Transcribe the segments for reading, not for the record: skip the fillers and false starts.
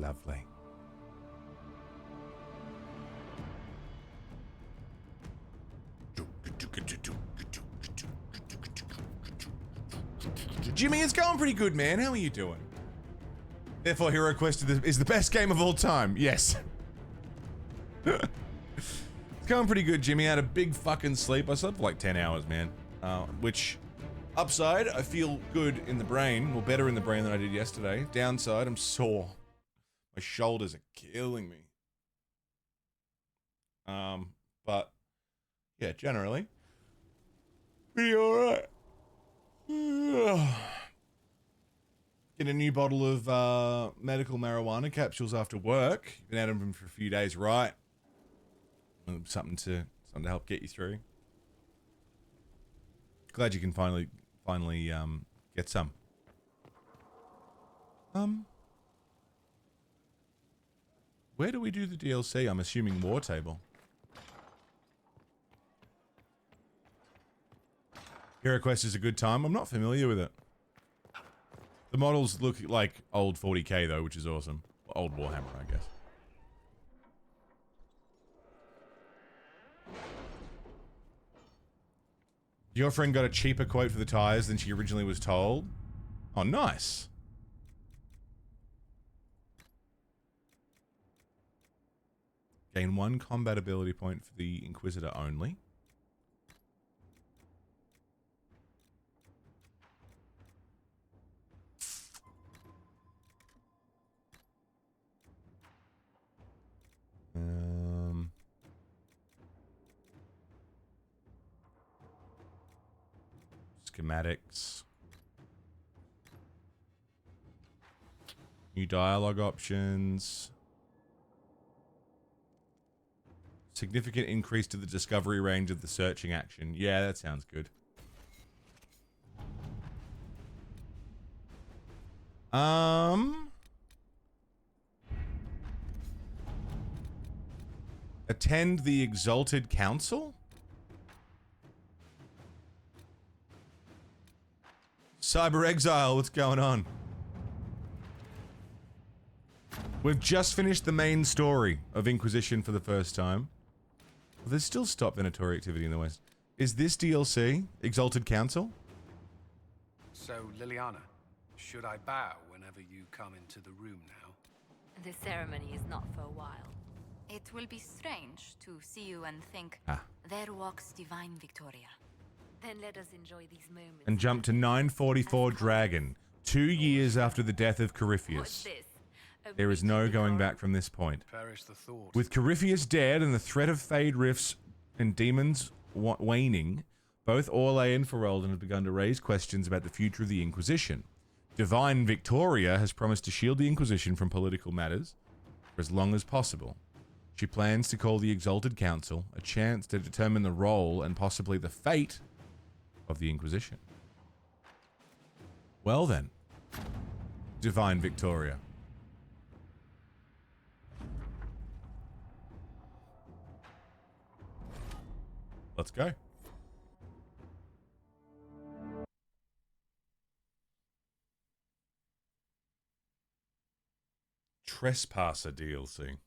lovely. Jimmy, it's going pretty good, man. How are you doing? Therefore, Hero Quest is the best game of all time. Yes. It's going pretty good, Jimmy. I had a big fucking sleep. I slept for like 10 hours, man. Which, upside, I feel good in the brain. Well, better in the brain than I did yesterday. Downside, I'm sore. My shoulders are killing me. But, yeah, generally, pretty alright. Get a new bottle of medical marijuana capsules after work. Been out of them for a few days, right? Something to help get you through. Glad you can finally get some. Where do we do the DLC? I'm assuming War Table. Hero Quest is a good time. I'm not familiar with it. The models look like old 40k though, which is awesome. Old Warhammer, I guess. Your friend got a cheaper quote for the tires than she originally was told? Oh, nice. Gain 1 combat ability point for the Inquisitor only. Schematics. New dialogue options. Significant increase to the discovery range of the searching action. Yeah, that sounds good. Attend the Exalted Council? Cyber Exile, what's going on? We've just finished the main story of Inquisition for the first time. Well, there's still stop Venatori activity in the West. Is this DLC? Exalted Council? So, Liliana, should I bow whenever you come into the room now? The ceremony is not for a while. It will be strange to see you and think, Ah. there walks Divine Victoria. Then let us enjoy these moments. And jump to 944 Dragon, 2 years after the death of What's Corypheus. this? There is no going back from this point. Perish the thought. With Corypheus dead and the threat of Fade Rifts and demons waning, both Orle and Ferelden have begun to raise questions about the future of the Inquisition. Divine Victoria has promised to shield the Inquisition from political matters for as long as possible. She plans to call the Exalted Council, a chance to determine the role and possibly the fate of the Inquisition. Well then, Divine Victoria. Let's go. Trespasser DLC.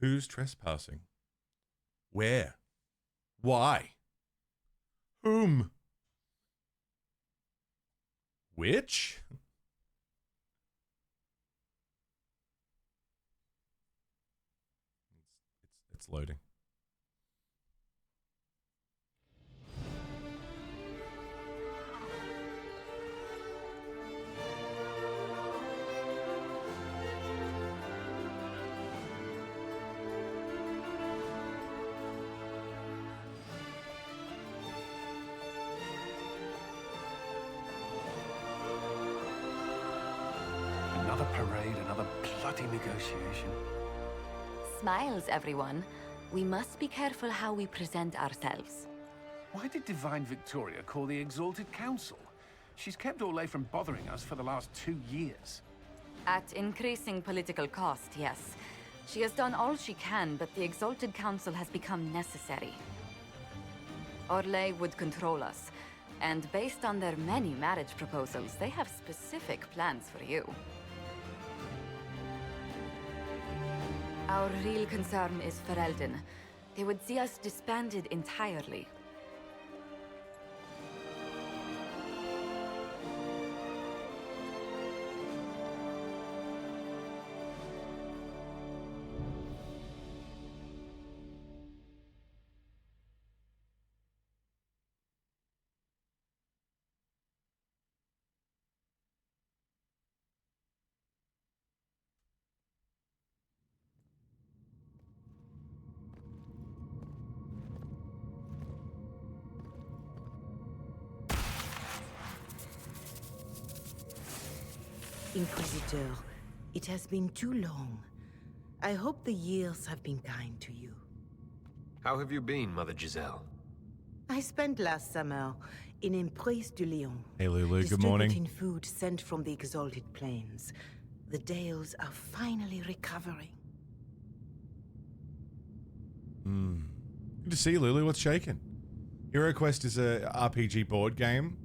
Who's trespassing? Where? Why? Whom? Which? It's loading. Another parade, another bloody negotiation. Smiles, everyone. We must be careful how we present ourselves. Why did Divine Victoria call the Exalted Council? She's kept Orle from bothering us for the last 2 years. At increasing political cost, yes. She has done all she can, but the Exalted Council has become necessary. Orle would control us, and based on their many marriage proposals, they have specific plans for you. Our real concern is Ferelden. They would see us disbanded entirely. Inquisitor, it has been too long. I hope the years have been kind to you. How have you been, Mother Giselle? I spent last summer in Emprise du Lion. Hey Lulu, good morning. Distributing food sent from the Exalted Plains. The Dales are finally recovering. Good to see you, Lulu. What's shaking? Hero Quest is a RPG board game.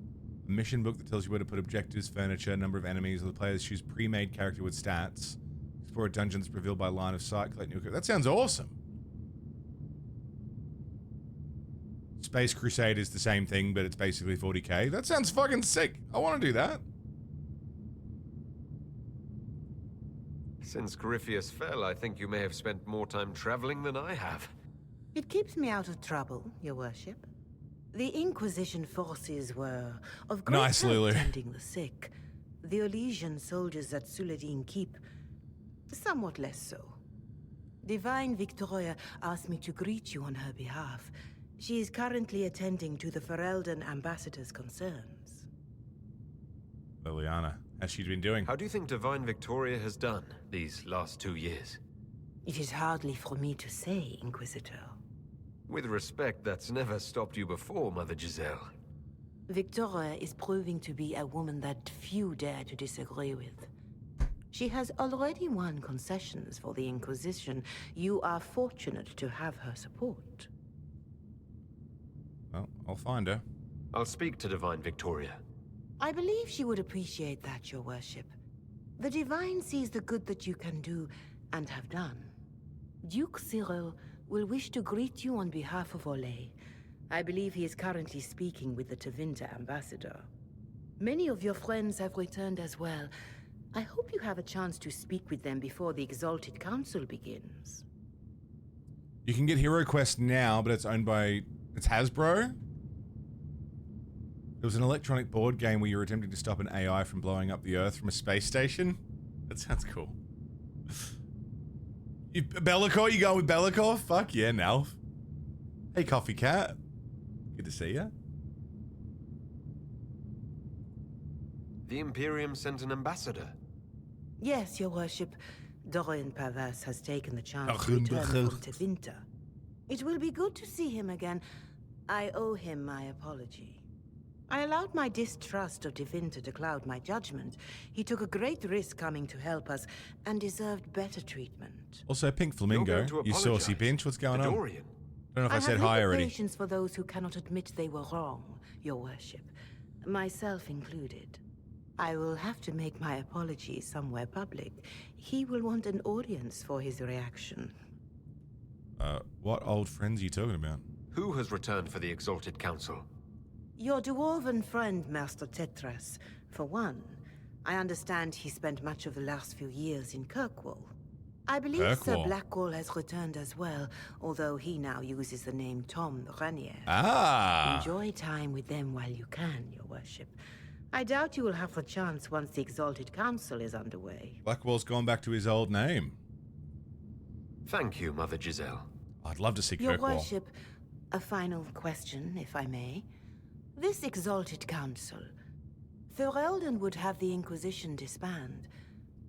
A mission book that tells you where to put objectives, furniture, number of enemies, or the players choose pre-made character with stats. Explore dungeons revealed by line of sight, collect new... That sounds awesome. Space Crusade is the same thing, but it's basically 40k. That sounds fucking sick. I want to do that. Since Corypheus fell, I think you may have spent more time traveling than I have. It keeps me out of trouble, Your Worship. The Inquisition forces were of great Nice, help Lulu. tending the sick. The Elysian soldiers at Suladin Keep, somewhat less so. Divine Victoria asked me to greet you on her behalf. She is currently attending to the Ferelden ambassador's concerns. Liliana, how's she been doing? How do you think Divine Victoria has done these last 2 years? It is hardly for me to say, Inquisitor. With respect, that's never stopped you before, Mother Giselle. Victoria is proving to be a woman that few dare to disagree with. She has already won concessions for the Inquisition. You are fortunate to have her support. Well, I'll find her. I'll speak to Divine Victoria. I believe she would appreciate that, Your Worship. The Divine sees the good that you can do and have done. Duke Cyril will wish to greet you on behalf of Olay. I believe he is currently speaking with the Tevinter ambassador. Many of your friends have returned as well. I hope you have a chance to speak with them before the Exalted Council begins. You can get Hero Quest now, but it's owned by... It's Hasbro? It was an electronic board game where you were attempting to stop an AI from blowing up the Earth from a space station. That sounds cool. Be'lakor? You going with Be'lakor? Fuck yeah, Nalf. Hey, Coffee Cat. Good to see ya. The Imperium sent an ambassador. Yes, Your Worship. Dorian Pavas has taken the chance to Dorian return Pavas. from Tevinter. It will be good to see him again. I owe him my apology. I allowed my distrust of Tevinter to cloud my judgment. He took a great risk coming to help us and deserved better treatment. Also, Pink You're Flamingo, going to you saucy apologize bitch. What's going to on? Dorian. I don't know if I said have hi little already. patience for those who cannot admit they were wrong, Your Worship. Myself included. I will have to make my apologies somewhere public. He will want an audience for his reaction. What old friends are you talking about? Who has returned for the Exalted Council? Your dwarven friend, Master Tetras. For one, I understand he spent much of the last few years in Kirkwall. I believe Sir Kirkwall. Blackwall has returned as well, although he now uses the name Tom Ranier. Ah! Enjoy time with them while you can, Your Worship. I doubt you will have the chance once the Exalted Council is underway. Blackwall's gone back to his old name. Thank you, Mother Giselle. I'd love to see Your Kirkwall. Worship, a final question, if I may. This Exalted Council, Ferelden would have the Inquisition disband.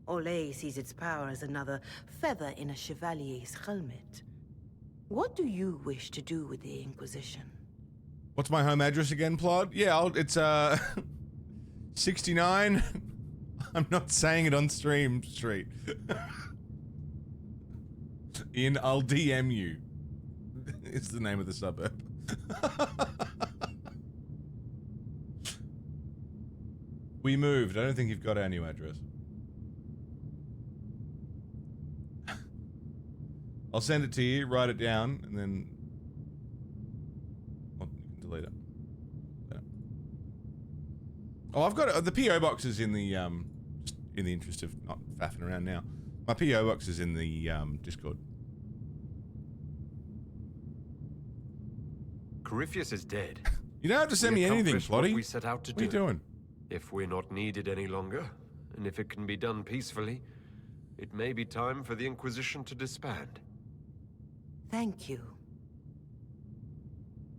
Olay sees its power as another feather in a chevalier's helmet. What do you wish to do with the Inquisition? What's my home address again, Plod? Yeah, it's 69. I'm not saying it on stream street. I'll DM you. It's the name of the suburb. We moved. I don't think you've got our new address. I'll send it to you, write it down, and then... Oh, you can delete it. Oh, I've got the PO box is in the just in the interest of not faffing around now. My PO box is in the Discord. Corypheus is dead. You don't have to send We me anything, accomplished what Plotty. we set out to What are you do. doing? If we're not needed any longer, and if it can be done peacefully, it may be time for the Inquisition to disband. Thank you.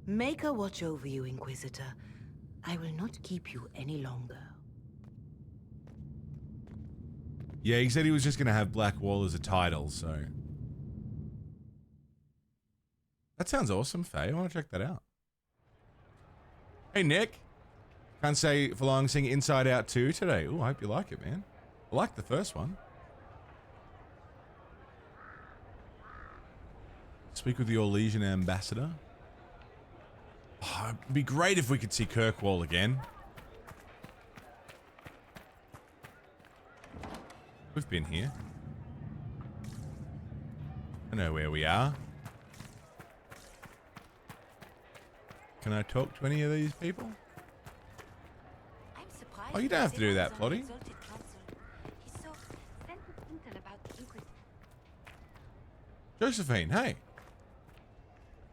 Maker watch over you, Inquisitor. I will not keep you any longer. Yeah, he said he was just going to have Black Wall as a title, so... That sounds awesome, Faye. I want to check that out. Hey, Nick. Can't say for long sing Inside Out 2 today. Ooh, I hope you like it, man. I like the first one. Speak with the Orlesian ambassador. Oh, it'd be great if we could see Kirkwall again. We've been here. I know where we are. Can I talk to any of these people? I'm surprised. Oh, you don't have to do that, Plotty. He's so sentimental about the Inquisition. Josephine, hey.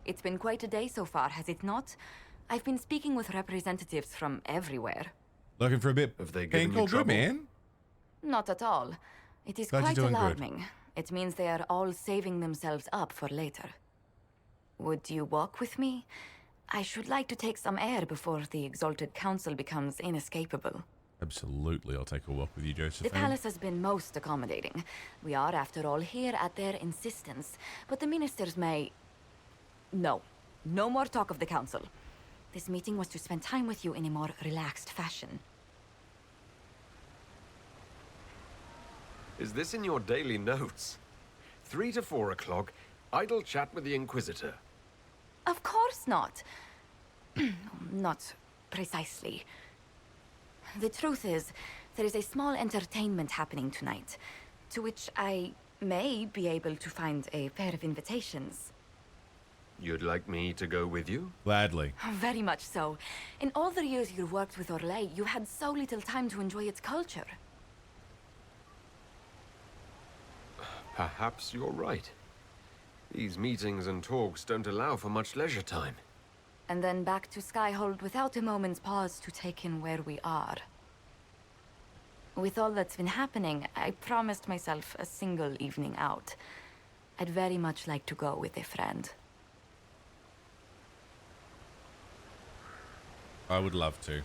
It's been quite a day so far, has it not? I've been speaking with representatives from everywhere. Looking for a bit Have they given pink you or good, trouble? man? Not at all. It is Glad you're quite doing good. alarming. It means they are all saving themselves up for later. Would you walk with me? I should like to take some air before the Exalted Council becomes inescapable. Absolutely, I'll take a walk with you, The Josephine. palace has been most accommodating. We are, after all, here at their insistence. But the ministers may... No. No more talk of the council. This meeting was to spend time with you in a more relaxed fashion. Is this in your daily notes? 3 to 4 o'clock, idle chat with the Inquisitor. Of course not. Not precisely. The truth is, there is a small entertainment happening tonight, to which I may be able to find a pair of invitations. You'd like me to go with you? Gladly. Very much so. In all the years you worked with Orlais, you had so little time to enjoy its culture. Perhaps you're right. These meetings and talks don't allow for much leisure time. And then back to Skyhold without a moment's pause to take in where we are. With all that's been happening, I promised myself a single evening out. I'd very much like to go with a friend. I would love to.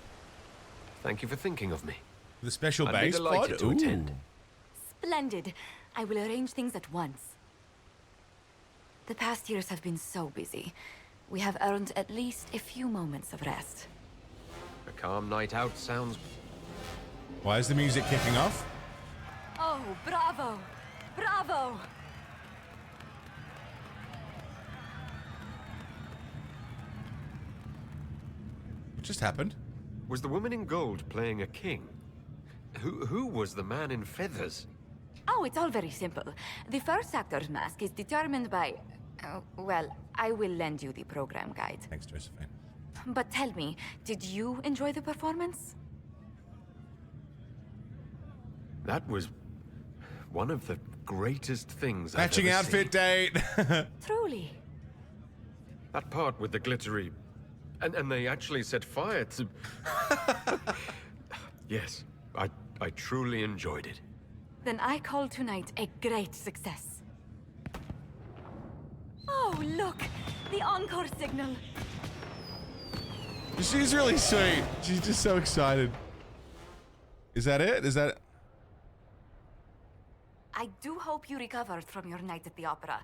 Thank you for thinking of me. The special I'd be base delighted pod? to attend. Ooh. Splendid. I will arrange things at once. The past years have been so busy. We have earned at least a few moments of rest. A calm night out sounds... Why is the music kicking off? Oh, bravo! Bravo! What just happened? Was the woman in gold playing a king? Who was the man in feathers? Oh, it's all very simple. The first actor's mask is determined by... well, I will lend you the program guide. Thanks, Josephine. But tell me, did you enjoy the performance? That was one of the greatest things Matching I've ever outfit seen. date. Truly. That part with the glittery... And they actually set fire to... Yes, I truly enjoyed it. Then I call tonight a great success. Oh, look! The encore signal! She's really sweet. She's just so excited. Is that it? Is that... I do hope you recovered from your night at the opera.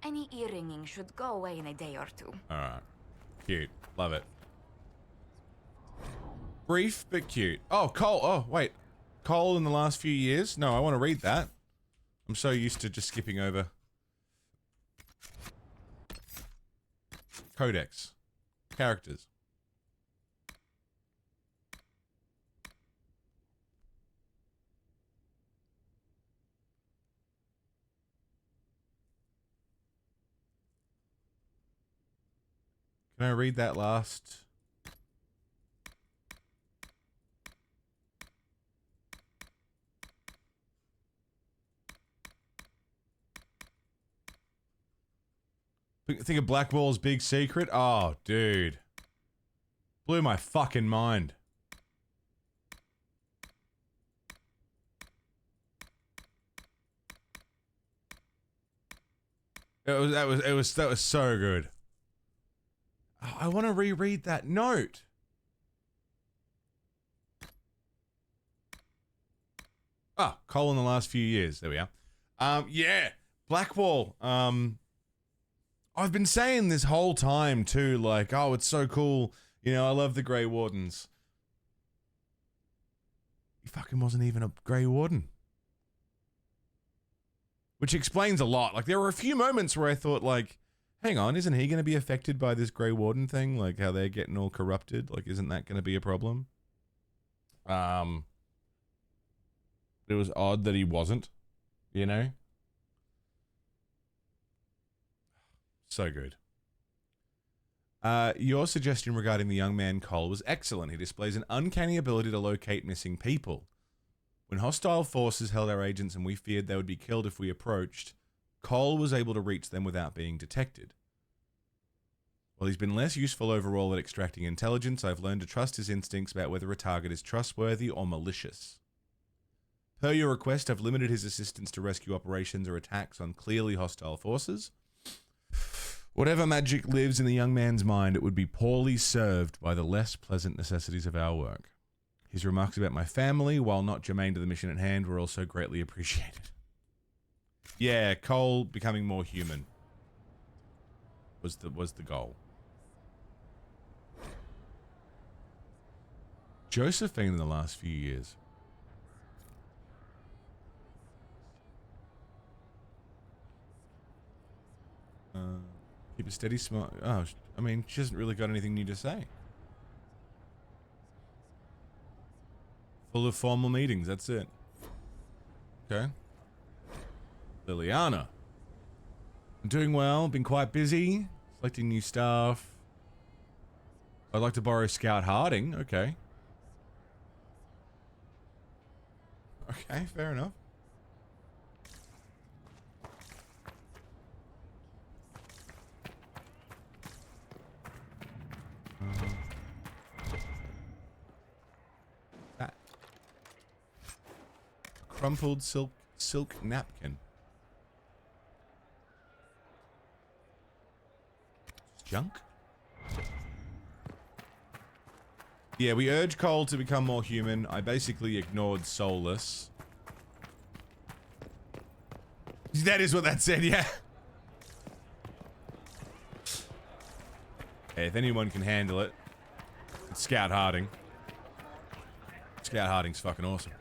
Any ear-ringing should go away in a day or two. Alright. Cute. Love it. Brief, but cute. Oh, Cole. Oh, wait. Cole in the last few years? No, I want to read that. I'm so used to just skipping over. Codex. Characters. Can I read that last? Think of Blackwall's big secret? Oh, dude. Blew my fucking mind. That was so good. Oh, I want to reread that note. Ah, Cole in the last few years. There we are. Yeah, Blackwall. I've been saying this whole time too, like, oh, it's so cool. You know, I love the Grey Wardens. He fucking wasn't even a Grey Warden. Which explains a lot. Like, there were a few moments where I thought, like, hang on, isn't he going to be affected by this Grey Warden thing? Like, how they're getting all corrupted? Like, isn't that going to be a problem? It was odd that he wasn't, you know? So good. Your suggestion regarding the young man Cole was excellent. He displays an uncanny ability to locate missing people. When hostile forces held our agents and we feared they would be killed if we approached, Cole was able to reach them without being detected. While he's been less useful overall at extracting intelligence, I've learned to trust his instincts about whether a target is trustworthy or malicious. Per your request, I've limited his assistance to rescue operations or attacks on clearly hostile forces. Whatever magic lives in the young man's mind, it would be poorly served by the less pleasant necessities of our work. His remarks about my family, while not germane to the mission at hand, were also greatly appreciated. Yeah, Cole becoming more human was the goal. Josephine in the last few years. Keep a steady smile. Oh, I mean, she hasn't really got anything new to say. Full of formal meetings, that's it. Okay. Liliana. I'm doing well, been quite busy. Selecting new staff. I'd like to borrow Scout Harding, okay. Okay, fair enough. That crumpled silk napkin. Junk? Yeah, we urge Cole to become more human. I basically ignored Soulless. That is what that said, yeah. Hey, if anyone can handle it, it's Scout Harding. Scout Harding's fucking awesome.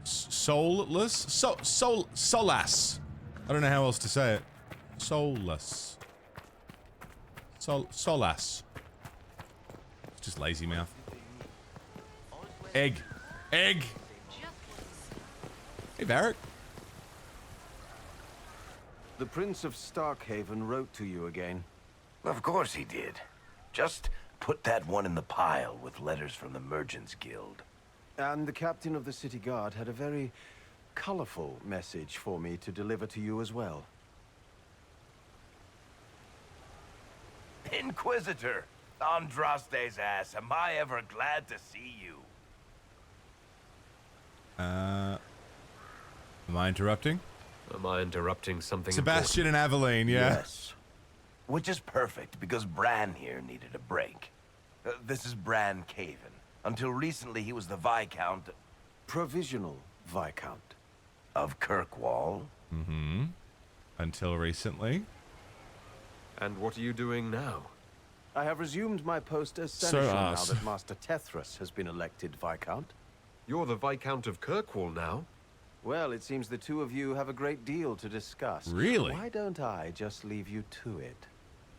Soulless? Solace. I don't know how else to say it. Soulless. Solace. It's just lazy mouth. Egg. Egg! Hey, Varric. The Prince of Starkhaven wrote to you again. Of course he did. Just put that one in the pile with letters from the Merchants Guild. And the captain of the city guard had a very colorful message for me to deliver to you as well. Inquisitor! Andraste's ass, am I ever glad to see you? Am I interrupting? Am I interrupting something Sebastian and Aveline, yeah. Yes. Which is perfect, because Bran here needed a break. This is Bran Caven. Until recently, he was the Viscount... Provisional Viscount. Of Kirkwall. Mm-hmm. Until recently. And what are you doing now? I have resumed my post as So Seneschal now us. that Master Tethras has been elected Viscount. You're the Viscount of Kirkwall now? Well, it seems the two of you have a great deal to discuss. Really? Why don't I just leave you to it?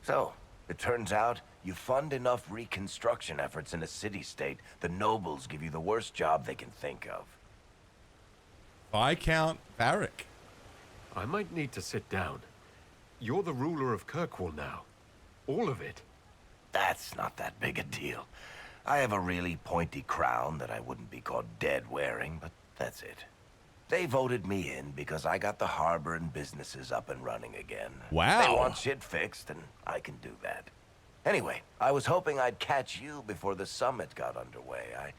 So, it turns out, you fund enough reconstruction efforts in a city-state, the nobles give you the worst job they can think of. Viscount Varric. I might need to sit down. You're the ruler of Kirkwall now. All of it. That's not that big a deal. I have a really pointy crown that I wouldn't be caught dead wearing, but that's it. They voted me in because I got the harbor and businesses up and running again. Wow. They want shit fixed, and I can do that. Anyway, I was hoping I'd catch you before the summit got underway. I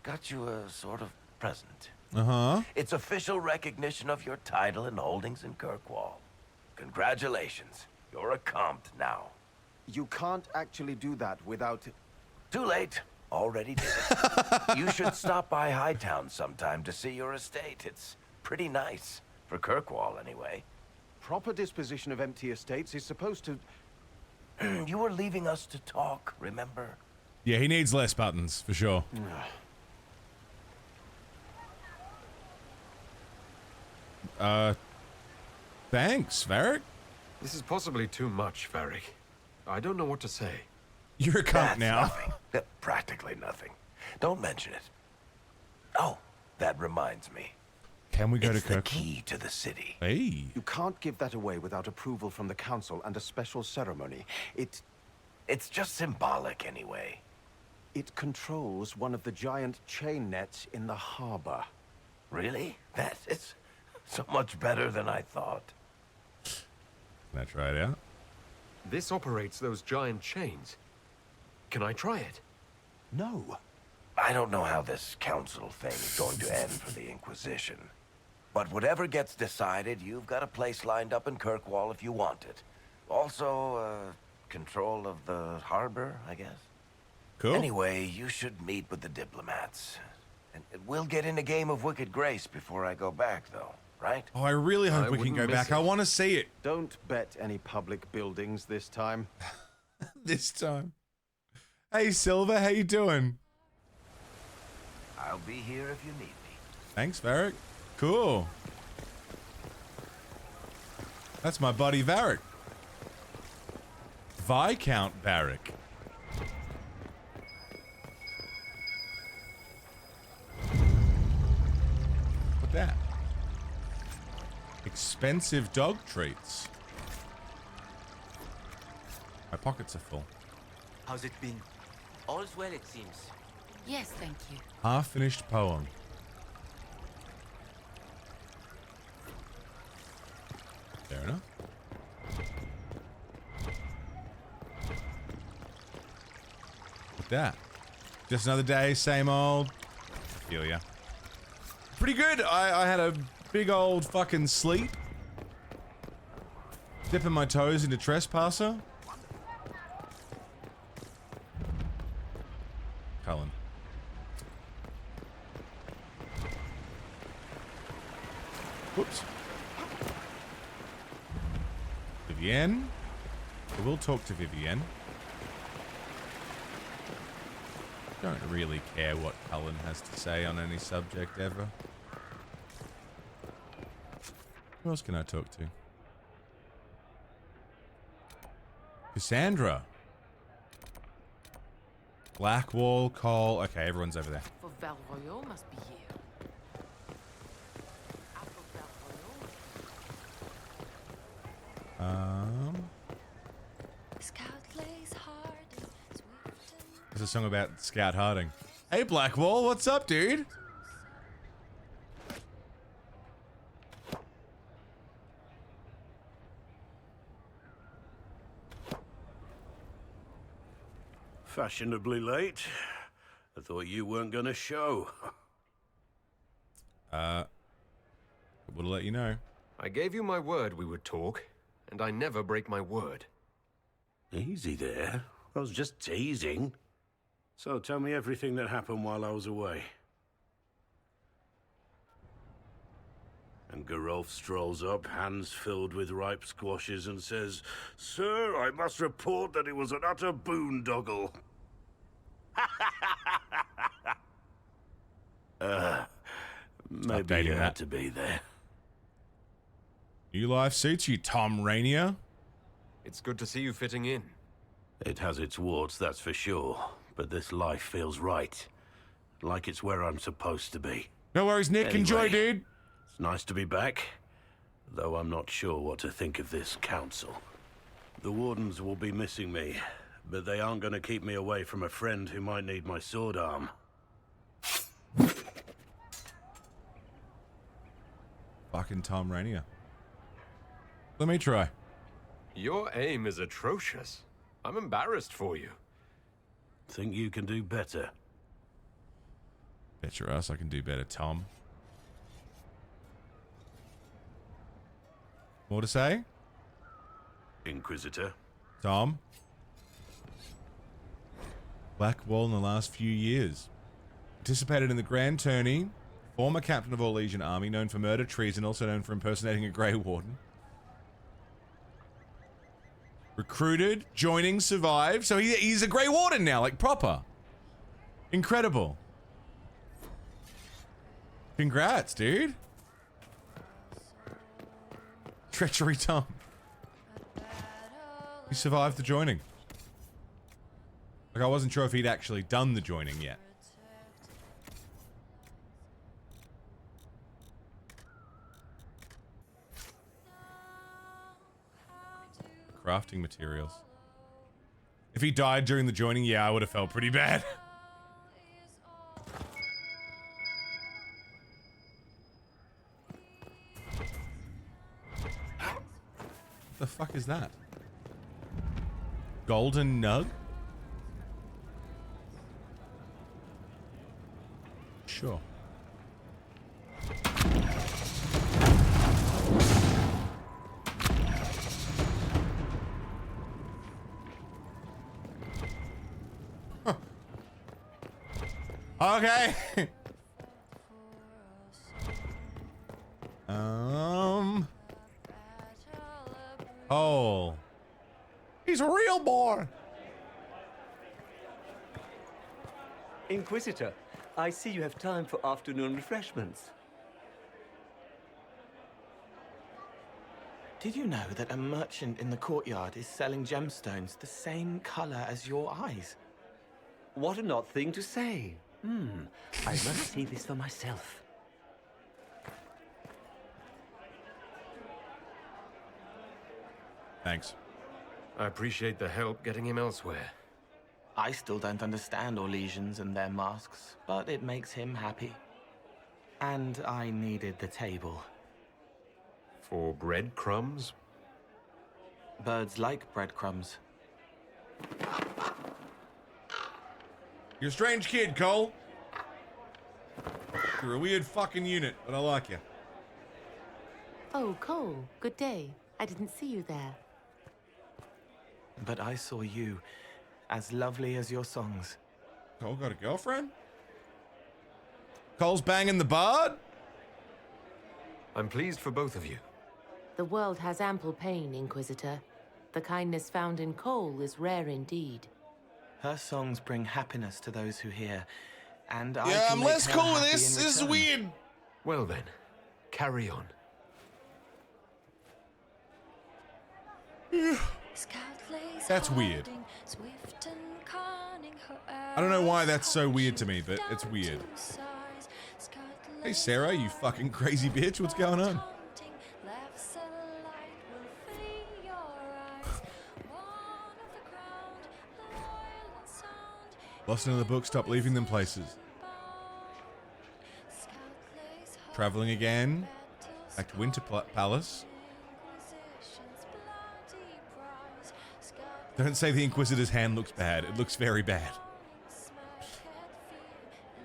got you a sort of present. Uh-huh. It's official recognition of your title and holdings in Kirkwall. Congratulations. You're a compt now. You can't actually do that without... Too late. Already did it. You should stop by Hightown sometime to see your estate. It's pretty nice. For Kirkwall, anyway. Proper disposition of empty estates is supposed to... You were leaving us to talk, remember? Yeah, he needs less buttons, for sure. Thanks, Varric. This is possibly too much, Varric. I don't know what to say. You're a cunt That's now. nothing. Practically nothing. Don't mention it. Oh, that reminds me. Can we go It's to the Kirk? key to the city. Hey. You can't give that away without approval from the council and a special ceremony. It's just symbolic anyway. It controls one of the giant chain nets in the harbor. Really? That is so much better than I thought. Can I try it out? This operates those giant chains. Can I try it? No. I don't know how this council thing is going to end for the Inquisition. But whatever gets decided, you've got a place lined up in Kirkwall if you want it. Also, control of the harbor, I guess. Cool. Anyway, you should meet with the diplomats. And we'll get in a game of Wicked Grace before I go back, though, right? Oh, I really hope I we can wouldn't go miss back. it. I want to see it Don't bet any public buildings this time. this time. Hey, Silver, how you doing? I'll be here if you need me. Thanks, Varric. Cool. That's my buddy Varric. Viscount Varric. What's that? Expensive dog treats. My pockets are full. How's it been? All's well, it seems. Yes, thank you. Half-finished poem. Fair enough. What's that? Just another day, same old. Feel ya. Pretty good. I had a big old fucking sleep. Dipping my toes into Trespasser. Cullen. Whoops. Vivienne. I will talk to Vivienne. Don't really care what Cullen has to say on any subject ever. Who else can I talk to? Cassandra. Blackwall, Cole. Okay, everyone's over there. For Val Royal must be here. Apple Val Royal. Scout lays hard and swift and There's a song about Scout Harding. Hey, Blackwall, what's up, dude? Fashionably late. I thought you weren't gonna show. We'll let you know. I gave you my word we would talk, and I never break my word. Easy there. I was just teasing. So tell me everything that happened while I was away. And Geralf strolls up, hands filled with ripe squashes, and says, "Sir, I must report that it was an utter boondoggle." Maybe updating you that. had to be there. New life suits you, Tom Rainier. It's good to see you fitting in. It has its warts, that's for sure. But this life feels right. Like it's where I'm supposed to be. No worries, Nick. Anyway. Enjoy, dude. It's nice to be back. though I'm not sure what to think of this council. The wardens will be missing me, but they aren't going to keep me away from a friend who might need my sword arm. Fucking Tom Rainier. Let me try. Your aim is atrocious. I'm embarrassed for you. Think you can do better? Bet your ass I can do better, Tom. More to say? Inquisitor. Tom? Blackwall in the last few years. Participated in the Grand Tourney. Former captain of Orlesian Army, known for murder, treason, also known for impersonating a Grey Warden. Recruited, joining, survived. So he's a Grey Warden now, like proper. Incredible. Congrats, dude. Treachery Tom. He survived the joining. Like, I wasn't sure if he'd actually done the joining yet. Crafting materials. If he died during the joining, yeah, I would have felt pretty bad. The fuck is that? Golden nug? Sure. Huh. Okay. Oh. He's a real boy. Inquisitor, I see you have time for afternoon refreshments. Did you know that a merchant in the courtyard is selling gemstones the same color as your eyes? What an odd thing to say. I must see this for myself. Thanks. I appreciate the help getting him elsewhere. I still don't understand Orlesians and their masks, but it makes him happy. And I needed the table. For breadcrumbs? Birds like breadcrumbs. You're a strange kid, Cole. You're a weird fucking unit, but I like you. Oh, Cole, good day. I didn't see you there. But I saw you, as lovely as your songs. Cole got a girlfriend? Cole's banging the bard? I'm pleased for both of you. The world has ample pain, Inquisitor. The kindness found in Cole is rare indeed. Her songs bring happiness to those who hear, and yeah, I'm less cool with this. This is weird. Well then, carry on. That's weird. I don't know why that's so weird to me, but it's weird. Hey Sarah, you fucking crazy bitch, what's going on? Lost another book, stop leaving them places. Traveling again. Back to Winter Palace. Don't say the Inquisitor's hand looks bad. It looks very bad.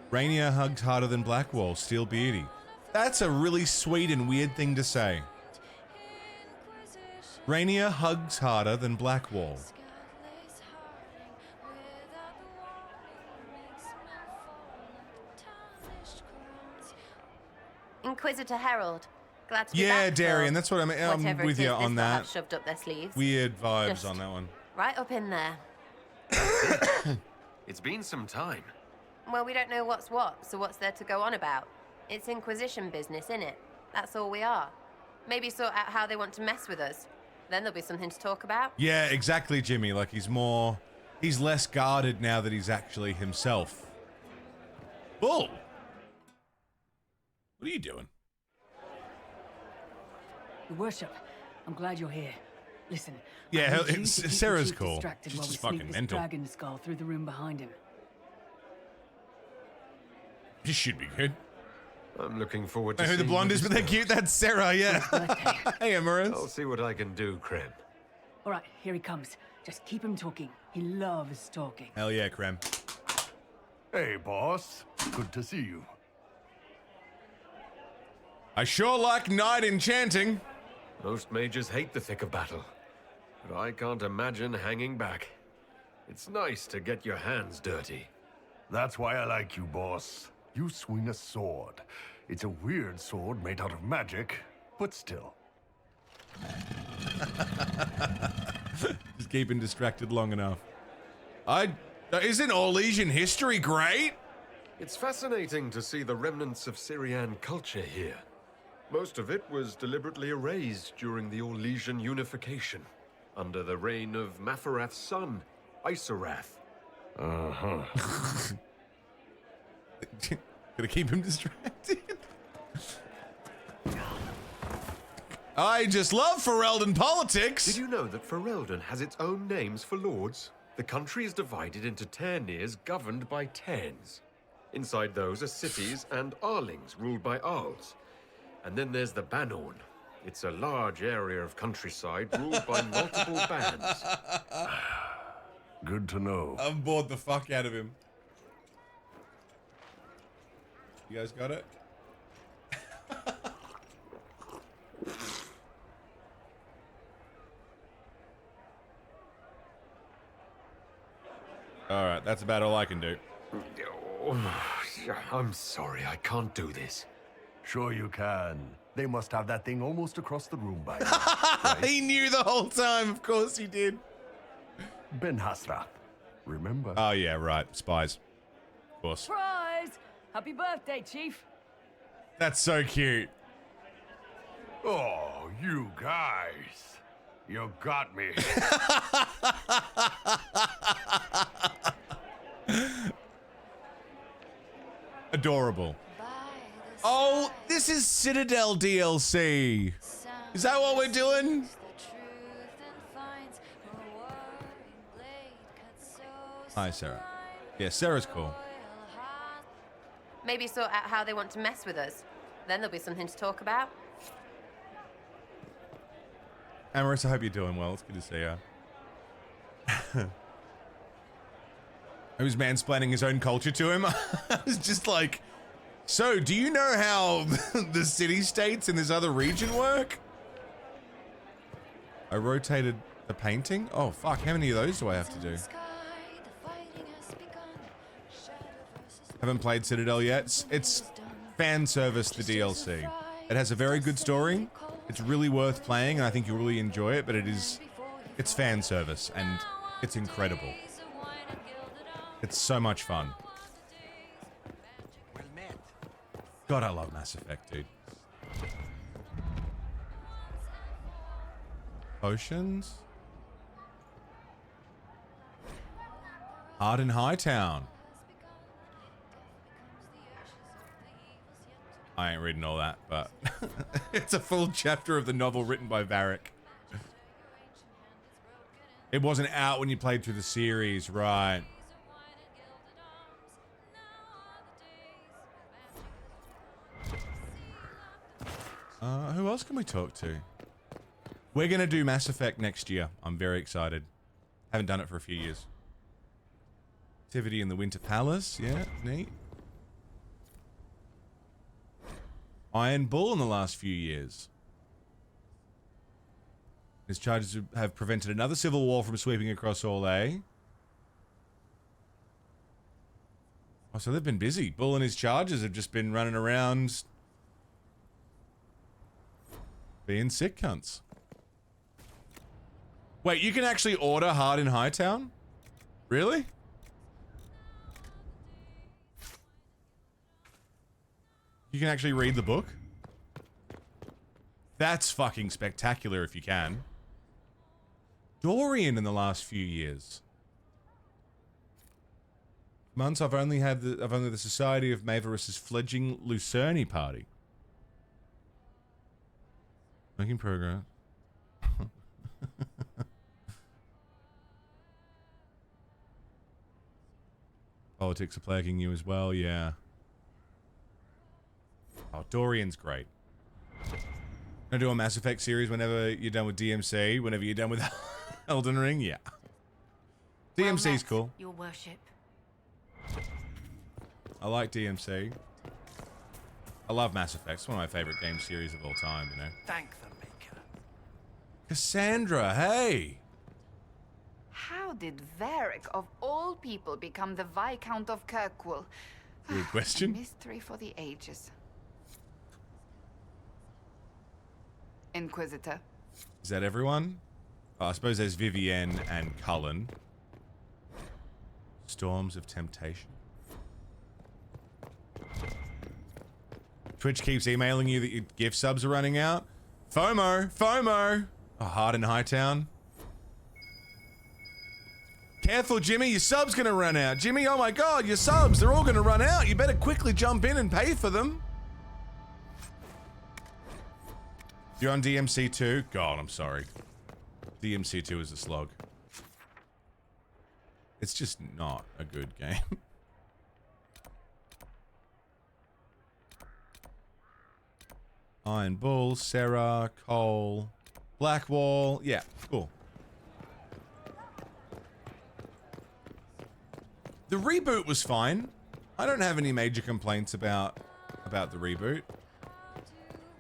Rainier hugs harder than Blackwall. Steel Beardy. That's a really sweet and weird thing to say. Rainier hugs harder than Blackwall. Inquisitor Herald. Glad to be Yeah, back, Darian, so that's what I'm with you on that. have shoved up their sleeves. Weird vibes Just on that one. right up in there. It's been some time. Well, we don't know what's what, so what's there to go on about? It's Inquisition business, innit? That's all we are. Maybe sort out how they want to mess with us. Then there'll be something to talk about. Yeah, exactly, Jimmy. Like, he's less guarded now that he's actually himself. Bull! What are you doing? Your worship, I'm glad you're here. Listen. Yeah, I need you to keep the Sarah's chief cool. distracted She's while we just sneak fucking this mental. dragon skull through the room behind him. This should be good. I'm looking forward to I know who the seeing blonde you is, but they're disposed. cute. That's Sarah, yeah. Hey, Amaris. I'll see what I can do, Krem. All right, here he comes. Just keep him talking. He loves talking. Hell yeah, Krem. Hey, boss. Good to see you. I sure like night enchanting. Most mages hate the thick of battle, but I can't imagine hanging back. It's nice to get your hands dirty. That's why I like you, boss. You swing a sword. It's a weird sword made out of magic, but still. Just keeping distracted long enough. Isn't Orlesian history great? It's fascinating to see the remnants of Syrian culture here. Most of it was deliberately erased during the Orlesian unification, under the reign of Mafarath's son, Isarath. Uh-huh. Gonna keep him distracted. I just love Ferelden politics. Did you know that Ferelden has its own names for lords? The country is divided into Ternirs governed by Terns. Inside those are cities and Arlings ruled by Arls. And then there's the Banorn. It's a large area of countryside ruled by multiple bands. Good to know. I'm bored the fuck out of him. You guys got it? Alright, that's about all I can do. I'm sorry, I can't do this. Sure you can. They must have that thing almost across the room by now. Right? He knew the whole time, of course he did. Ben Hasrath. Remember? Oh yeah, right. Spies. Of course. Surprise! Happy birthday, Chief. That's so cute. Oh, you guys. You got me. Adorable. Oh, this is Citadel DLC. Is that what we're doing? Hi, Sarah. Yeah, Sarah's cool. Maybe sort out how they want to mess with us. Then there'll be something to talk about. Amaris, I hope you're doing well. It's good to see you. I was mansplaining his own culture to him. I was just like, so do you know how the city-states in this other region work? I rotated the painting? Oh, fuck. How many of those do I have to do? Haven't played Citadel yet. It's fan service, the DLC. It has a very good story. It's really worth playing, and I think you'll really enjoy it, but it's fan service, and it's incredible. It's so much fun. God, I love Mass Effect, dude. Potions? Hard in Hightown. I ain't reading all that, but it's a full chapter of the novel written by Varric. It wasn't out when you played through the series, right? Who else can we talk to? We're gonna do Mass Effect next year. I'm very excited. Haven't done it for a few years. Activity in the Winter Palace, yeah, neat. Iron Bull in the last few years. His charges have prevented another civil war from sweeping across Orlais. Oh, so they've been busy. Bull and his charges have just been running around being sick cunts. Wait, you can actually order Hard in Hightown? Really? You can actually read the book? That's fucking spectacular if you can. Dorian in the last few years. Months I've only the Society of Mavorous' fledgling Lucerne party. Making progress. Politics are plaguing you as well, yeah. Oh, Dorian's great. Gonna do a Mass Effect series whenever you're done with DMC, whenever you're done with Elden Ring, yeah. DMC's cool. Your worship. I like DMC. I love Mass Effect. It's one of my favorite game series of all time, you know. Thank the Maker. Cassandra, hey! How did Varric, of all people, become the Viscount of Kirkwall? Good question. Mystery for the ages. Inquisitor. Is that everyone? Oh, I suppose there's Vivienne and Cullen. Storms of Temptation. Twitch keeps emailing you that your gift subs are running out. FOMO! FOMO! Oh, hard in Hightown. Careful, Jimmy, your sub's gonna run out. Jimmy, oh my god, your subs, they're all gonna run out. You better quickly jump in and pay for them. You're on DMC 2? God, I'm sorry. DMC 2 is a slog. It's just not a good game. Iron Bull, Sarah, Cole, Blackwall. Yeah, cool. The reboot was fine. I don't have any major complaints about the reboot.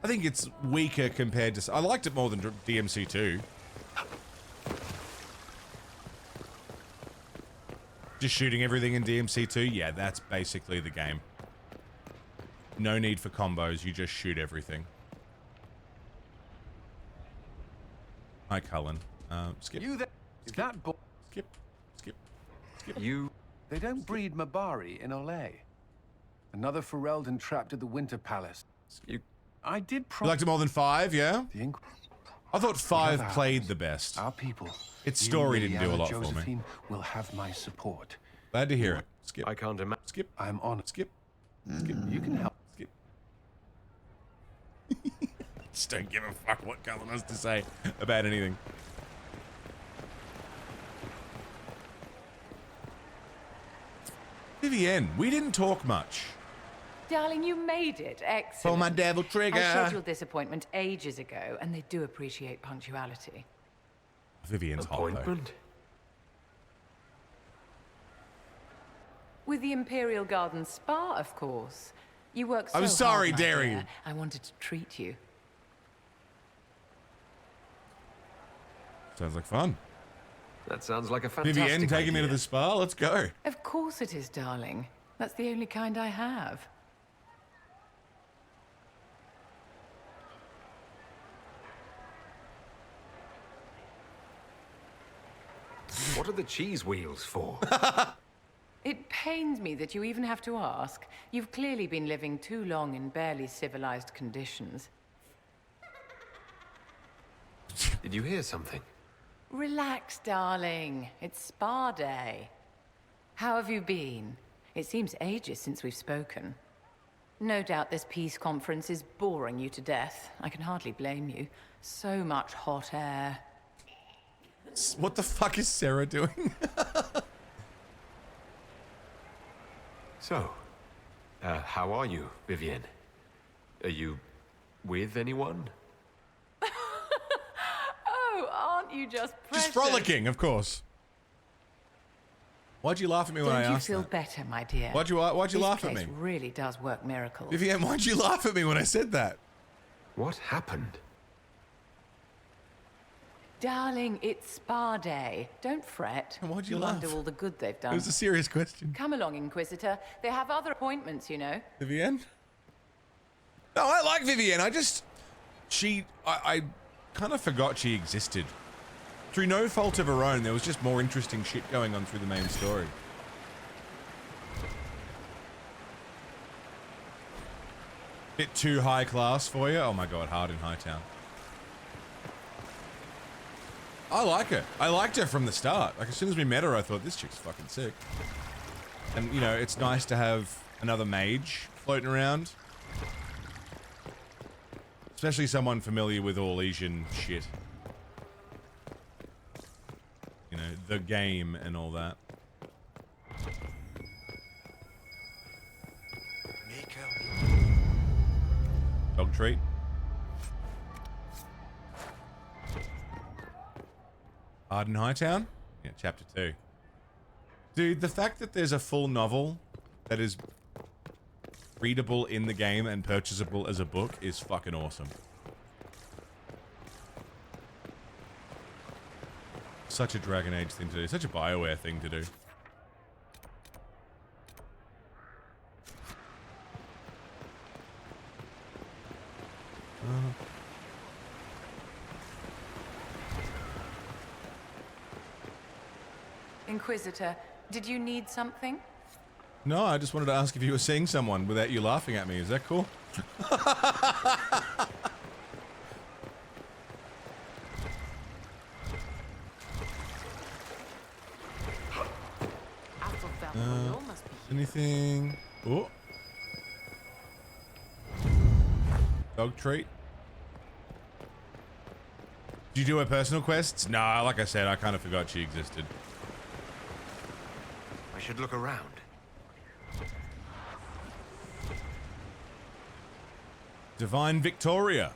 I think it's weaker compared to... I liked it more than DMC 2. Just shooting everything in DMC 2? Yeah, that's basically the game. No need for combos, you just shoot everything. Hi, Cullen. Skip. You there? Is that boy? Skip. You... They don't breed Mabari in Olay. Another Ferelden trapped at the Winter Palace. I did You liked it more than 5, yeah? I thought 5 played the best. Our people. Its story didn't do a lot for me. Josephine will have my support. Glad to hear it. Skip. I can't imagine. Skip. I'm on it. Skip. Skip. You can help. Skip. Just don't give a fuck what Cullen has to say about anything. Vivienne, we didn't talk much. Darling, you made it. Excellent. For my devil trigger. I scheduled this appointment ages ago, and they do appreciate punctuality. Vivienne's hot, though. With the Imperial Garden Spa, of course. You work so I'm sorry, hard, my Derry. dear. I wanted to treat you. Sounds like fun. That sounds like a fantastic Vivienne, taking me idea. to the spa. Let's go. Of course it is, darling. That's the only kind I have. What are the cheese wheels for? It pains me that you even have to ask. You've clearly been living too long in barely civilized conditions. Did you hear something? Relax, darling. It's spa day. How have you been? It seems ages since we've spoken. No doubt this peace conference is boring you to death. I can hardly blame you. So much hot air. What the fuck is Sarah doing? So, how are you, Vivienne? Are you with anyone? Oh, aren't you just precious? Just frolicking, of course. Why'd you laugh at me when I Don't you asked feel that? better, my dear? Why'd you laugh at This me? place really does work miracles. Vivienne, why'd you laugh at me when I said that? What happened? Darling, it's spa day. Don't fret. Why'd you You'll laugh? undo all the good they've done. It was a serious question. Come along, Inquisitor. They have other appointments, you know. Vivienne? No, I like Vivienne. I kind of forgot she existed. Through no fault of her own, there was just more interesting shit going on through the main story. Bit too high class for you? Oh my god, hard in Hightown. I like her. I liked her from the start. Like, as soon as we met her, I thought, this chick's fucking sick. And, you know, it's nice to have another mage floating around. Especially someone familiar with Orlesian shit. You know, the game and all that. Dog treat. Arden Hightown? Yeah, chapter 2. Dude, the fact that there's a full novel that is readable in the game and purchasable as a book is fucking awesome. Such a Dragon Age thing to do. Such a BioWare thing to do. Inquisitor, did you need something? No, I just wanted to ask if you were seeing someone without you laughing at me. Is that cool? Anything? Oh. Dog treat. Did you do her personal quests? Nah, like I said, I kind of forgot she existed. I should look around. Divine Victoria,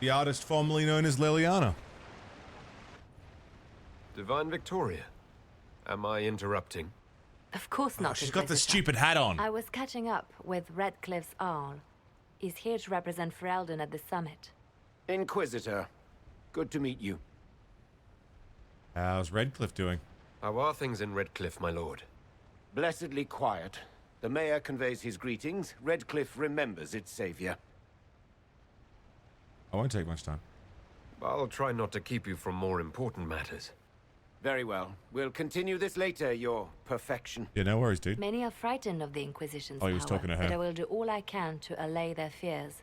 the artist formerly known as Liliana. Divine Victoria, am I interrupting? Of course not. She's got the stupid hat on. I was catching up with Redcliffe's Arl. He's here to represent Ferelden at the summit. Inquisitor, good to meet you. How's Redcliffe doing? How are things in Redcliffe, my lord? Blessedly quiet. The mayor conveys his greetings. Redcliffe remembers its savior. I won't take much time. I'll try not to keep you from more important matters. Very well. We'll continue this later, your perfection. Yeah, no worries, dude. Many are frightened of the Inquisition's Oh, he was power, talking to her. but I will do all I can to allay their fears.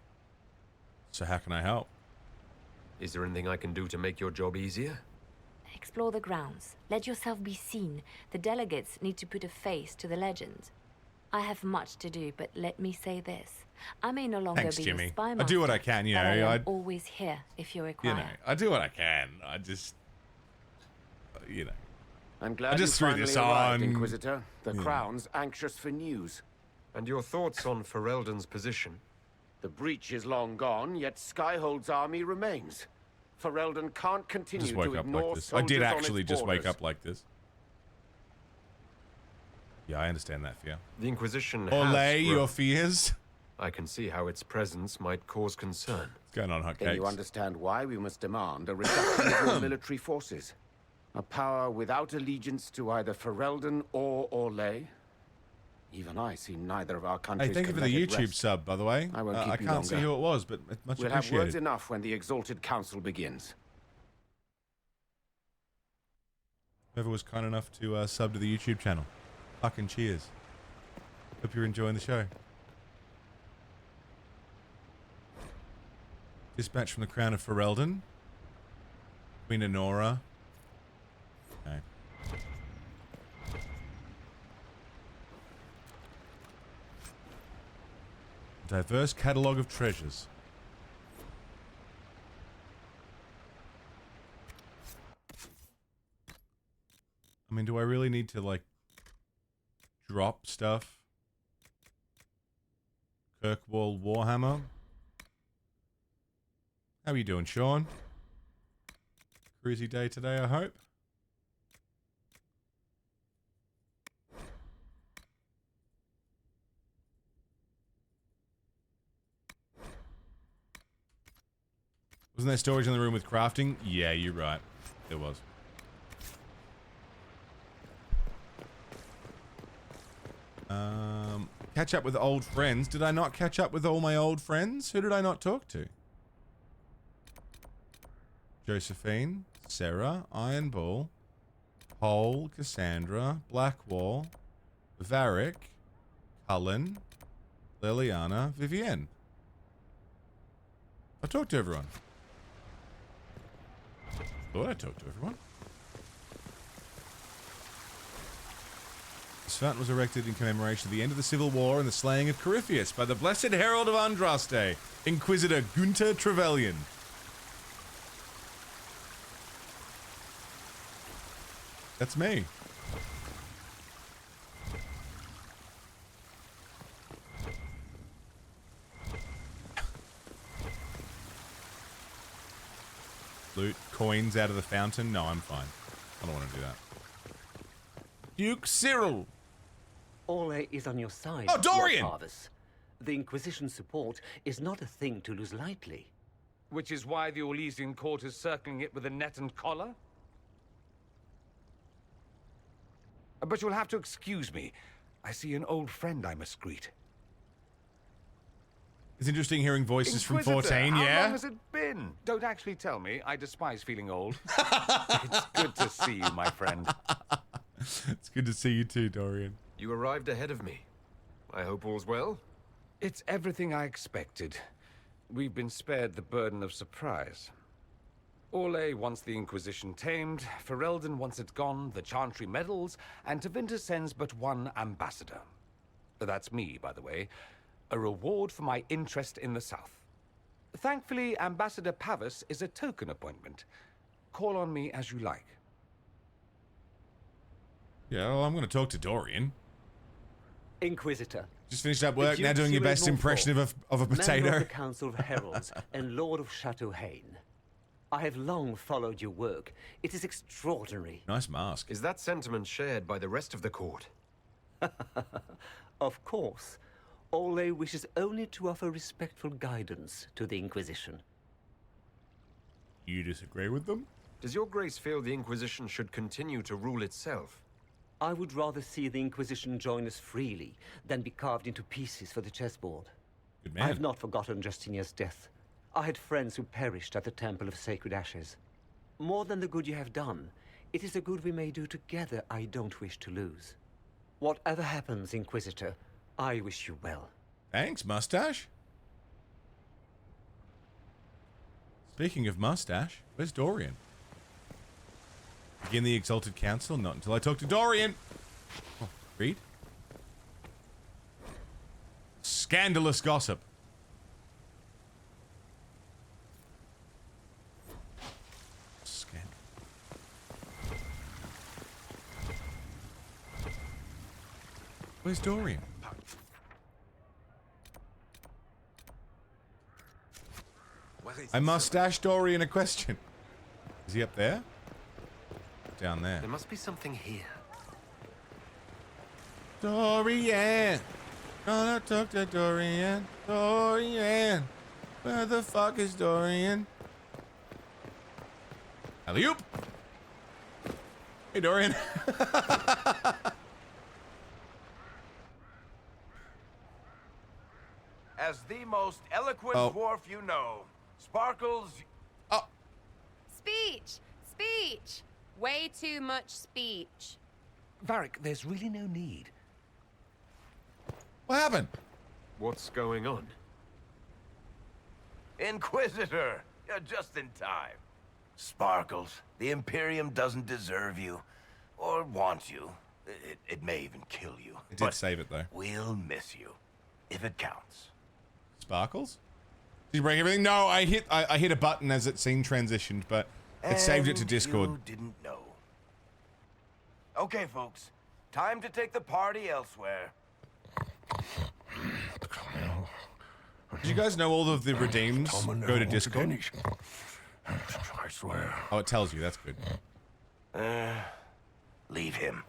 So how can I help? Is there anything I can do to make your job easier? Explore the grounds. Let yourself be seen. The delegates need to put a face to the legend. I have much to do, but let me say this. I may no longer Thanks, be Jimmy. a spy I master, do what I can, you but know. I am I always here if you require. You know, I do what I can. I just, you know. I'm glad I just you threw finally this arrived, on. Inquisitor. The Yeah. Crown's anxious for news. And your thoughts on Ferelden's position? The breach is long gone, yet Skyhold's army remains. Ferelden can't continue Just to woke up ignore like this. I did soldiers on actually its just wake borders. up like this. Yeah, I understand that fear. The Inquisition Olay, has your grown. fears? I can see how its presence might cause concern. What's going on, Then you hotcakes? understand why we must demand a reduction of your military forces. A power without allegiance to either Ferelden or Orlais. Even I see neither of our countries. Hey, thank you can for the let it YouTube rest. sub, by the way. I won't keep I you can't see longer. who it was, but much We'll have words appreciated. enough when the Exalted Council begins. Whoever was kind enough to sub to the YouTube channel. Fucking cheers. Hope you're enjoying the show. Dispatch from the Crown of Ferelden. Queen Honora. Okay. Diverse catalogue of treasures. I mean, do I really need to, like, drop stuff? Kirkwall Warhammer. How are you doing, Sean? Cruisy day today, I hope. Wasn't there storage in the room with crafting? Yeah, you're right. There was. Catch up with old friends. Did I not catch up with all my old friends? Who did I not talk to? Josephine, Sarah, Iron Bull, Cole, Cassandra, Blackwall, Varric, Cullen, Liliana, Vivienne. I talked to everyone. Thought I talked to everyone. This fountain was erected in commemoration of the end of the Civil War and the slaying of Corypheus by the Blessed Herald of Andraste, Inquisitor Gunther Trevelyan. That's me. Loot coins out of the fountain? No, I'm fine. I don't want to do that. Duke Cyril! Orlais is on your side. Oh, Dorian! Lord Parvis. The Inquisition's support is not a thing to lose lightly. Which is why the Orlesian court is circling it with a net and collar? But you'll have to excuse me. I see an old friend I must greet. It's interesting hearing voices from Inquisitor, 14, how yeah? long has it been? Don't actually tell me. I despise feeling old. It's good to see you, my friend. It's good to see you too, Dorian. You arrived ahead of me. I hope all's well. It's everything I expected. We've been spared the burden of surprise. Orlais wants the Inquisition tamed, Ferelden wants it gone, the Chantry meddles, and Tevinter sends but one ambassador. That's me, by the way. A reward for my interest in the South. Thankfully, Ambassador Pavis is a token appointment. Call on me as you like. Yeah, well, I'm going to talk to Dorian. Inquisitor. Just finished up work, now doing your best impression of a Member potato. of the Council of Heralds and Lord of Chateau Haine. I have long followed your work. It is extraordinary. Nice mask. Is that sentiment shared by the rest of the court? Of course. Orlais wishes only to offer respectful guidance to the Inquisition. You disagree with them? Does your grace feel the Inquisition should continue to rule itself? I would rather see the Inquisition join us freely than be carved into pieces for the chessboard. Good man. I have not forgotten Justinia's death. I had friends who perished at the Temple of Sacred Ashes. More than the good you have done, it is the good we may do together I don't wish to lose. Whatever happens, Inquisitor, I wish you well. Thanks, mustache. Speaking of mustache, where's Dorian? Begin the Exalted Council? Not until I talk to Dorian. Oh, read. Scandalous gossip. Where's Dorian? I mustache Dorian a question. Is he up there? Down there. There must be something here. Dorian! Gonna talk to Dorian. Dorian! Where the fuck is Dorian? Alley-oop! Hey, Dorian. As the most eloquent dwarf you know, Sparkles... Oh. Speech! Speech! Way too much speech. Varric, there's really no need. What happened? What's going on? Inquisitor! You're just in time. Sparkles, the Imperium doesn't deserve you. Or want you. It may even kill you. It did save it, though. We'll miss you. If it counts. Sparkles? Did you break everything? No, I hit a button as it seemed transitioned, but it saved it to Discord. You didn't know. Okay, folks. Time to take the party elsewhere. Did you guys know all of the redeems go to Discord? I swear. Oh, it tells you. That's good. Leave him.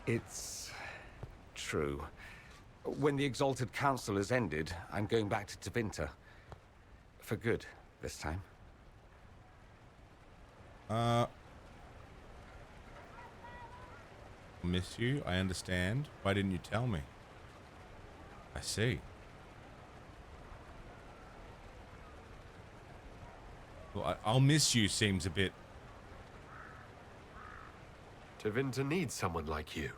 It's true. When the Exalted Council has ended, I'm going back to Tevinter. For good, this time. Miss you. I understand. Why didn't you tell me? I see. Well, I'll miss you seems a bit... Tevinter needs someone like you.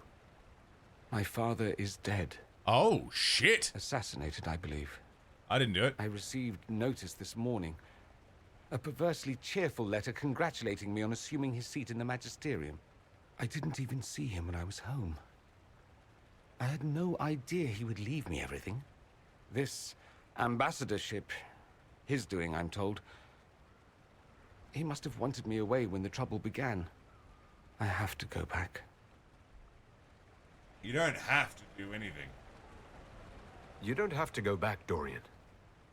My father is dead. Oh, shit! Assassinated, I believe. I didn't do it. I received notice this morning. A perversely cheerful letter congratulating me on assuming his seat in the magisterium. I didn't even see him when I was home. I had no idea he would leave me everything. This ambassadorship, his doing, I'm told. He must have wanted me away when the trouble began. I have to go back. You don't have to do anything. You don't have to go back, Dorian.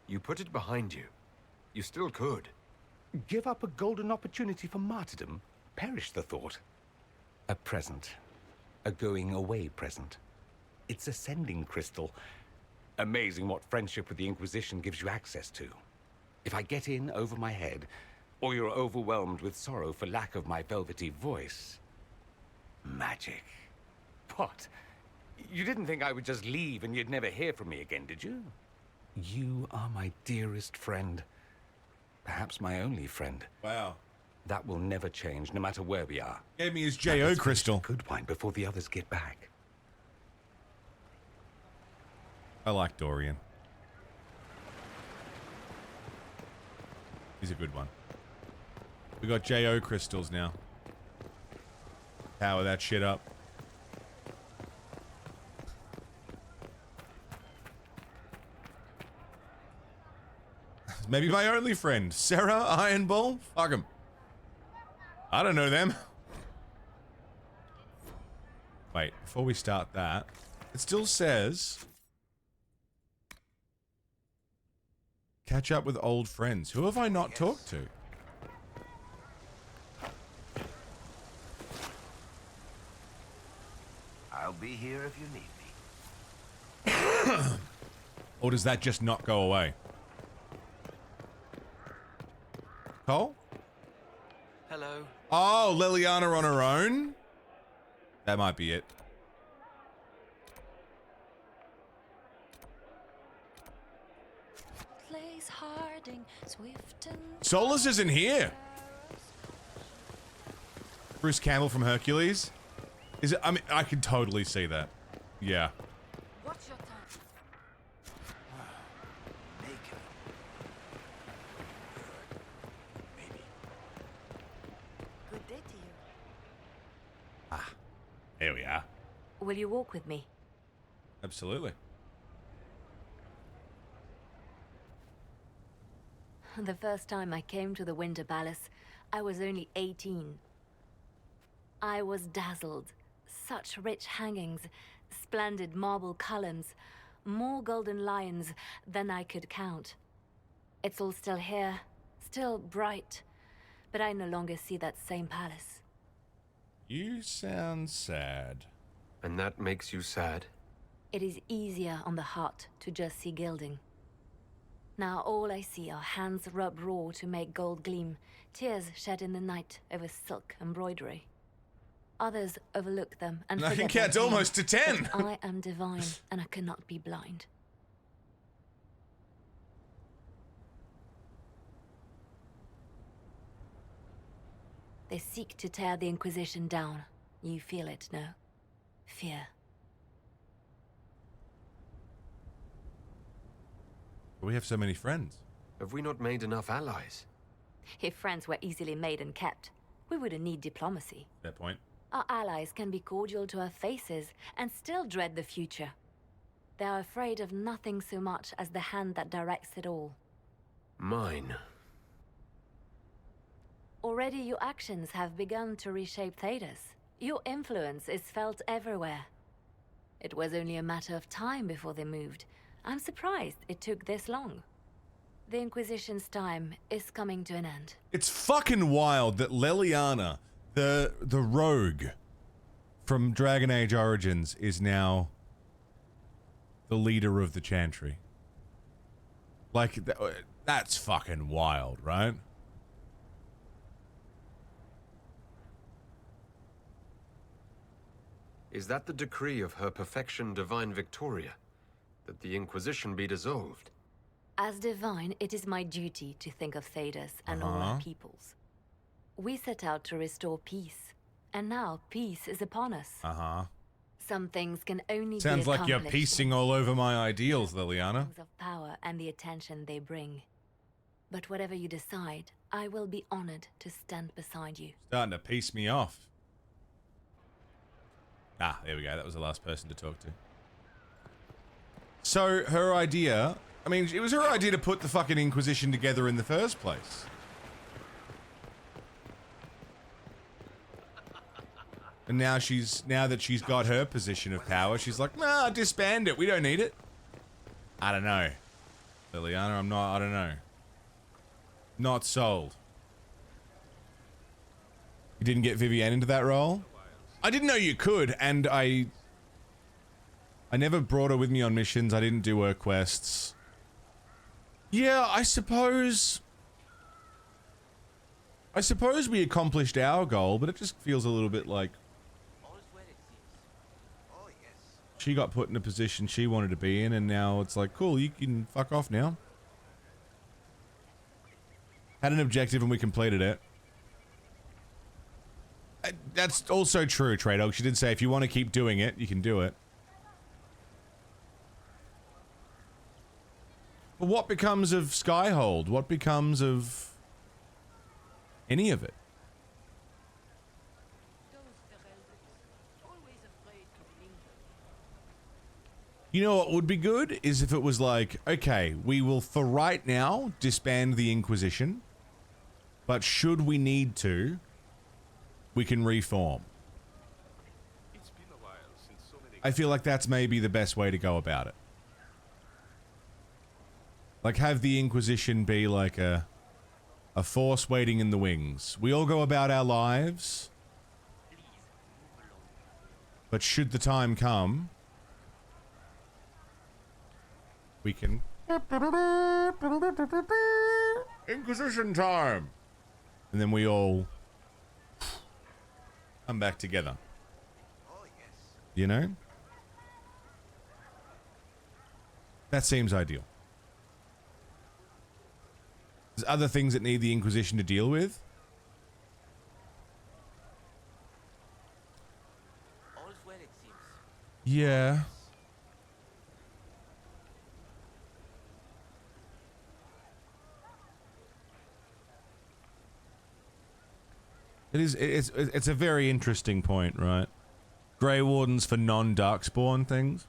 You put it behind you. You still could. Give up a golden opportunity for martyrdom? Perish the thought. A present. A going-away present. It's a sending crystal. Amazing what friendship with the Inquisition gives you access to. If I get in over my head, or you're overwhelmed with sorrow for lack of my velvety voice... Magic. What? You didn't think I would just leave and you'd never hear from me again, did you? You are my dearest friend. Perhaps my only friend. Wow. That will never change, no matter where we are. Gave me his J.O. crystal. Good wine before the others get back. I like Dorian. He's a good one. We got J.O. crystals now. Power that shit up. Maybe my only friend. Sarah Ironball? Fuck him. I don't know them. Wait, before we start that, it still says... Catch up with old friends. Who have I not talked to? I'll be here if you need me. Or does that just not go away? Cole? Hello. Oh, Liliana on her own? That might be it. Solus isn't here. Bruce Campbell from Hercules? Is it? I mean, I can totally see that. Yeah. What's your time? Good day to you. Ah, here we are. Will you walk with me? Absolutely. The first time I came to the Winter Palace, I was only 18. I was dazzled. Such rich hangings, splendid marble columns, more golden lions than I could count. It's all still here, still bright, but I no longer see that same palace. You sound sad. And that makes you sad? It is easier on the heart to just see gilding. Now all I see are hands rubbed raw to make gold gleam, tears shed in the night over silk embroidery. Others overlook them and I can forget count their almost to pain. 10. But I am divine, and I cannot be blind. They seek to tear the Inquisition down. You feel it, no? Fear. We have so many friends. Have we not made enough allies? If friends were easily made and kept, we wouldn't need diplomacy. Fair point. Our allies can be cordial to our faces and still dread the future. They are afraid of nothing so much as the hand that directs it all. Mine. Already your actions have begun to reshape Thedas. Your influence is felt everywhere. It was only a matter of time before they moved. I'm surprised it took this long. The Inquisition's time is coming to an end. It's fucking wild that Liliana, the rogue from Dragon Age Origins, is now the leader of the Chantry. Like, that's fucking wild, right? Is that the decree of Her Perfection Divine Victoria? That the Inquisition be dissolved? As divine, it is my duty to think of Thedas and all our peoples. We set out to restore peace, And now peace is upon us. Uh-huh. Some things can only Sounds be like you're accomplished piecing all over my ideals, Liliana. with of power and the attention they bring. But whatever you decide, I will be honored to stand beside you. Starting to piece me off. Ah, there we go. That was the last person to talk to. So, her idea... I mean, it was her idea to put the fucking Inquisition together in the first place. And now that she's got her position of power, she's like, nah, disband it. We don't need it. I don't know. Liliana, I don't know. Not sold. You didn't get Vivienne into that role? I didn't know you could, and I never brought her with me on missions. I didn't do her quests. Yeah, I suppose we accomplished our goal, but it just feels a little bit like she got put in a position she wanted to be in, and now it's like, cool, you can fuck off now. Had an objective and we completed it. That's also true, Trey Dog. She did say if you want to keep doing it, you can do it. But what becomes of Skyhold? What becomes of any of it? You know what would be good is if it was like, okay, we will for right now disband the Inquisition, but should we need to, we can reform. I feel like that's maybe the best way to go about it. Like, have the Inquisition be like a force waiting in the wings. We all go about our lives, but should the time come, we can... Inquisition time! And then we all come back together. You know? That seems ideal. There's other things that need the Inquisition to deal with. All's well, it seems. Yeah. It's a very interesting point, right? Grey Wardens for non-Darkspawn things.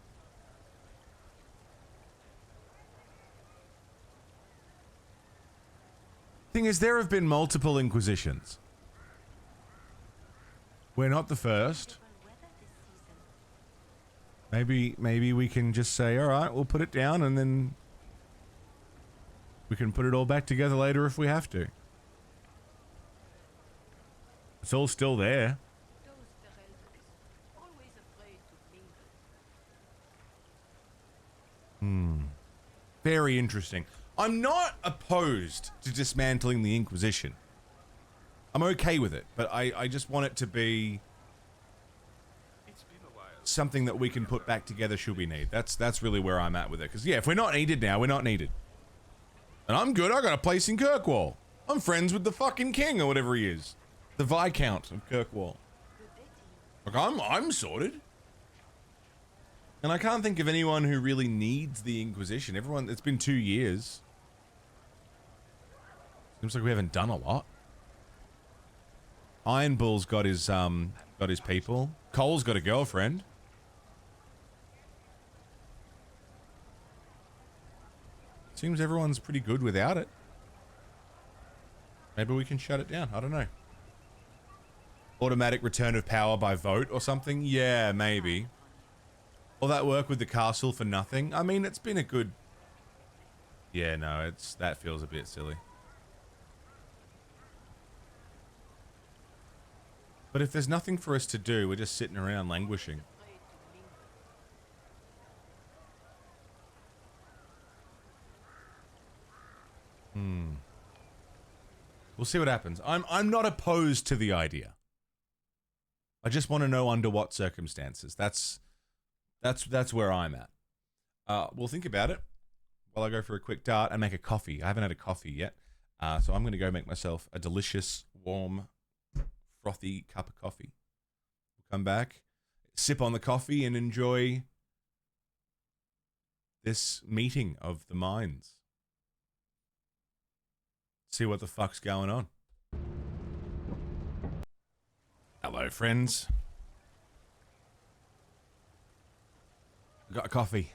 Thing is, there have been multiple Inquisitions. We're not the first. Maybe we can just say, all right, we'll put it down, and then we can put it all back together later if we have to. It's all still there. Very interesting. I'm not opposed to dismantling the Inquisition. I'm okay with it, but I just want it to be something that we can put back together should we need. That's really where I'm at with it. Because, yeah, if we're not needed now, we're not needed. And I'm good. I got a place in Kirkwall. I'm friends with the fucking king or whatever he is. The Viscount of Kirkwall. Like, I'm sorted. And I can't think of anyone who really needs the Inquisition. Everyone, it's been 2 years. Seems like we haven't done a lot. Iron Bull's got his people. Cole's got a girlfriend. Seems everyone's pretty good without it. Maybe we can shut it down. I don't know. Automatic return of power by vote or something? Yeah, maybe. All that work with the castle for nothing? I mean, it's been a good... Yeah, no, that feels a bit silly. But if there's nothing for us to do, we're just sitting around languishing. We'll see what happens. I'm not opposed to the idea. I just want to know under what circumstances. That's where I'm at. We'll think about it while I go for a quick dart and make a coffee. I haven't had a coffee yet. So I'm going to go make myself a delicious, warm, frothy cup of coffee. come back, sip on the coffee, and enjoy this meeting of the minds. See what the fuck's going on. Hello, friends. Got a coffee.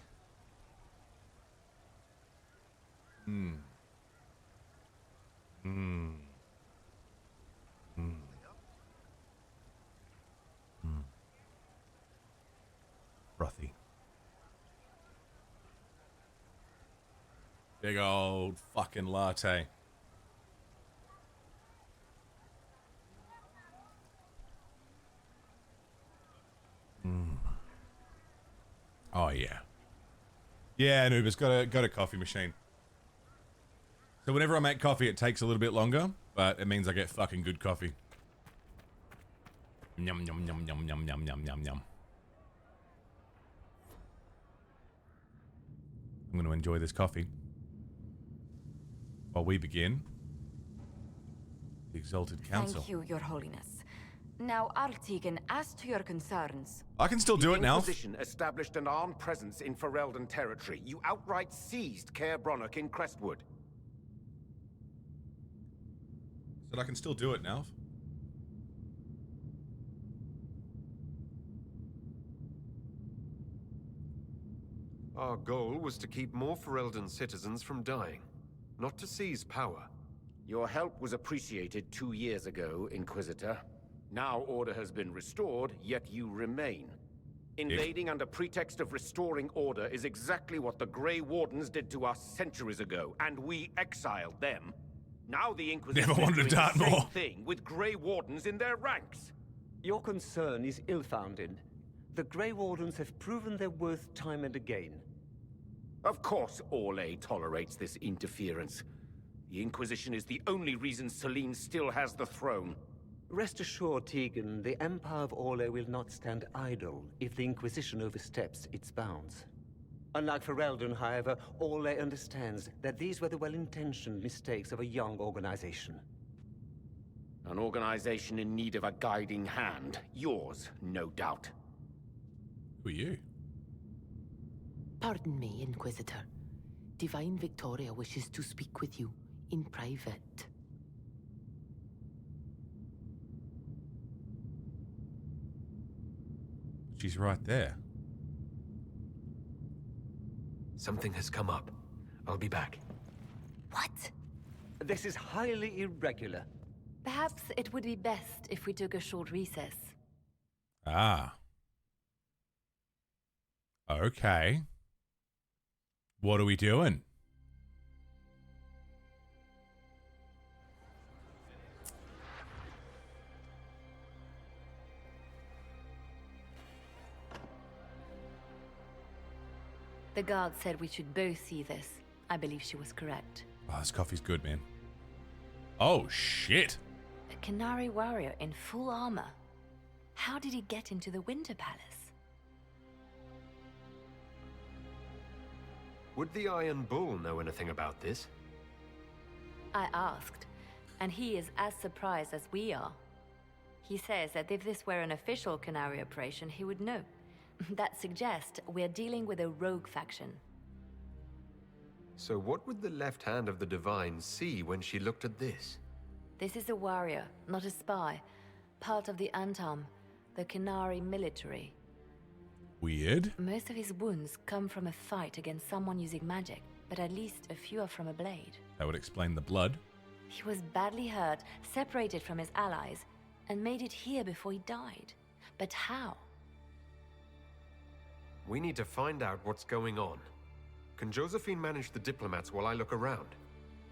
Frothy. Big old fucking latte. Oh yeah. Yeah, Anuba's got a coffee machine. So whenever I make coffee, it takes a little bit longer, but it means I get fucking good coffee. Yum yum yum yum yum yum yum yum yum. I'm going to enjoy this coffee while we begin the Exalted Council. Thank you, Your Holiness. Now, Artigan, as to your concerns... I can still do it now. The Inquisition established an armed presence in Ferelden territory. You outright seized Caer Bronach in Crestwood. Said I can still do it now. Our goal was to keep more Ferelden citizens from dying, not to seize power. Your help was appreciated 2 years ago, Inquisitor. Now order has been restored, yet you remain. Invading under pretext of restoring order is exactly what the Grey Wardens did to us centuries ago, and we exiled them. Now the Inquisition Never wanted is to doing die the same more. thing with Grey Wardens in their ranks. Your concern is ill-founded. The Grey Wardens have proven their worth time and again. Of course Orlais tolerates this interference. The Inquisition is the only reason Selene still has the throne. Rest assured, Tegan, the Empire of Orlais will not stand idle if the Inquisition oversteps its bounds. Unlike Ferelden, however, Orlais understands that these were the well-intentioned mistakes of a young organization. An organization in need of a guiding hand. Yours, no doubt. Who are you? Pardon me, Inquisitor. Divine Victoria wishes to speak with you in private. She's right there. Something has come up. I'll be back. What? This is highly irregular. Perhaps it would be best if we took a short recess. Ah. Okay. What are we doing? The guard said we should both see this. I believe she was correct. Oh, this coffee's good, man. Oh, shit. A Canary warrior in full armor. How did he get into the Winter Palace? Would the Iron Bull know anything about this? I asked, and he is as surprised as we are. He says that if this were an official Canary operation, he would know. That suggests we're dealing with a rogue faction. So what would the left hand of the Divine see when she looked at this? This is a warrior, not a spy. Part of the Antam, the Canary military. Weird. Most of his wounds come from a fight against someone using magic, but at least a few are from a blade. That would explain the blood. He was badly hurt, separated from his allies, and made it here before he died. But how? We need to find out what's going on. Can Josephine manage the diplomats while I look around?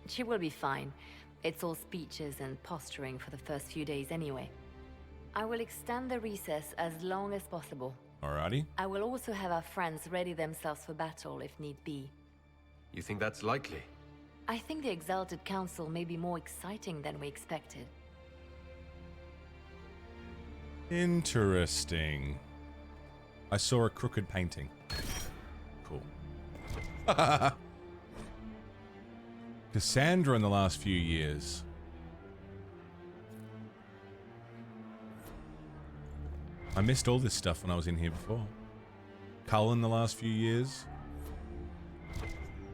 She will be fine. It's all speeches and posturing for the first few days anyway. I will extend the recess as long as possible. Alrighty. I will also have our friends ready themselves for battle if need be. You think that's likely? I think the Exalted Council may be more exciting than we expected. Interesting. I saw a crooked painting. Cool. Cassandra in the last few years. I missed all this stuff when I was in here before. Cullen the last few years.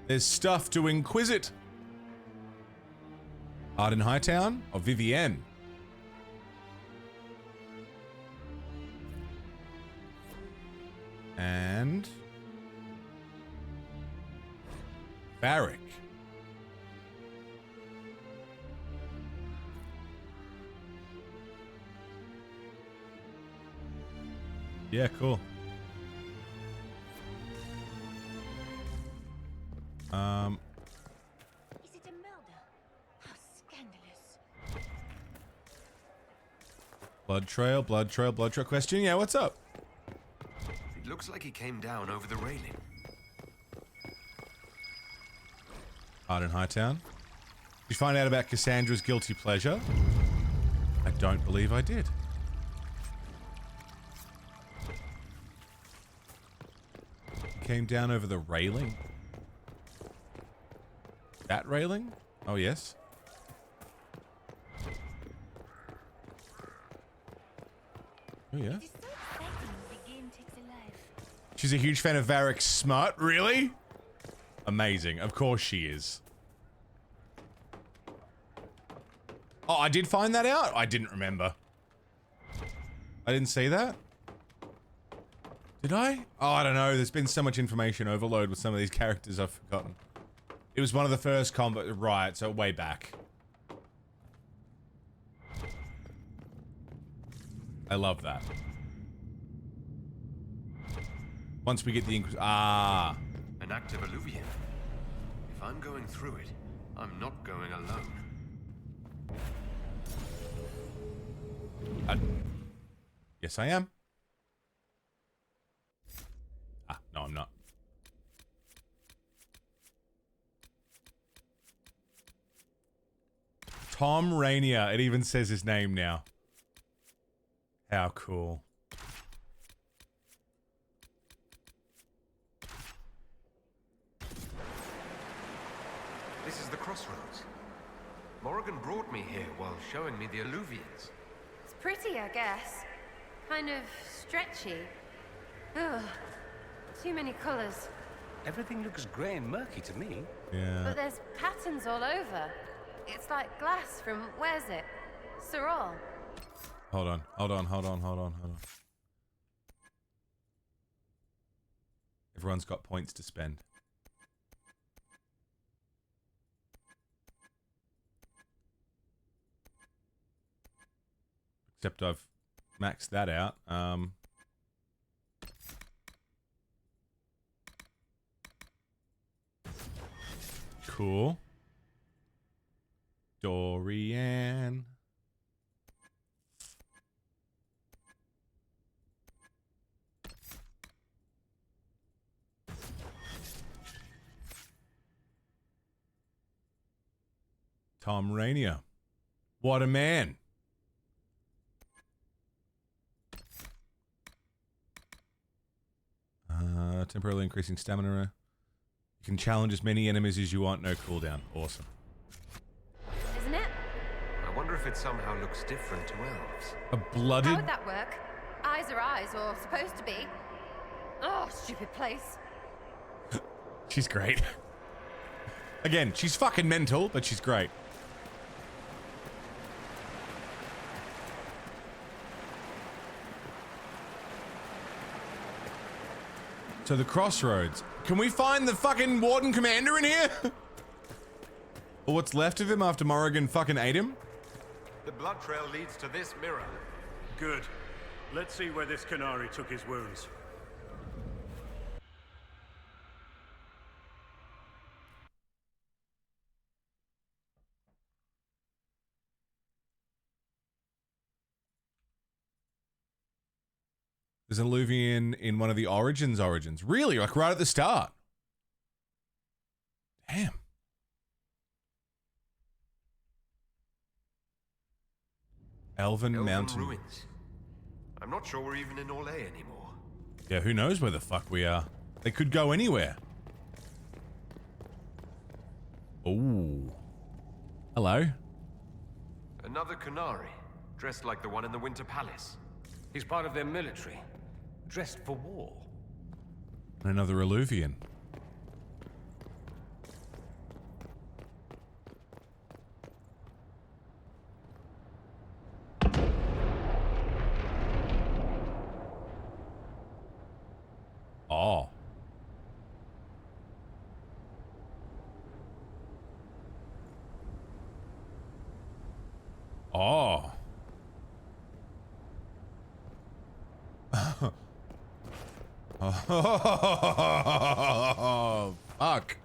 There's stuff to inquisit. Arden Hightown or Vivienne? And Varric. Yeah, cool. Is it a murder? How scandalous. Blood trail, blood trail, blood trail. Question? Yeah, what's up? It looks like he came down over the railing. Arden Hightown. Did you find out about Cassandra's guilty pleasure? I don't believe I did. He came down over the railing. That railing? Oh, yes. Oh, yeah. She's a huge fan of Varric's smut. Really? Amazing. Of course she is. Oh, I did find that out? I didn't remember. I didn't see that? Did I? Oh, I don't know. There's been so much information overload with some of these characters I've forgotten. It was one of the first combat, right, so way back. I love that. Once we get the Inquisition. Ah. An active alluvium. If I'm going through it, I'm not going alone. Yes, I am. Ah, no, I'm not. Tom Rainier. It even says his name now. How cool. This is the crossroads. Morrigan brought me here while showing me the alluvians. It's pretty, I guess. Kind of stretchy. Ugh. Too many colors. Everything looks grey and murky to me. Yeah. But there's patterns all over. It's like glass from, where's it? Sorol. Hold on, hold on, hold on, hold on, hold on. Everyone's got points to spend. Except I've maxed that out. Cool. Dorian. Tom Rainier. What a man. Temporarily increasing stamina. You can challenge as many enemies as you want, no cooldown. Awesome. Isn't it? I wonder if it somehow looks different to elves. A blooded... How would that work? Eyes are eyes, or supposed to be. Oh, stupid place. She's great. Again, she's fucking mental, but she's great. So the crossroads. Can we find the fucking Warden Commander in here? Or what's left of him after Morrigan fucking ate him? The blood trail leads to this mirror. Good. Let's see where this Canary took his wounds. There's an alluvian in one of the Origins. Really? Like right at the start? Damn. Elven Mountain. Ruins. I'm not sure we're even in Orlais anymore. Yeah, who knows where the fuck we are? They could go anywhere. Ooh. Hello. Another Canary, dressed like the one in the Winter Palace. He's part of their military, dressed for war. Another Illuvian. Oh. Oh. Oh, fuck.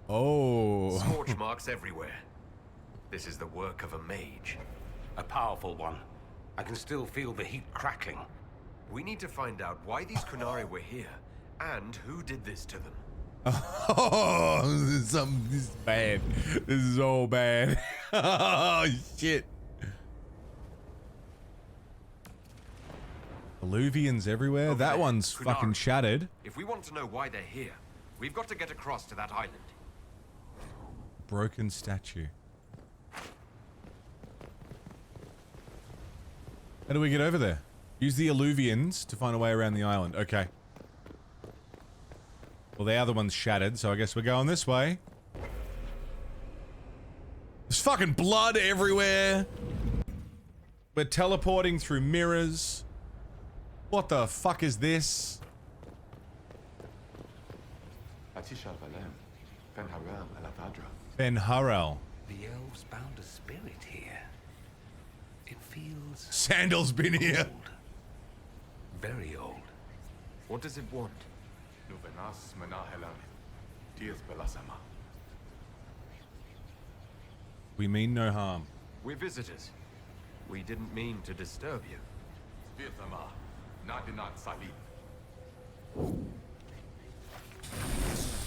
Oh. Scorch marks everywhere. This is the work of a mage. A powerful one. I can still feel the heat crackling. We need to find out why these Kunari were here, and who did this to them. Oh, this is bad. This is all bad. Oh, shit. Illuvians everywhere. Over that there, one's Kunari. fucking shattered. If we want to know why they're here, we've got to get across to that island. Broken statue. How do we get over there? Use the Illuvians to find a way around the island. Okay. Well, the other one's shattered, so I guess we're going this way. There's fucking blood everywhere. We're teleporting through mirrors. What the fuck is this? Ben Harel. The elves bound a spirit here. It feels... Sandal's been here. Old. Very old. What does it want? We mean no harm. We're visitors. We didn't mean to disturb you.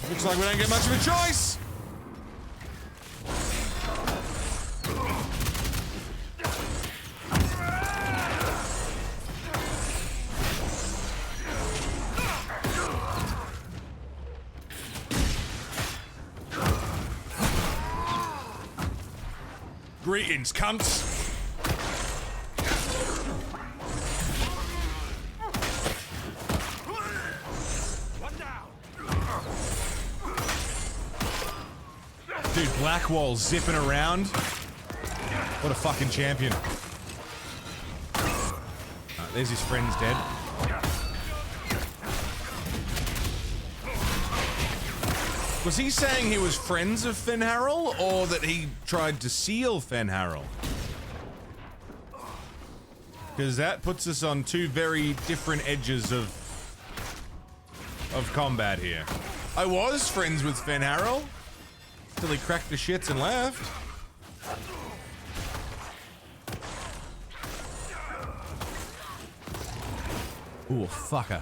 Looks like we don't get much of a choice. Greetings, cunts. Dude, Blackwall zipping around. What a fucking champion. There's his friends dead. Was he saying he was friends of Fenharel, or that he tried to seal Fenharel? Because that puts us on two very different edges of combat here. I was friends with Fenharel till he cracked the shits and left. Ooh, fucker.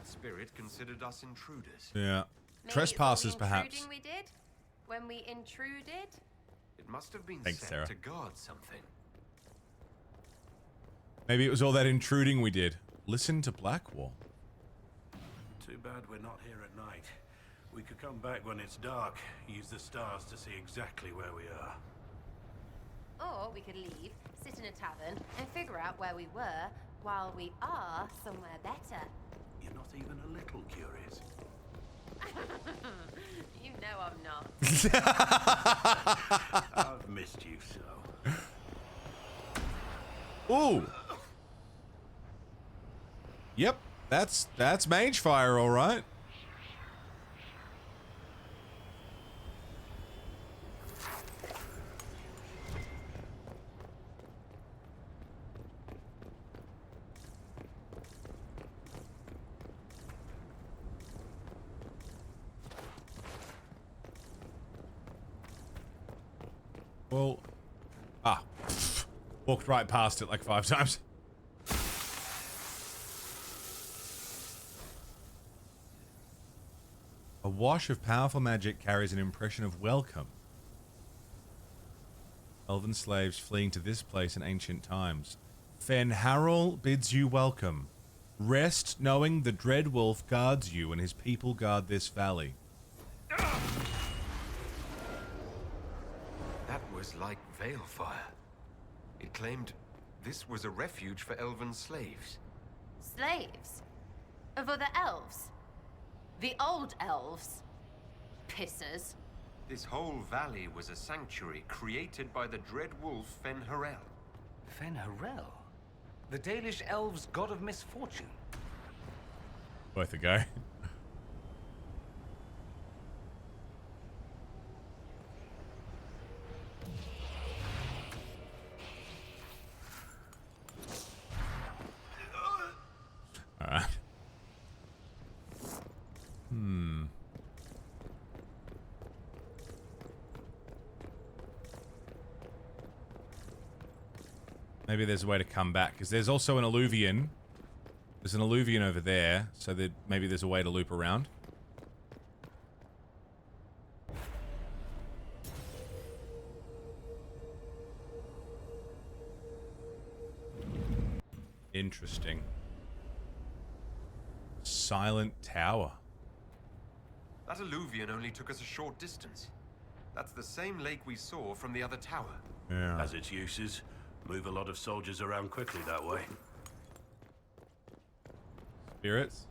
Spirit considered us intruders. Yeah. Maybe Trespassers, it's all the perhaps. intruding we did? When we intruded? It must have been Thanks, set Sarah. to guard something. Maybe it was all that intruding we did. Listen to Blackwall. Too bad we're not here at night. We could come back when it's dark, use the stars to see exactly where we are. Or we could leave, sit in a tavern, and figure out where we were while we are somewhere better. You're not even a little curious. You know I'm not. I've missed you so. Ooh. Yep, that's mage fire, all right. Well, walked right past it like 5 times. A wash of powerful magic carries an impression of welcome. Elven slaves fleeing to this place in ancient times. Fenharel bids you welcome. Rest knowing the Dread Wolf guards you and his people guard this valley. That was like Veilfire. It claimed this was a refuge for elven slaves. Slaves? Of other elves? The old elves? Pissers. This whole valley was a sanctuary created by the Dread Wolf Fenharel. Fenharel? The Dalish elves' god of misfortune. Worth a go. Alright. Maybe there's a way to come back, because there's also an alluvion. There's an alluvion over there, so that maybe there's a way to loop around. Interesting. Silent Tower. That alluvion only took us a short distance. That's the same lake we saw from the other tower. Yeah. Has its uses. Move a lot of soldiers around quickly that way. Spirits?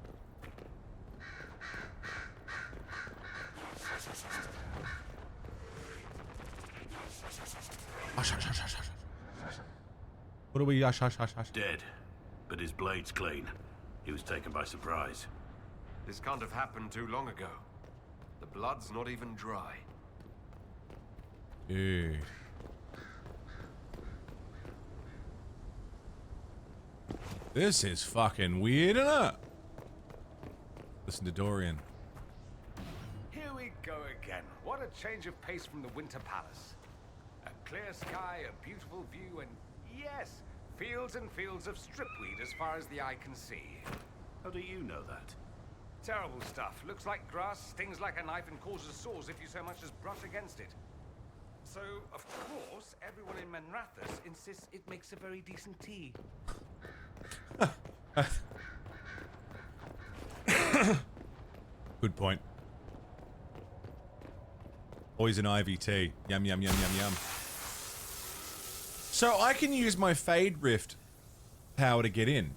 What do we Dead, but his blade's clean. He was taken by surprise. This can't have happened too long ago. The blood's not even dry. Dude. This is fucking weird, isn't it? Listen to Dorian. Here we go again. What a change of pace from the Winter Palace. A clear sky, a beautiful view, and yes, fields and fields of stripweed as far as the eye can see. How do you know that? Terrible stuff. Looks like grass, stings like a knife, and causes sores if you so much as brush against it. So, of course, everyone in Manrathus insists it makes a very decent tea. Good point. Poison ivy tea. Yum, yum, yum, yum, yum. So I can use my Fade Rift power to get in.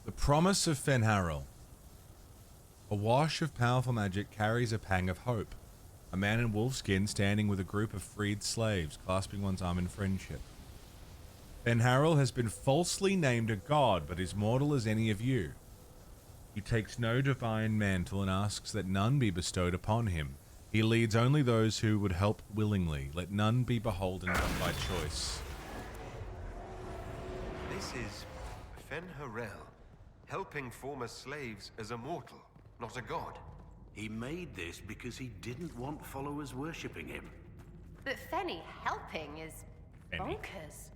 The promise of Fenharel. A wash of powerful magic carries a pang of hope. A man in wolfskin standing with a group of freed slaves, clasping one's arm in friendship. Fenharel has been falsely named a god, but is mortal as any of you. He takes no divine mantle and asks that none be bestowed upon him. He leads only those who would help willingly. Let none be beholden by choice. This is Fenharel, helping former slaves as a mortal, not a god. He made this because he didn't want followers worshipping him. But Fenny helping is bonkers.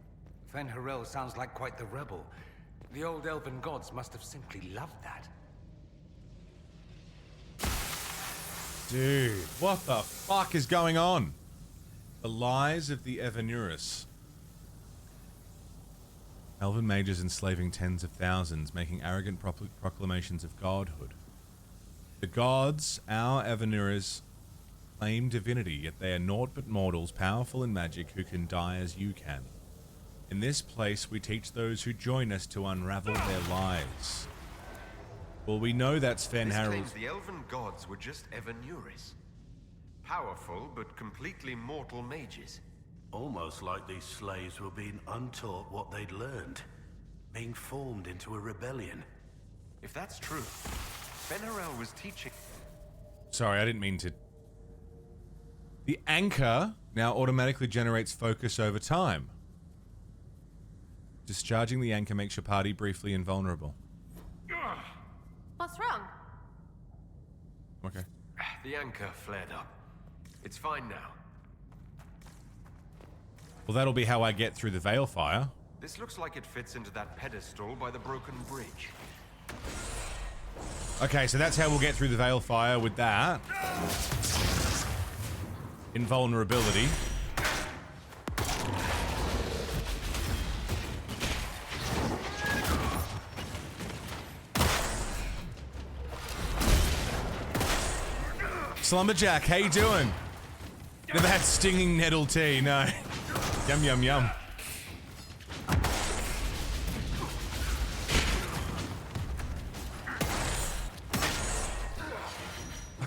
Fenharel sounds like quite the rebel. The old elven gods must have simply loved that. Dude, what the fuck is going on? The lies of the Evanurus. Elven mages enslaving tens of thousands, making arrogant proclamations of godhood. The gods, our Evanurus, claim divinity, yet they are naught but mortals, powerful in magic, who can die as you can. In this place, we teach those who join us to unravel their lives. Well, we know that's Fenharel's. The elven gods were just Evanurus. Powerful, but completely mortal mages. Almost like these slaves were being untaught what they'd learned. Being formed into a rebellion. If that's true, Fenharel was teaching... Sorry, I didn't mean to... The anchor now automatically generates focus over time. Discharging the anchor makes your party briefly invulnerable. What's wrong? Okay. The anchor flared up. It's fine now. Well, that'll be how I get through the Veilfire. This looks like it fits into that pedestal by the broken bridge. Okay, so that's how we'll get through the Veilfire with that. Invulnerability. Slumberjack, how you doing? Never had stinging nettle tea, no. Yum, yum, yum.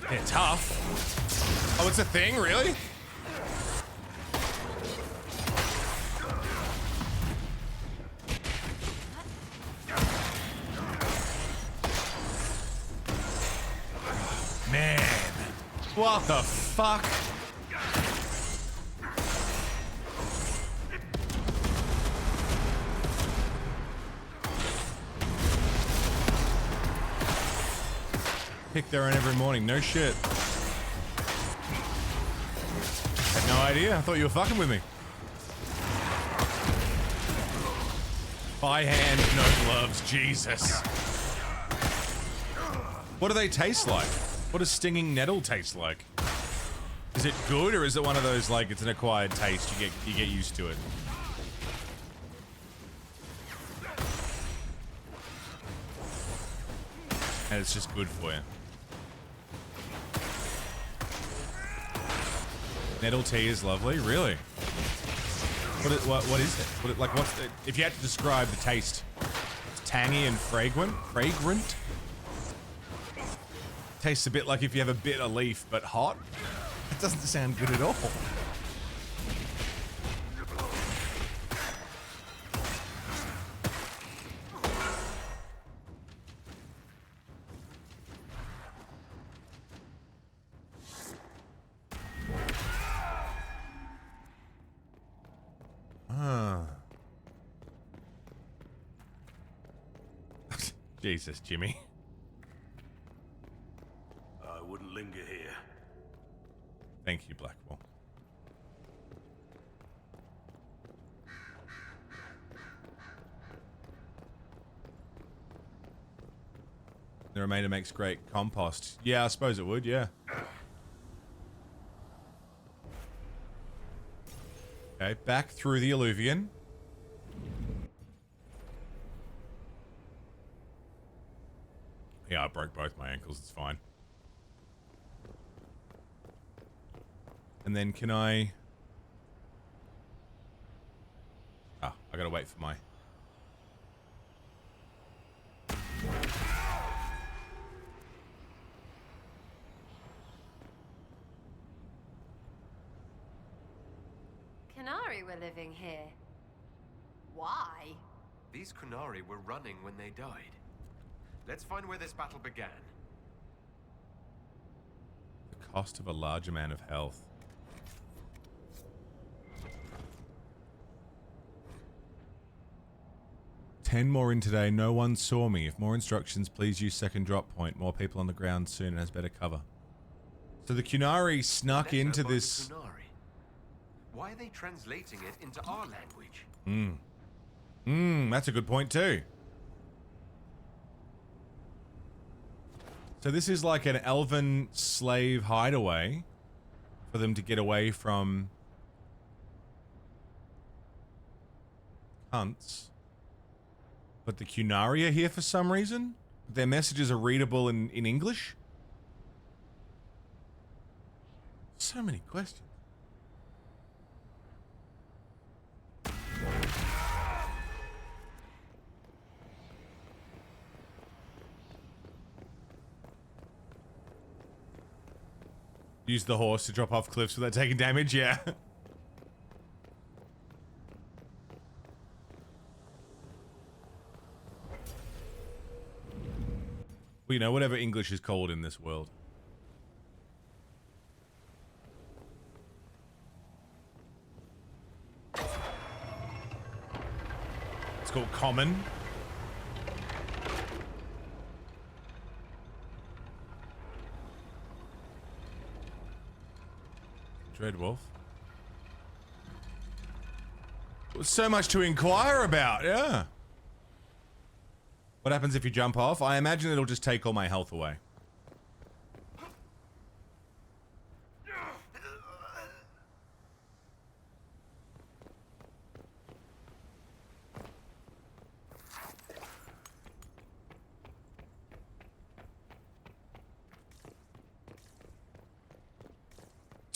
They're tough. Oh, it's a thing, really? Man, what the fuck? Pick their own every morning, no shit. Had no idea, I thought you were fucking with me. By hand, no gloves, Jesus. What do they taste like? What does stinging nettle taste like? Is it good, or is it one of those, like, it's an acquired taste, you get used to it? And it's just good for you. Nettle tea is lovely, really. What is it? What's the, if you had to describe the taste, it's tangy and fragrant. Fragrant. Tastes a bit like if you have a bitter leaf, but hot. It doesn't sound good at all. Jesus, Jimmy. I wouldn't linger here. Thank you, Blackwell. The remainder makes great compost. Yeah, I suppose it would, yeah. Okay, back through the alluvion. Yeah, I broke both my ankles, it's fine. And then can I... Ah, I gotta wait for my... Qunari were living here. Why? These Qunari were running when they died. Let's find where this battle began. The cost of a large amount of health. "10 more in today. No one saw me. If more instructions, please use second drop point. More people on the ground soon and has better cover." So the Qunari snuck into this... Qunari. Why are they translating it into our language? That's a good point too. So this is like an elven slave hideaway for them to get away from cunts. But the Qunari are here for some reason? Their messages are readable in English? So many questions. Use the horse to drop off cliffs without taking damage, yeah. Well, you know, whatever English is called in this world. It's called common. Dreadwolf. So much to inquire about, yeah. What happens if you jump off? I imagine it'll just take all my health away.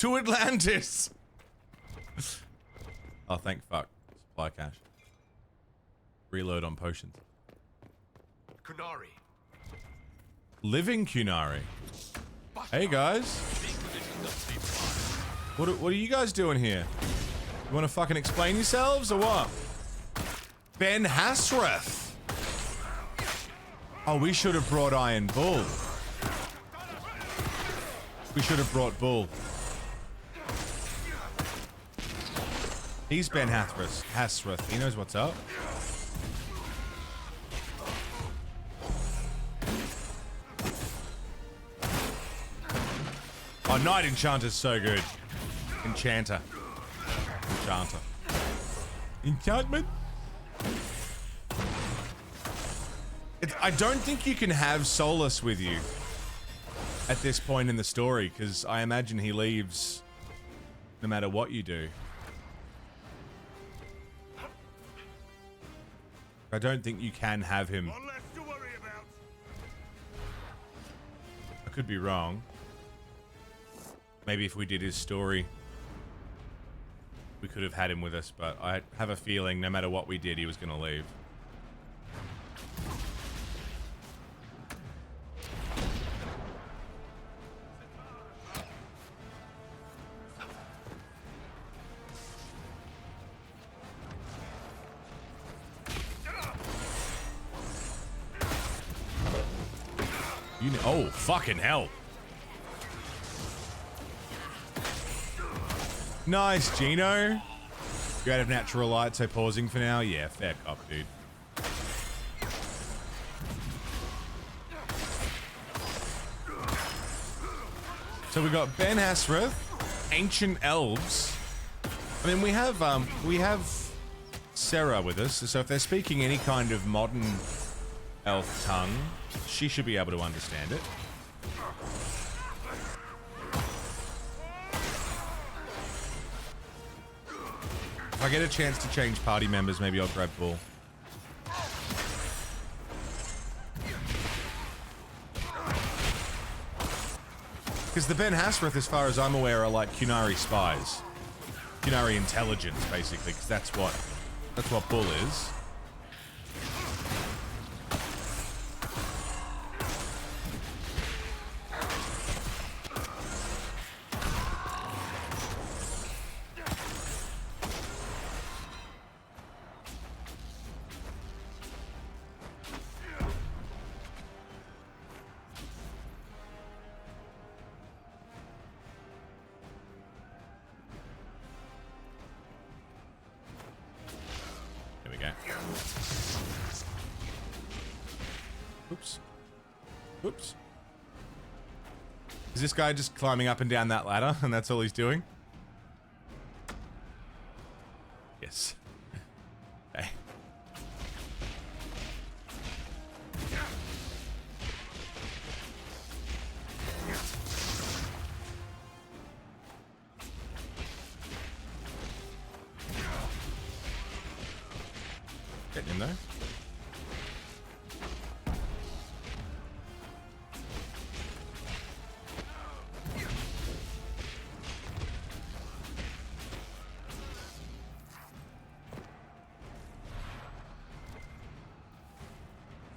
To Atlantis! Oh, thank fuck. Supply cache. Reload on potions. Kunari. Living Kunari. Hey, guys. What are you guys doing here? You want to fucking explain yourselves, or what? Ben Hasrath. Oh, we should have brought Iron Bull. We should have brought Bull. He's Ben Hasrath. He knows what's up. Oh, Knight Enchanter's so good. Enchanter. Enchantment? I don't think you can have Solus with you at this point in the story, because I imagine he leaves no matter what you do. I don't think you can have him. I could be wrong. Maybe if we did his story, we could have had him with us, but I have a feeling no matter what we did, he was going to leave. Oh, fucking hell. Nice, Gino. You're out of natural light, so pausing for now? Yeah, fair cop, dude. So we got Ben Hasrath, Ancient Elves. I mean, we have Sarah with us, so if they're speaking any kind of modern elf tongue, she should be able to understand it. If I get a chance to change party members, maybe I'll grab Bull. Because the Ben Hasrath, as far as I'm aware, are like Kunari spies. Kunari intelligence, basically, because that's what Bull is. Oops. Is this guy just climbing up and down that ladder and that's all he's doing? Yes. Okay. Getting in there.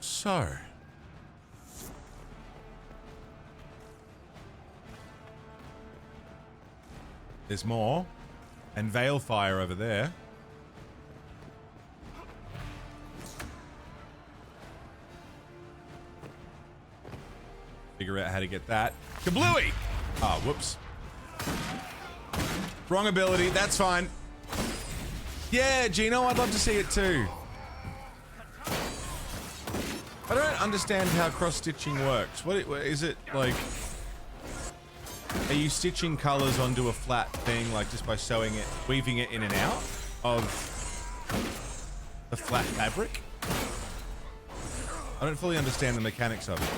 So, there's more, and Veilfire over there. Figure out how to get that. Kablooey! Oh, whoops. Wrong ability, that's fine. Yeah, Gino, I'd love to see it too. I don't understand how cross-stitching works. What is it like? Are you stitching colors onto a flat thing, like just by sewing it, weaving it in and out of the flat fabric? I don't fully understand the mechanics of it.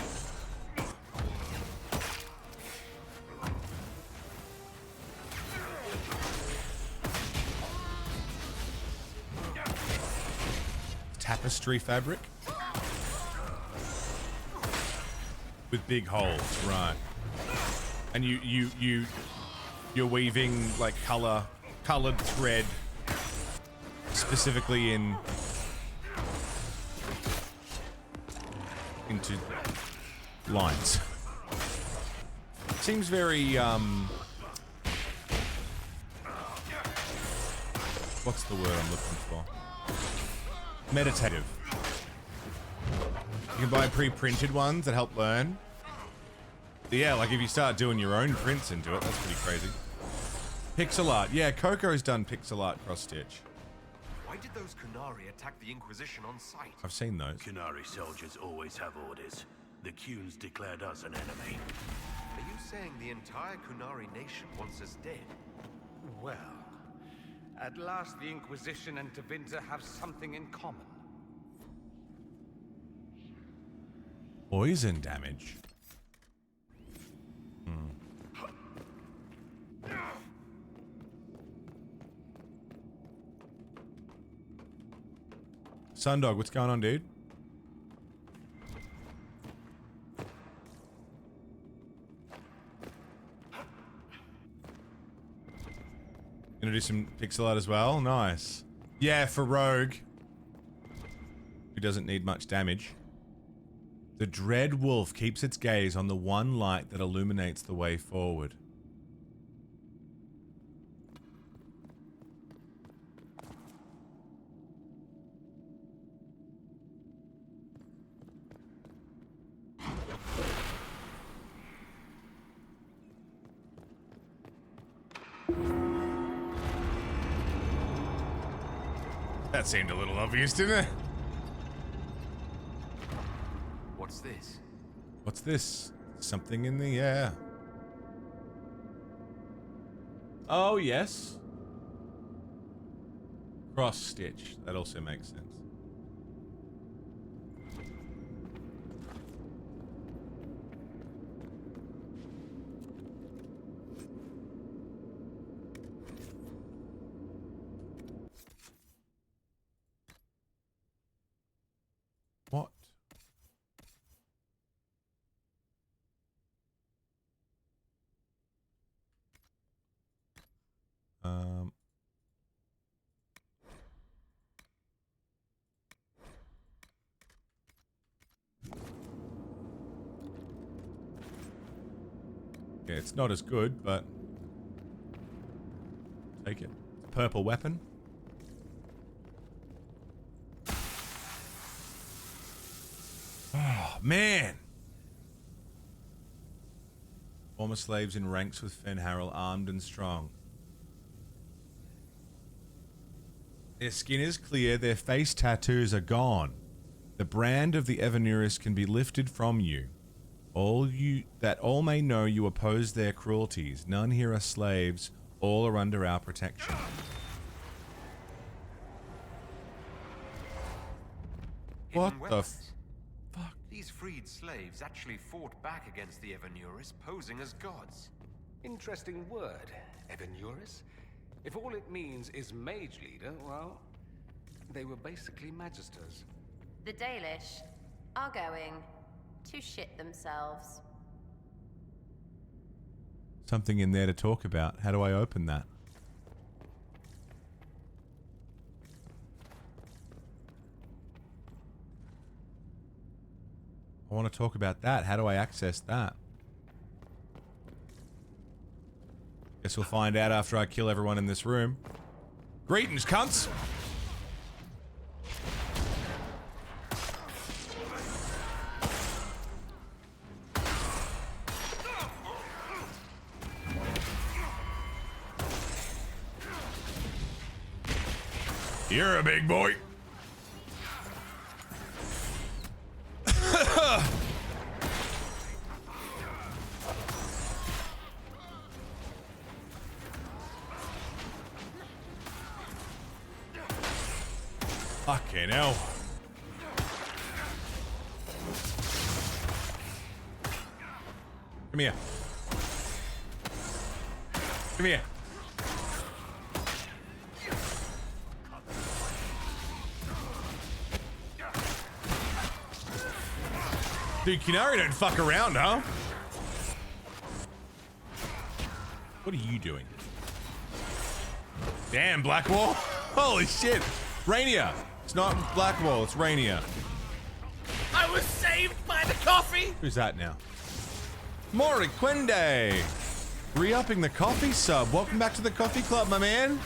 Tapestry fabric? With big holes, right. And you you're weaving like colored thread specifically into lines. Seems very what's the word I'm looking for? Meditative. You can buy pre-printed ones that help learn. But yeah, like if you start doing your own prints into it, that's pretty crazy. Pixel art. Yeah, Coco's done pixel art cross-stitch. Why did those Qunari attack the Inquisition on sight? I've seen those. Qunari soldiers always have orders. The Qunes declared us an enemy. Are you saying the entire Qunari nation wants us dead? Well, at last the Inquisition and Tevinter have something in common. Poison damage. Sundog, what's going on, dude? Gonna do some pixel art as well? Nice. Yeah, for Rogue, who doesn't need much damage. The Dread Wolf keeps its gaze on the one light that illuminates the way forward. That seemed a little obvious, didn't it? What's this? What's this? Something in the air. Oh, yes. Cross stitch. That also makes sense. What? Yeah, it's not as good, but take it. Purple weapon. Oh, man. Former slaves in ranks with Fenharel, armed and strong. Their skin is clear, their face tattoos are gone. The brand of the Evanuris can be lifted from you. That all may know you oppose their cruelties. None here are slaves, all are under our protection. What the fuck? These freed slaves actually fought back against the Evanuris, posing as gods. Interesting word, Evanuris. If all it means is mage leader, well, they were basically magisters. The Dalish are going to shit themselves. Something in there to talk about. How do I open that? I want to talk about that. How do I access that? Guess we'll find out after I kill everyone in this room. Greetings, cunts! You're a big boy. Fucking hell. Come here. Come here. Dude, Qunari don't fuck around, huh? What are you doing? Damn, Blackwall. Holy shit. Rainier. It's not Blackwall, it's Rainier. I was saved by the coffee! Who's that now? Mori Quende. Re-upping the coffee sub. Welcome back to the coffee club, my man.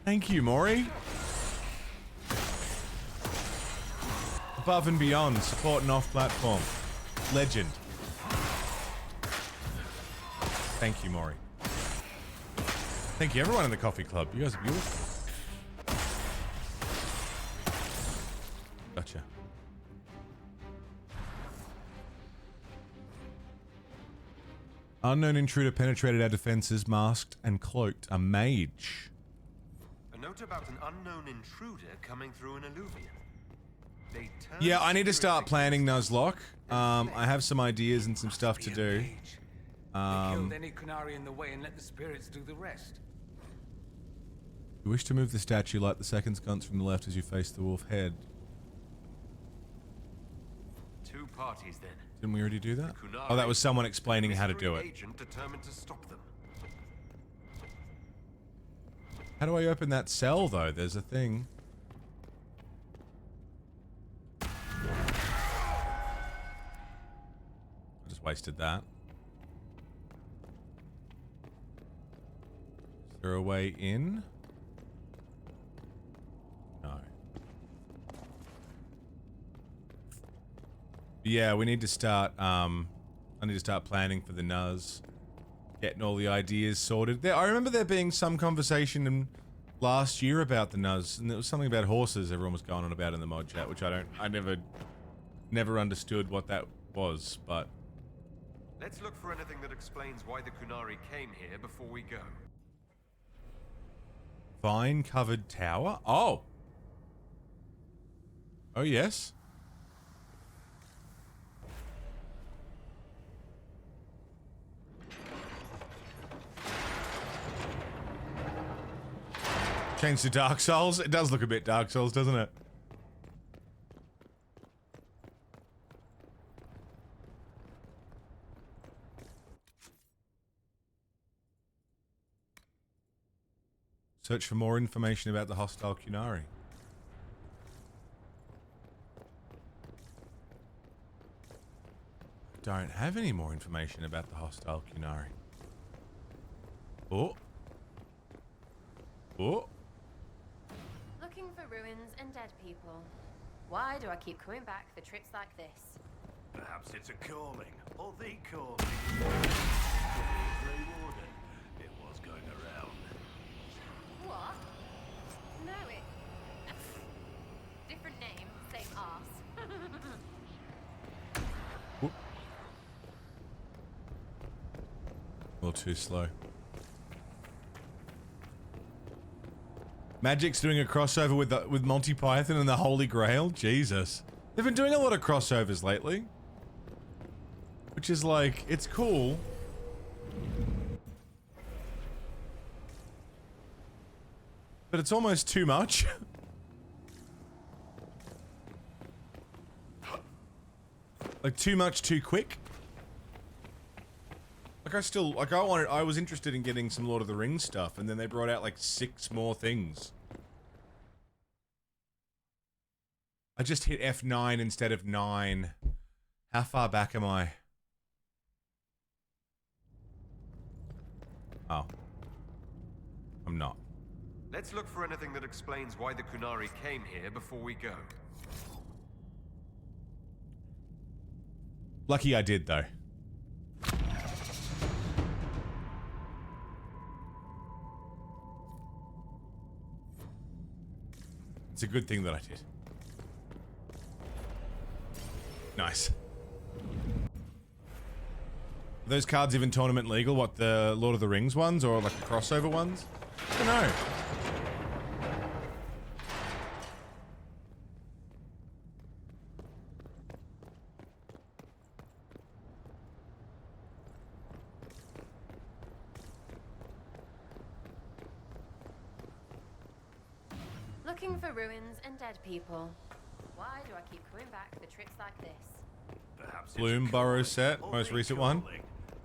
Thank you, Maury. Above and beyond, support and off-platform. Legend. Thank you, Maury. Thank you, everyone in the coffee club. You guys are beautiful. Gotcha. Unknown intruder penetrated our defenses, masked and cloaked. A mage. A note about an unknown intruder coming through an alluvion. Yeah, I need to start planning Nuzlocke. I have some ideas and some stuff to do. Killed any Kunari in the way and let the spirits do the rest. You wish to move the statue, light the second sconce from the left as you face the wolf head. Two parties then. Didn't we already do that? Oh, that was someone explaining how to do it. Agent determined to stop them. How do I open that cell, though? There's a thing. I just wasted that. Is there a way in? No. Yeah, we need to start, I need to start planning for the Nuz. Getting all the ideas sorted. I remember there being some conversation last year about the Nuz, and there was something about horses everyone was going on about in the mod chat, which I never understood what that was, but... Let's look for anything that explains why the Kunari came here before we go. Vine-covered tower? Oh! Oh, yes. Change to Dark Souls? It does look a bit Dark Souls, doesn't it? Search for more information about the hostile Kunari. Don't have any more information about the hostile Kunari. Oh. Oh. Looking for ruins and dead people. Why do I keep coming back for trips like this? Perhaps it's a calling, or the calling. Grey Warden. It was going around. What? No, it... Different name, same arse. A little too slow. Magic's doing a crossover with Monty Python and the Holy Grail? Jesus. They've been doing a lot of crossovers lately. Which is like, it's cool. But it's almost too much. Like, too much too quick. Like, I was interested in getting some Lord of the Rings stuff, and then they brought out like 6 more things. I just hit F9 instead of 9. How far back am I? Oh. I'm not. Let's look for anything that explains why the Kunari came here before we go. Lucky I did, though. It's a good thing that I did. Nice. Are those cards even tournament legal? What, the Lord of the Rings ones? Or like the crossover ones? I don't know. Looking for ruins and dead people. Why do I keep coming back for trips like this? Perhaps Bloom Burrow set, most recent one.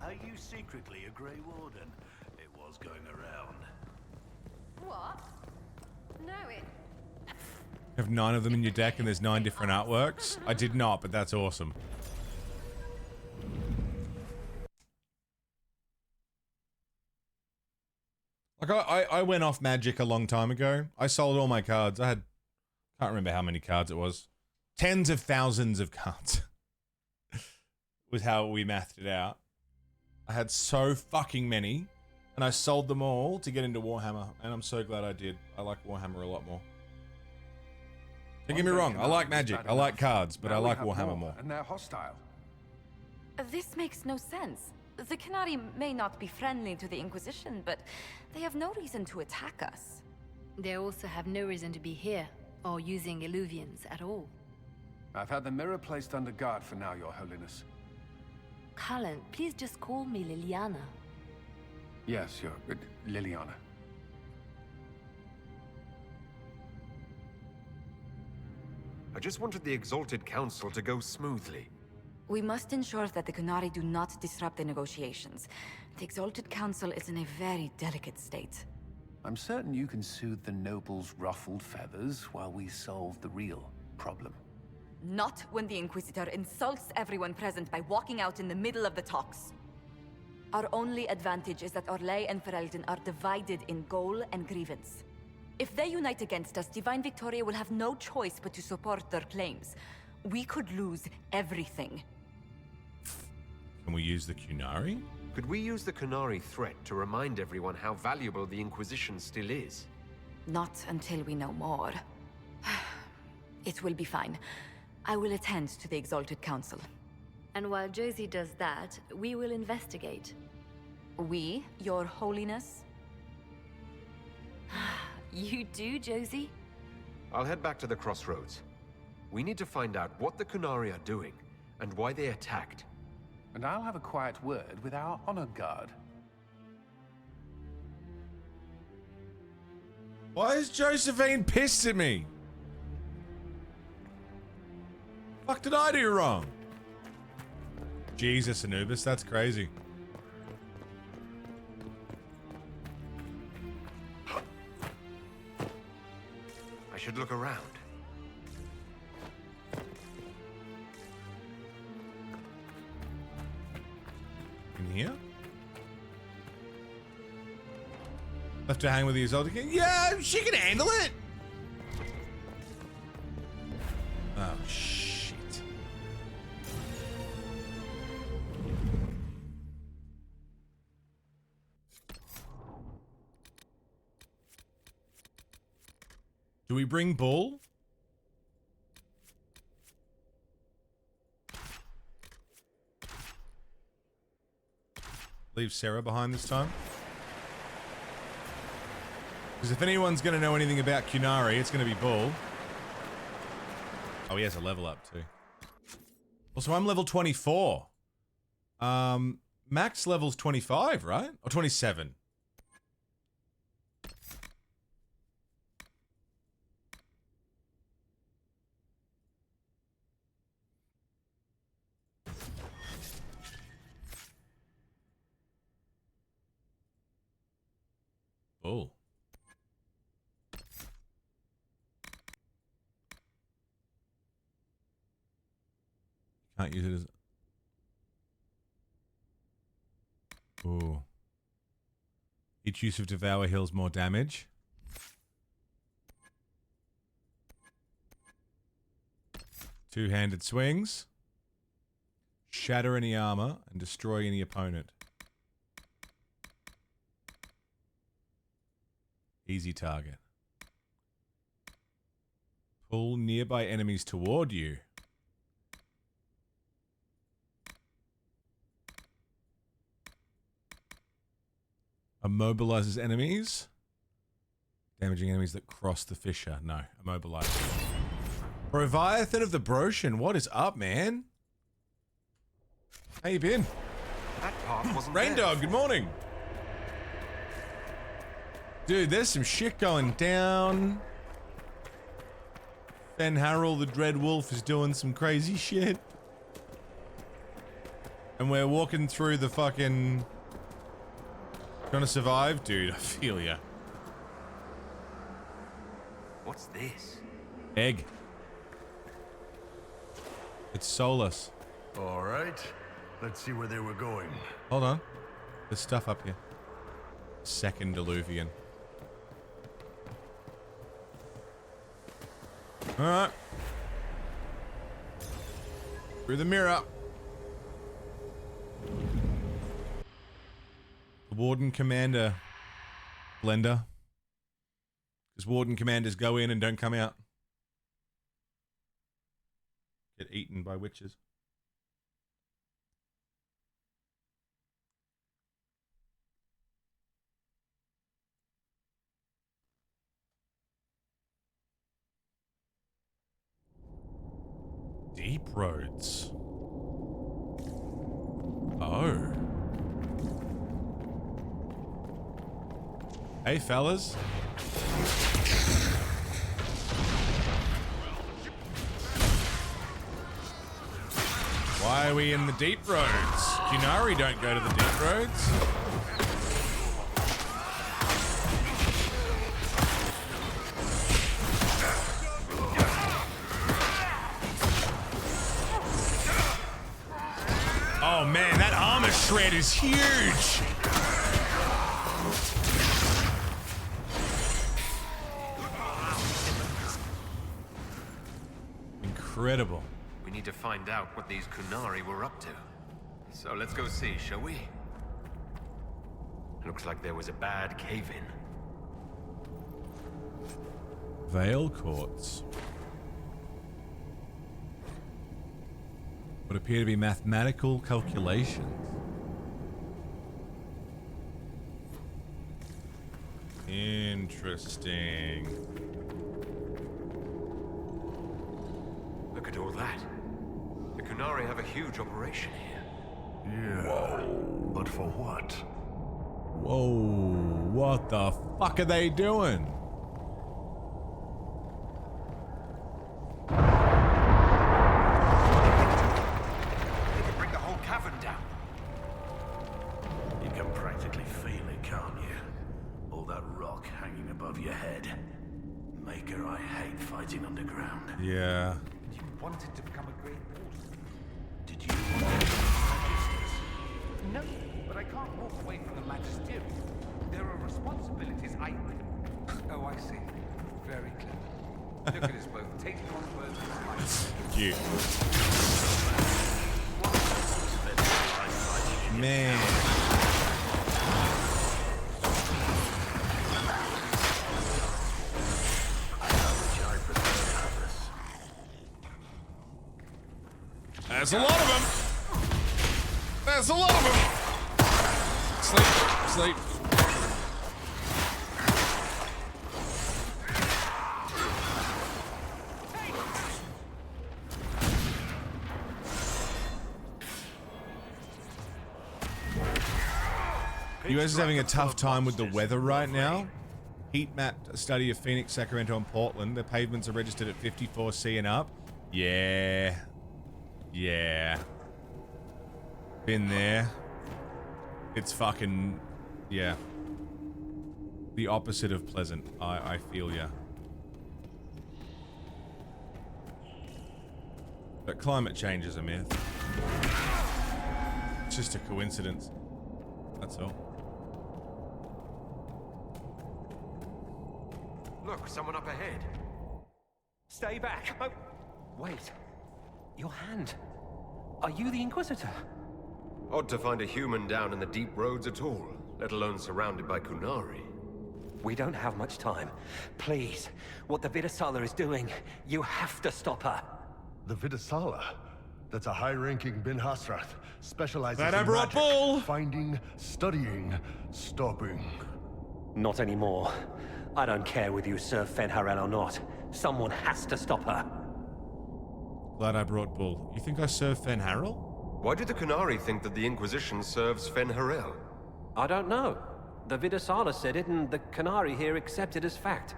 A Are you secretly a Grey Warden? It was going around. What? No, it... You have 9 of them in your deck and there's 9 different artworks? I did not, but that's awesome. Like, I went off Magic a long time ago. I sold all my cards. I had... can't remember how many cards it was. Tens of thousands of cards. Was how we mathed it out. I had so fucking many. And I sold them all to get into Warhammer. And I'm so glad I did. I like Warhammer a lot more. Don't get me wrong, I like Magic, I like cards, but I like Warhammer more. And they're hostile. This makes no sense. The Qunari may not be friendly to the Inquisition, but they have no reason to attack us. They also have no reason to be here, or using Illuvians at all. I've had the mirror placed under guard for now, Your Holiness. Cullen, please just call me Liliana. Yes, Your... Liliana. I just wanted the Exalted Council to go smoothly. We must ensure that the Qunari do not disrupt the negotiations. The Exalted Council is in a very delicate state. I'm certain you can soothe the nobles' ruffled feathers while we solve the real problem. Not when the Inquisitor insults everyone present by walking out in the middle of the talks. Our only advantage is that Orlais and Ferelden are divided in goal and grievance. If they unite against us, Divine Victoria will have no choice but to support their claims. We could lose everything. Can we use the Qunari? Could we use the Qunari threat to remind everyone how valuable the Inquisition still is? Not until we know more. It will be fine. I will attend to the Exalted Council. And while Josie does that, we will investigate. We, Your Holiness? You do, Josie? I'll head back to the crossroads. We need to find out what the Qunari are doing, and why they attacked. And I'll have a quiet word with our honor guard. Why is Josephine pissed at me? Fuck did I do wrong? Jesus, Anubis, that's crazy. I should look around. In here? Left to hang with the Exalted King? Yeah, she can handle it! Oh, shit. Do we bring Bull? Leave Sarah behind this time? Because if anyone's going to know anything about Qunari, it's going to be Bull. Oh, he has a level up too. Also, I'm level 24. Max level's 25, right? Or 27. Oh. Can't use it as... Ooh. Each use of Devour heals more damage. Two-handed swings. Shatter any armor and destroy any opponent. Easy target. Pull nearby enemies toward you. Immobilizes enemies. Damaging enemies that cross the fissure. No, immobilize. Proviathan of the Broshan, what is up, man? How you been? That path wasn't Rain there. Dog, good morning. Dude, there's some shit going down. Ben Harrell, the Dread Wolf, is doing some crazy shit. and we're walking through the fucking... Trying to survive? Dude, I feel ya. What's this? Egg. It's soulless. All right. Let's see where they were going. Hold on. There's stuff up here. Second Diluvian. Alright. Through the mirror. The Warden Commander blender. Because Warden Commanders go in and don't come out. Get eaten by witches. Deep roads. Oh. Hey, fellas. Why are we in the deep roads? Qunari don't go to the deep roads. Oh man, that armor shred is huge! Incredible. We need to find out what these Qunari were up to. So let's go see, shall we? Looks like there was a bad cave-in. Veil courts. What appear to be mathematical calculations. Interesting. Look at all that. The Qunari have a huge operation here. Yeah. Whoa. But for what? Whoa. What the fuck are they doing? They could bring the whole cavern down. You can practically feel it, can't you? All that rock hanging above your head. Maker, I hate fighting underground. Yeah. You wanted to become a great warden. Did you want to become magisters? No, but I can't walk away from the magisterium. There are responsibilities I... Oh, I see. Very clever. Look at us both taking on words of life. Cute. Man. There's a lot of them. There's a lot of them. Sleep, sleep. US is having a tough time with the weather right now. Heat map study of Phoenix, Sacramento, and Portland. The pavements are registered at 54C and up. Yeah. Yeah. Been there. It's fucking... yeah. The opposite of pleasant. I feel ya. But climate change is a myth. It's just a coincidence. That's all. Look, someone up ahead. Stay back. Oh, wait. Your hand. Are you the Inquisitor? Odd to find a human down in the deep roads at all, let alone surrounded by Qunari. We don't have much time. Please, what the Vidasala is doing, you have to stop her. The Vidasala? That's a high-ranking Ben Hasrath, specializes That I in brought magic, bull. finding, studying, stopping. Not anymore. I don't care whether you serve Fenharel or not. Someone has to stop her. Glad I brought bull. You think I serve Fenharel? Why do the Qunari think that the Inquisition serves Fenharel? I don't know. The Vidasala said it, and the Qunari here accept it as fact.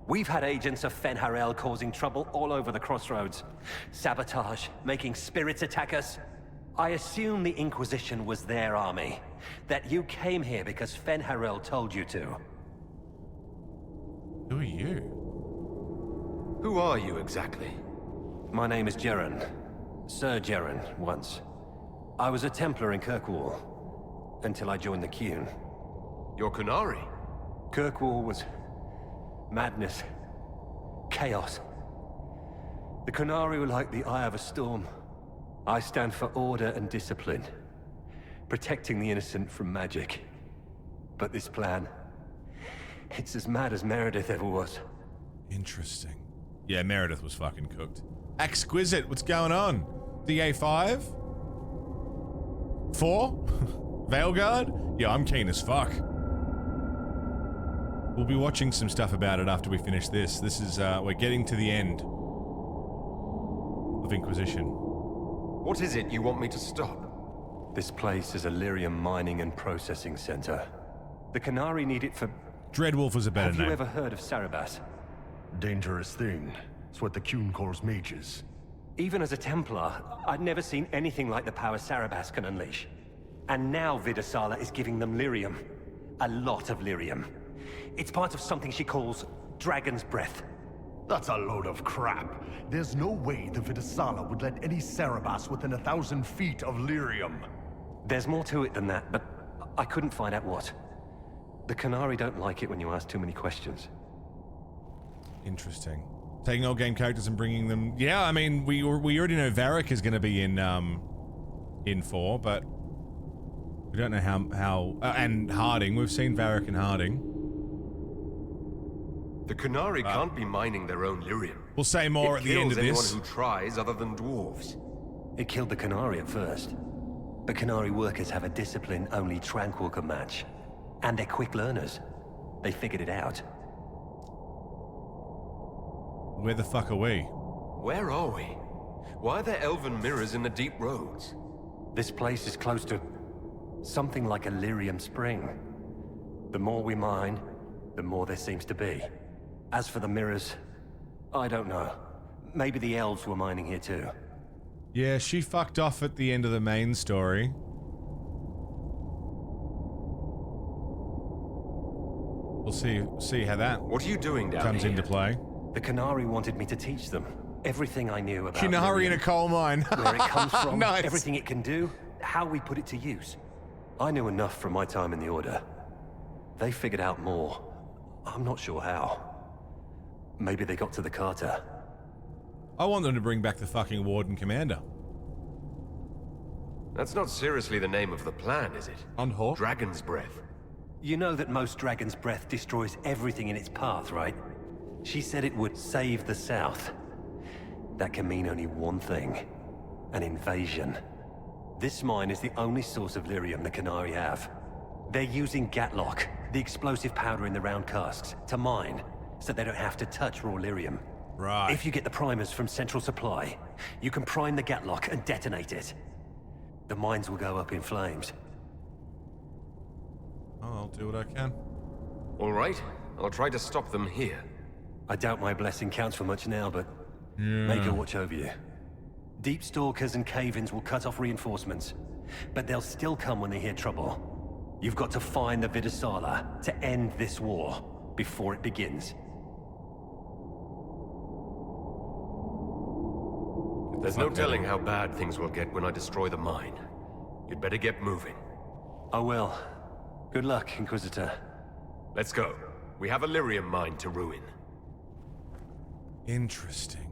We've had agents of Fenharel causing trouble all over the crossroads. Sabotage, making spirits attack us. I assume the Inquisition was their army. That you came here because Fenharel told you to. Who are you? Who are you exactly? My name is Jeren. Sir Jeren, once. I was a Templar in Kirkwall, until I joined the Qun. You're Qunari? Kirkwall was madness. Chaos. The Qunari were like the eye of a storm. I stand for order and discipline. Protecting the innocent from magic. But this plan... it's as mad as Meredith ever was. Interesting. Yeah, Meredith was fucking cooked. Exquisite, what's going on? DA5? 4? Veilguard? Yeah, I'm keen as fuck. We'll be watching some stuff about it after we finish this. This is, we're getting to the end of Inquisition. What is it you want me to stop? This place is a lyrium mining and processing center. The Qunari need it for... Dreadwolf was a better name. Have you ever heard of Sarabas? Dangerous thing. It's what the Qun calls mages. Even as a Templar, I'd never seen anything like the power Sarabas can unleash. And now Vidasala is giving them lyrium. A lot of lyrium. It's part of something she calls Dragon's Breath. That's a load of crap. There's no way the Vidasala would let any Sarabas within 1,000 feet of lyrium. There's more to it than that, but I couldn't find out what. The Qunari don't like it when you ask too many questions. Interesting. Taking old game characters and bringing them... Yeah, I mean, we already know Varric is going to be in 4, but we don't know how and Harding. We've seen Varric and Harding. The Qunari can't be mining their own lyrium. We'll say more at the end of this. It kills anyone who tries other than dwarves. It killed the Qunari at first. But Qunari workers have a discipline only Tranquil can match. And they're quick learners. They figured it out. Where the fuck are we? Where are we? Why are there elven mirrors in the deep roads? This place is close to something like a lyrium spring. The more we mine, the more there seems to be. As for the mirrors, I don't know. Maybe the elves were mining here too. Yeah, she fucked off at the end of the main story. We'll see how that What are you doing down comes here? into play. The Qunari wanted me to teach them everything I knew about Qunari in a coal mine. where it comes from, Nice. everything it can do, how we put it to use. I knew enough from my time in the Order. They figured out more. I'm not sure how. Maybe they got to the Carter. I want them to bring back the fucking Warden Commander. That's not seriously the name of the plan, is it? Unhawk? Dragon's Breath. You know that most Dragon's Breath destroys everything in its path, right? She said it would save the South. That can mean only one thing. An invasion. This mine is the only source of lyrium the Qunari have. They're using Gatlock, the explosive powder in the round casks, to mine, so they don't have to touch raw lyrium. Right. If you get the primers from Central Supply, you can prime the Gatlock and detonate it. The mines will go up in flames. I'll do what I can. All right, I'll try to stop them here. I doubt my blessing counts for much now, but Yeah. make her watch over you. Deep Stalkers and Cave-ins will cut off reinforcements, but they'll still come when they hear trouble. You've got to find the Vidasala to end this war before it begins. There's no telling how bad things will get when I destroy the mine. You'd better get moving. I will. Good luck, Inquisitor. Let's go. We have a lyrium mine to ruin. Interesting.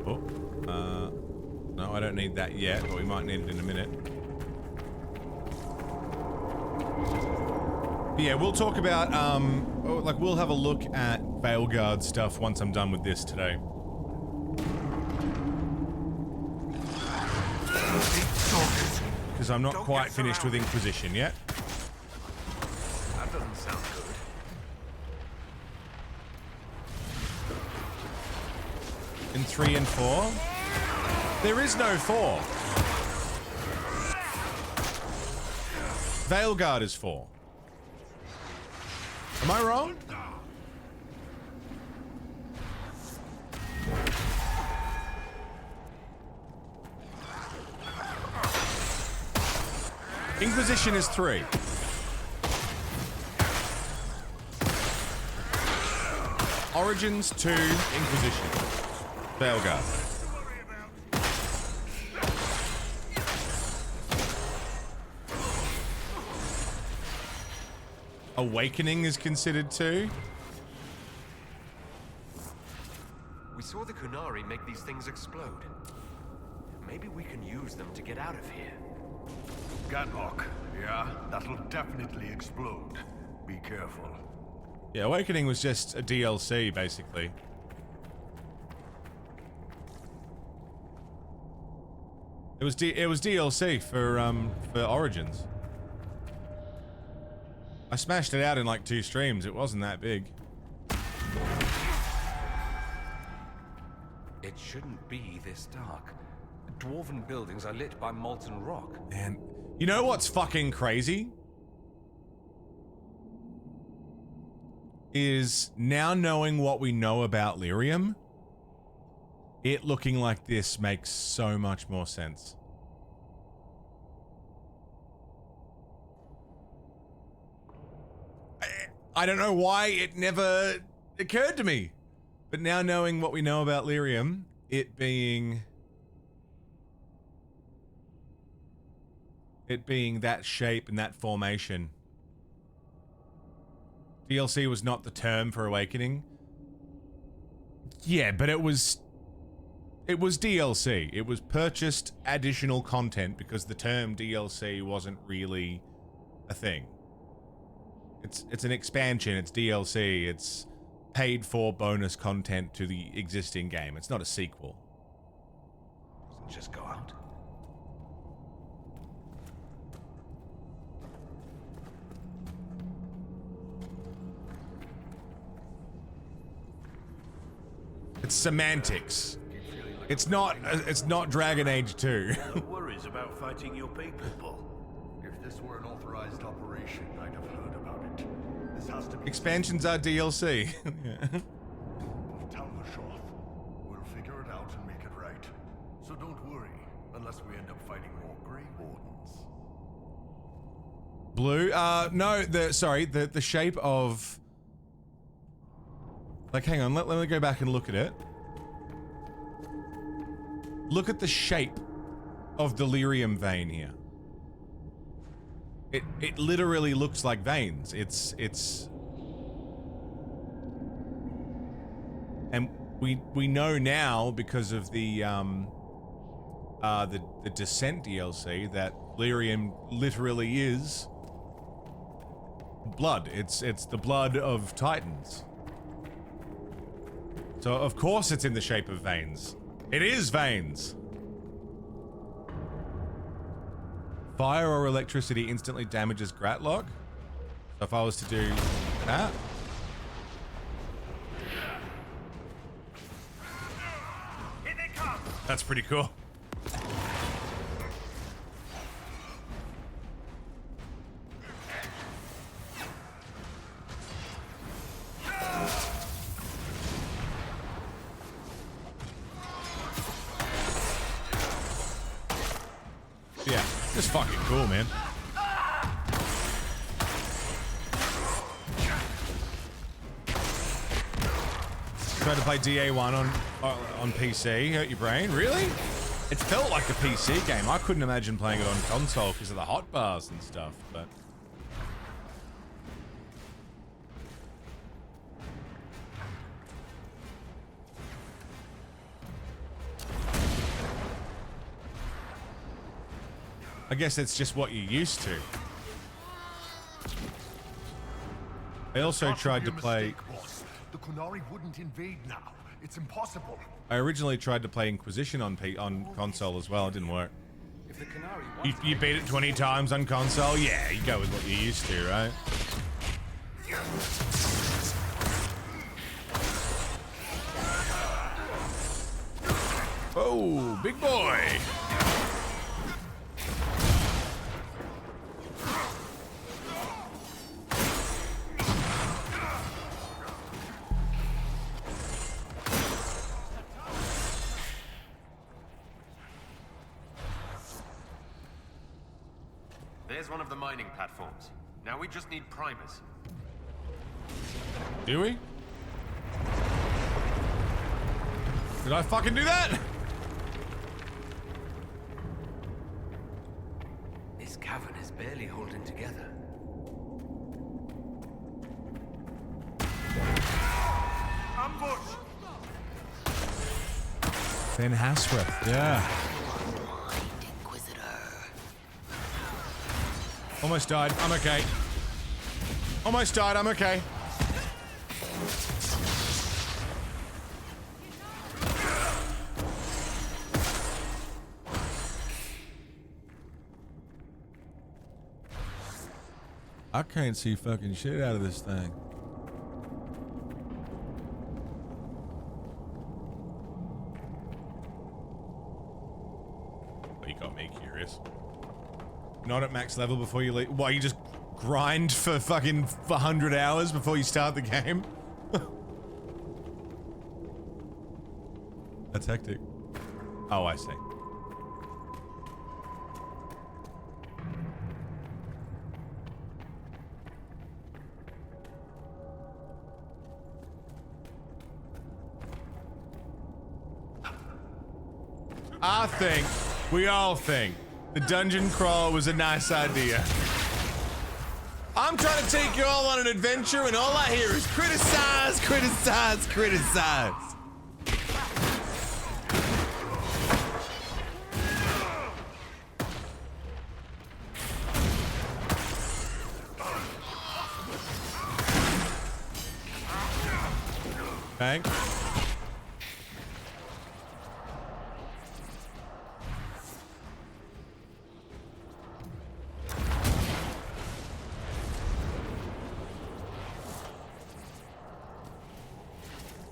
Oh, no, I don't need that yet, but we might need it in a minute. But yeah, we'll talk about, like, we'll have a look at Veilguard stuff once I'm done with this today. Because I'm not quite finished with Inquisition yet. That doesn't sound good. In 3 and 4? There is no 4. Veilguard is 4. Am I wrong? Inquisition is 3. Origins 2, Inquisition. Belgar. Awakening is considered 2. We saw the Kunari make these things explode. Maybe we can use them to get out of here. Gunhawk. Yeah, that'll definitely explode. Be careful. Yeah, Awakening was just a DLC, basically. It was DLC for Origins. I smashed it out in like 2 streams. It wasn't that big. It shouldn't be this dark. Dwarven buildings are lit by molten rock. Man, you know what's fucking crazy? Is now knowing what we know about Lyrium, it looking like this makes so much more sense. I don't know why it never occurred to me, but now knowing what we know about Lyrium, it being that shape and that formation. DLC was not the term for Awakening. Yeah, but it was DLC. It was purchased additional content because the term DLC wasn't really a thing. It's an expansion, it's DLC, it's paid for bonus content to the existing game. It's not a sequel. Doesn't just go out. It's semantics. It's not Dragon Age 2. No worries about fighting your people, Bull. If this were an authorized operation, I'd have heard about it. This has to be... Expansions are DLC. Yeah. Talvashoth. We'll figure it out and make it right. So don't worry, unless we end up fighting more Grey Wardens. Blue? No, the shape of... Like, hang on, let me go back and look at it. Look at the shape of the Lyrium vein here. It literally looks like veins. It's and we know now because of the Descent DLC that Lyrium literally is blood. It's the blood of Titans. So of course it's in the shape of veins. It is veins. Fire or electricity instantly damages Gratlock. So if I was to do that. Here they come. That's pretty cool. Yeah, it's fucking cool, man. Tried to play DA1 on PC. Hurt your brain? Really? It felt like a PC game. I couldn't imagine playing it on console because of the hotbars and stuff, but... I guess it's just what you're used to. I also tried to play... The Kunari wouldn't invade now. It's impossible. I originally tried to play Inquisition on console as well. It didn't work. If the Kunari You beat it 20 times on console? Yeah, you go with what you're used to, right? Oh, big boy! There's one of the mining platforms. Now we just need primers. Do we? Did I fucking do that? This cavern is barely holding together. Ambush! Ben Hasworth, yeah. Almost died. I'm okay. Almost died. I'm okay. I can't see fucking shit out of this thing. Oh, you got me curious. Not at max level before you leave. Why, you just grind for fucking 100 hours before you start the game? That's hectic. Oh, I see. I think, we all think, the dungeon crawl was a nice idea. I'm trying to take you all on an adventure and all I hear is criticize, criticize, criticize. Bang.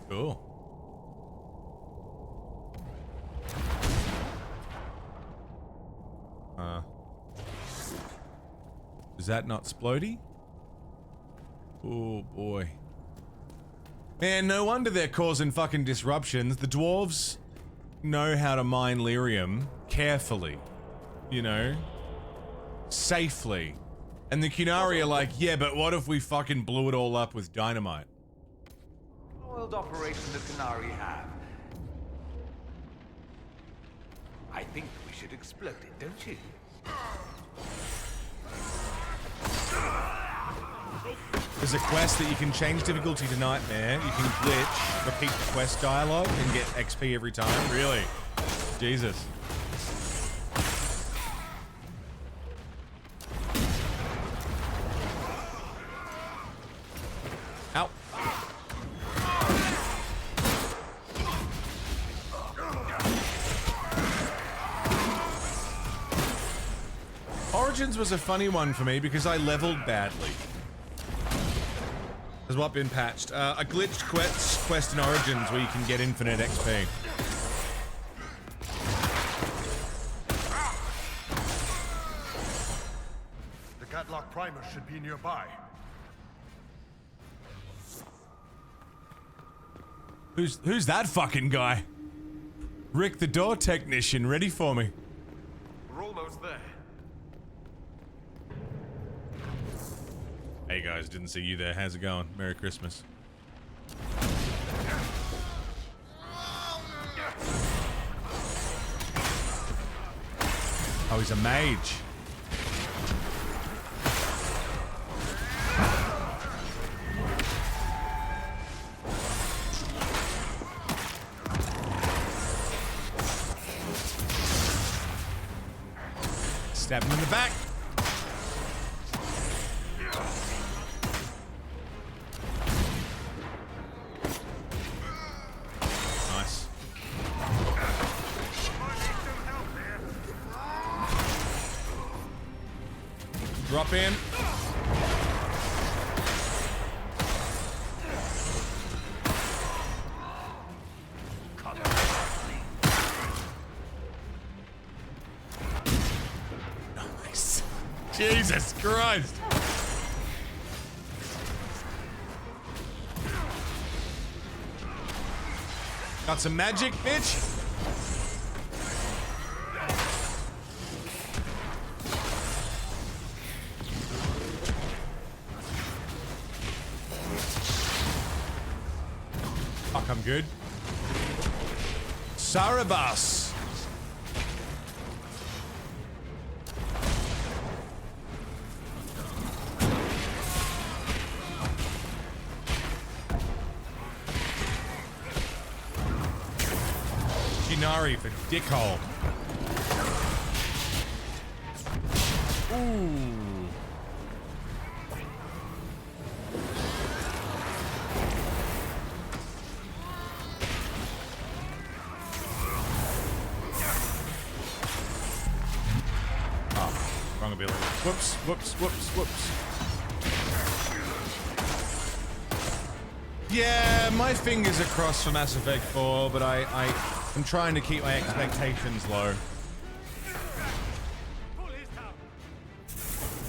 Cool. Is that not Splody? Oh boy. Man, no wonder they're causing fucking disruptions. The dwarves know how to mine lyrium carefully, you know, safely. And the Qunari are like, yeah, but what if we fucking blew it all up with dynamite? Oiled operation the Qunari have. I think we should explode it, don't you? There's a quest that you can change difficulty to nightmare. You can glitch, repeat the quest dialogue, and get XP every time. Really? Jesus. Ow. Origins was a funny one for me because I leveled badly. Has what been patched? A glitched quest in Origins where you can get infinite XP. The Catlock primer should be nearby. Who's that fucking guy? Rick the door technician, ready for me. We're almost there. Hey guys, didn't see you there. How's it going? Merry Christmas. Oh, he's a mage. Stab him in the back. Nice. Drop in. Nice. Jesus Christ. Got some magic, bitch. good. Sarabas. Shinari for dickhole. Ooh. Wrong ability. Whoops, whoops, whoops, whoops. Yeah, my fingers are crossed for Mass Effect 4, but I'm trying to keep my expectations low.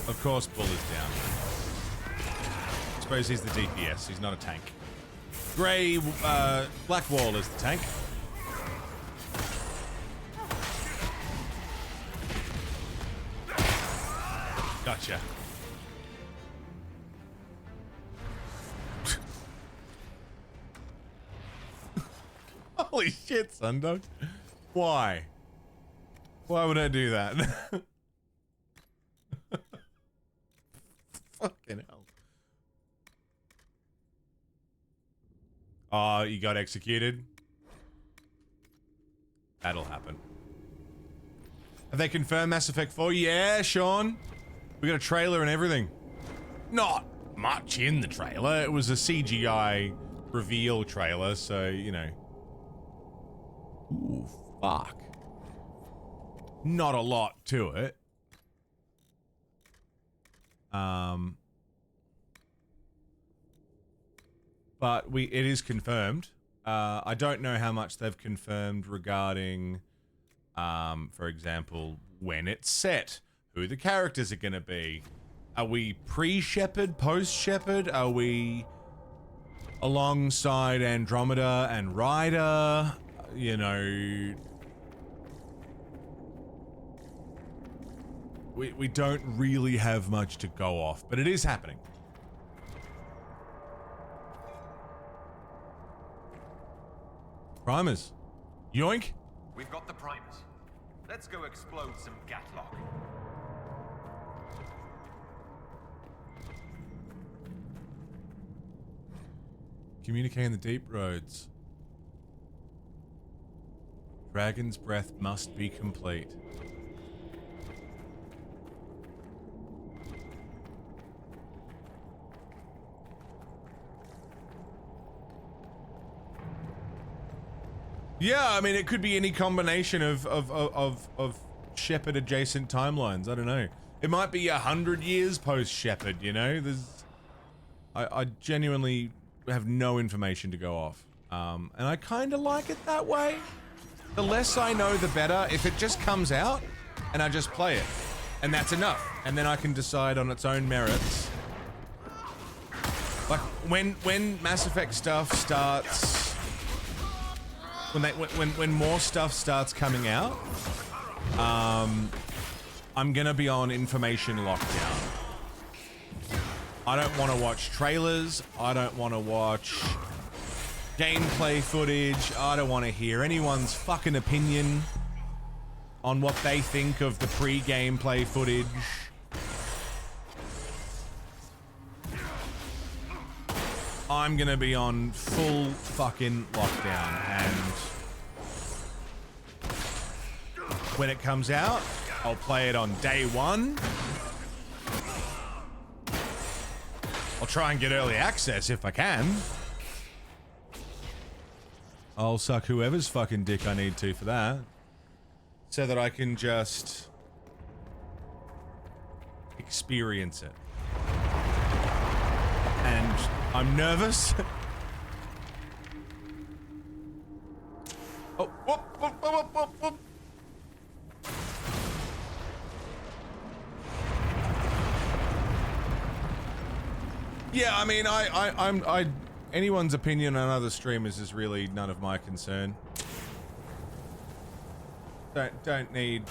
Of course, Bull is down. I suppose he's the DPS. He's not a tank. Black Wall is the tank. Gotcha. Holy shit, Sundog. Why? Why would I do that? Fucking hell. Oh, you got executed? That'll happen. Have they confirmed Mass Effect 4? Yeah, Sean. We got a trailer and everything. Not much in the trailer. It was a CGI reveal trailer, so, you know. Ooh, fuck. Not a lot to it. But it is confirmed. I don't know how much they've confirmed regarding, for example, when it's set, who the characters are going to be. Are we pre-Shepard, post-Shepard? Are we alongside Andromeda and Ryder? You know, we don't really have much to go off, but it is happening. Primers. Yoink. We've got the primers. Let's go explode some Gatlock. Communicating the deep roads. Dragon's breath must be complete. Yeah, I mean, it could be any combination of Shepard adjacent timelines. I don't know. It might be 100 years post Shepard. You know, I genuinely have no information to go off, and I kind of like it that way. The less I know, the better. If it just comes out and I just play it, and that's enough, and then I can decide on its own merits. Like when Mass Effect stuff starts. When more stuff starts coming out, I'm gonna be on information lockdown. I don't want to watch trailers. I don't want to watch gameplay footage. I don't want to hear anyone's fucking opinion on what they think of the pre-gameplay footage. I'm gonna be on full fucking lockdown, and when it comes out, I'll play it on day one. I'll try and get early access if I can. I'll suck whoever's fucking dick I need to for that, so that I can just experience it. And I'm nervous. Oh, whoop, whoop, whoop, whoop, whoop. Yeah, I mean, anyone's opinion on other streamers is really none of my concern. Don't need.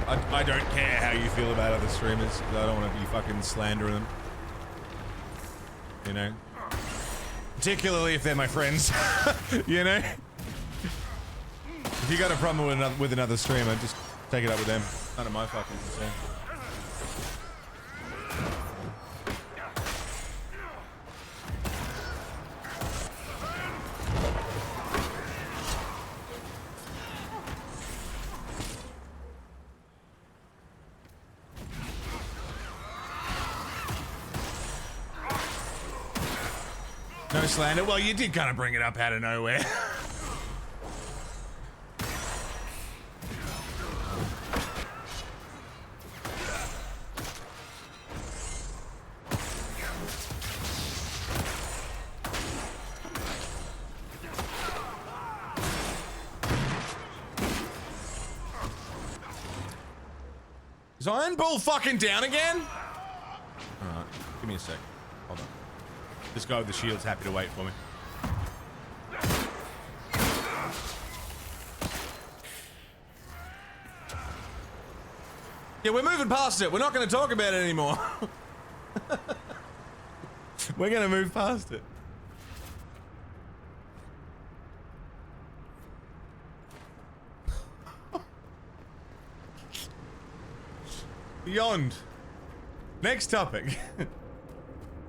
I don't care how you feel about other streamers. I don't want to be fucking slandering them. You know? Particularly if they're my friends. You know? If you got a problem with another streamer, just take it up with them. None of my fucking concern. No slander. Well, you did kind of bring it up out of nowhere. Is Iron Bull fucking down again? Alright, give me a sec. Hold on. This guy with the shield's happy to wait for me. Yeah, we're moving past it. We're not going to talk about it anymore. We're going to move past it. Beyond. Next topic.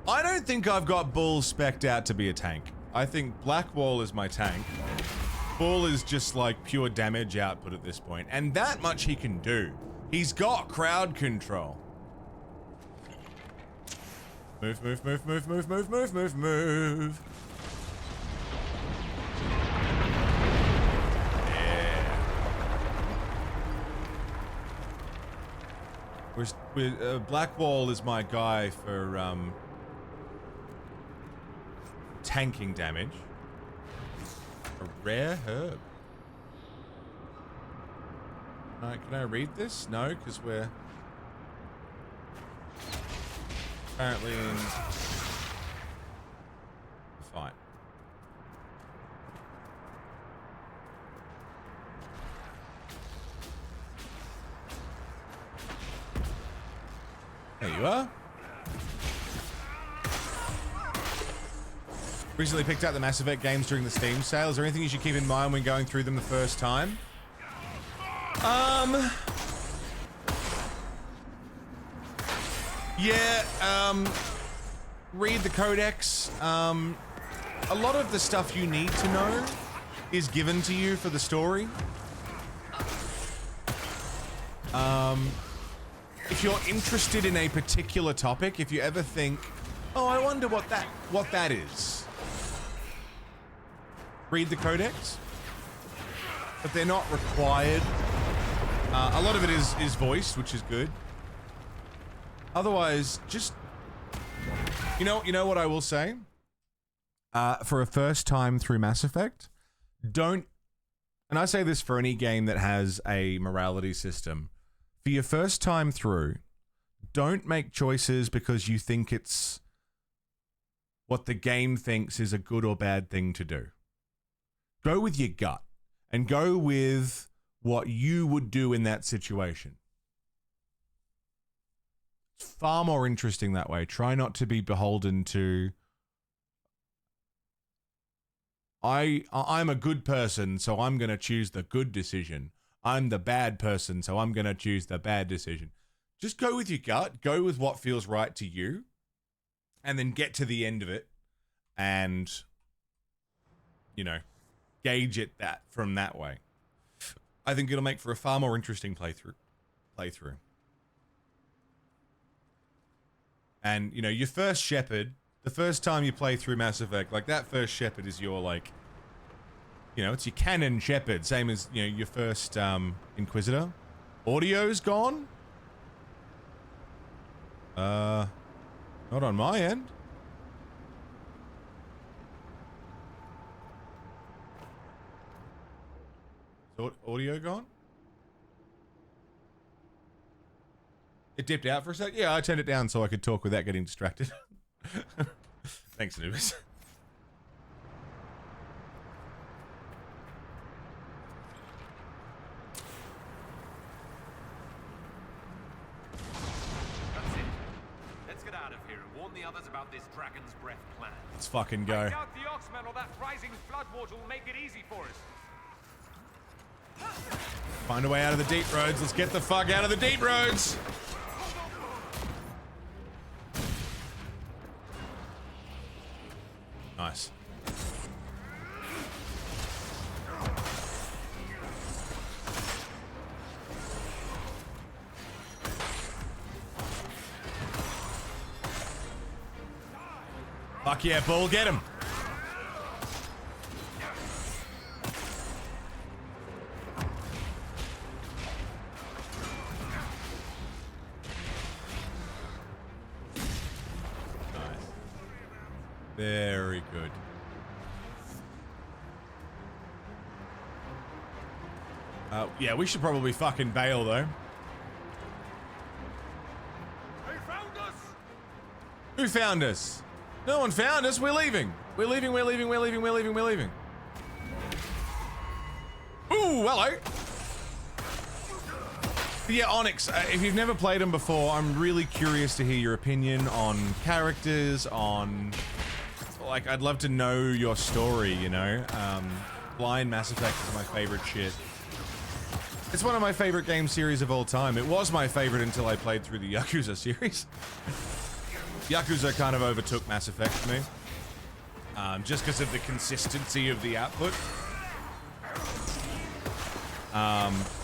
I don't think I've got Bull spec'd out to be a tank. I think Blackwall is my tank. Bull is just like pure damage output at this point. And that much he can do. He's got crowd control. Move, move, move, move, move, move, move, move, move. Blackwall is my guy for tanking damage. A rare herb. Can I read this? No, because we're apparently in a fight. There you are. Recently picked up the Mass Effect games during the Steam sale. Is there anything you should keep in mind when going through them the first time? Read the codex. A lot of the stuff you need to know is given to you for the story. If you're interested in a particular topic, if you ever think, oh, I wonder what that is, read the codex. But they're not required. A lot of it is voiced, which is good. Otherwise, just you know what I will say. For a first time through Mass Effect, don't. And I say this for any game that has a morality system. For your first time through, don't make choices because you think it's what the game thinks is a good or bad thing to do. Go with your gut and go with what you would do in that situation. It's far more interesting that way. Try not to be beholden to I'm a good person, so I'm going to choose the good decision. I'm the bad person, so I'm going to choose the bad decision. Just go with your gut. Go with what feels right to you. And then get to the end of it. And, gauge it from that way. I think it'll make for a far more interesting playthrough. And, your first Shepherd, the first time you play through Mass Effect, like that first Shepherd is your it's your canon Shepherd, same as, your first Inquisitor. Audio's gone? Not on my end. Is audio gone? It dipped out for a sec? Yeah, I turned it down so I could talk without getting distracted. Thanks, Anubis. That's it. Let's get out. out of here and warn the others about this Dragon's Breath plan. Let's fucking go. I doubt the Oxmen or that rising floodwater will make it easy for us. Find a way out of the deep roads. Let's get the fuck out of the deep roads. Nice. Fuck yeah, Bull, get him. Nice. Very good. Yeah, we should probably fucking bail though. They found us! Who found us? No one found us. We're leaving. We're leaving. We're leaving. We're leaving. We're leaving. We're leaving. Ooh, hello. But yeah, Onyx, if you've never played them before, I'm really curious to hear your opinion on characters, on... Like, I'd love to know your story, you know? Blind Mass Effect is my favorite shit. It's one of my favorite game series of all time. It was my favorite until I played through the Yakuza series. Yakuza kind of overtook Mass Effect for me. Just because of the consistency of the output.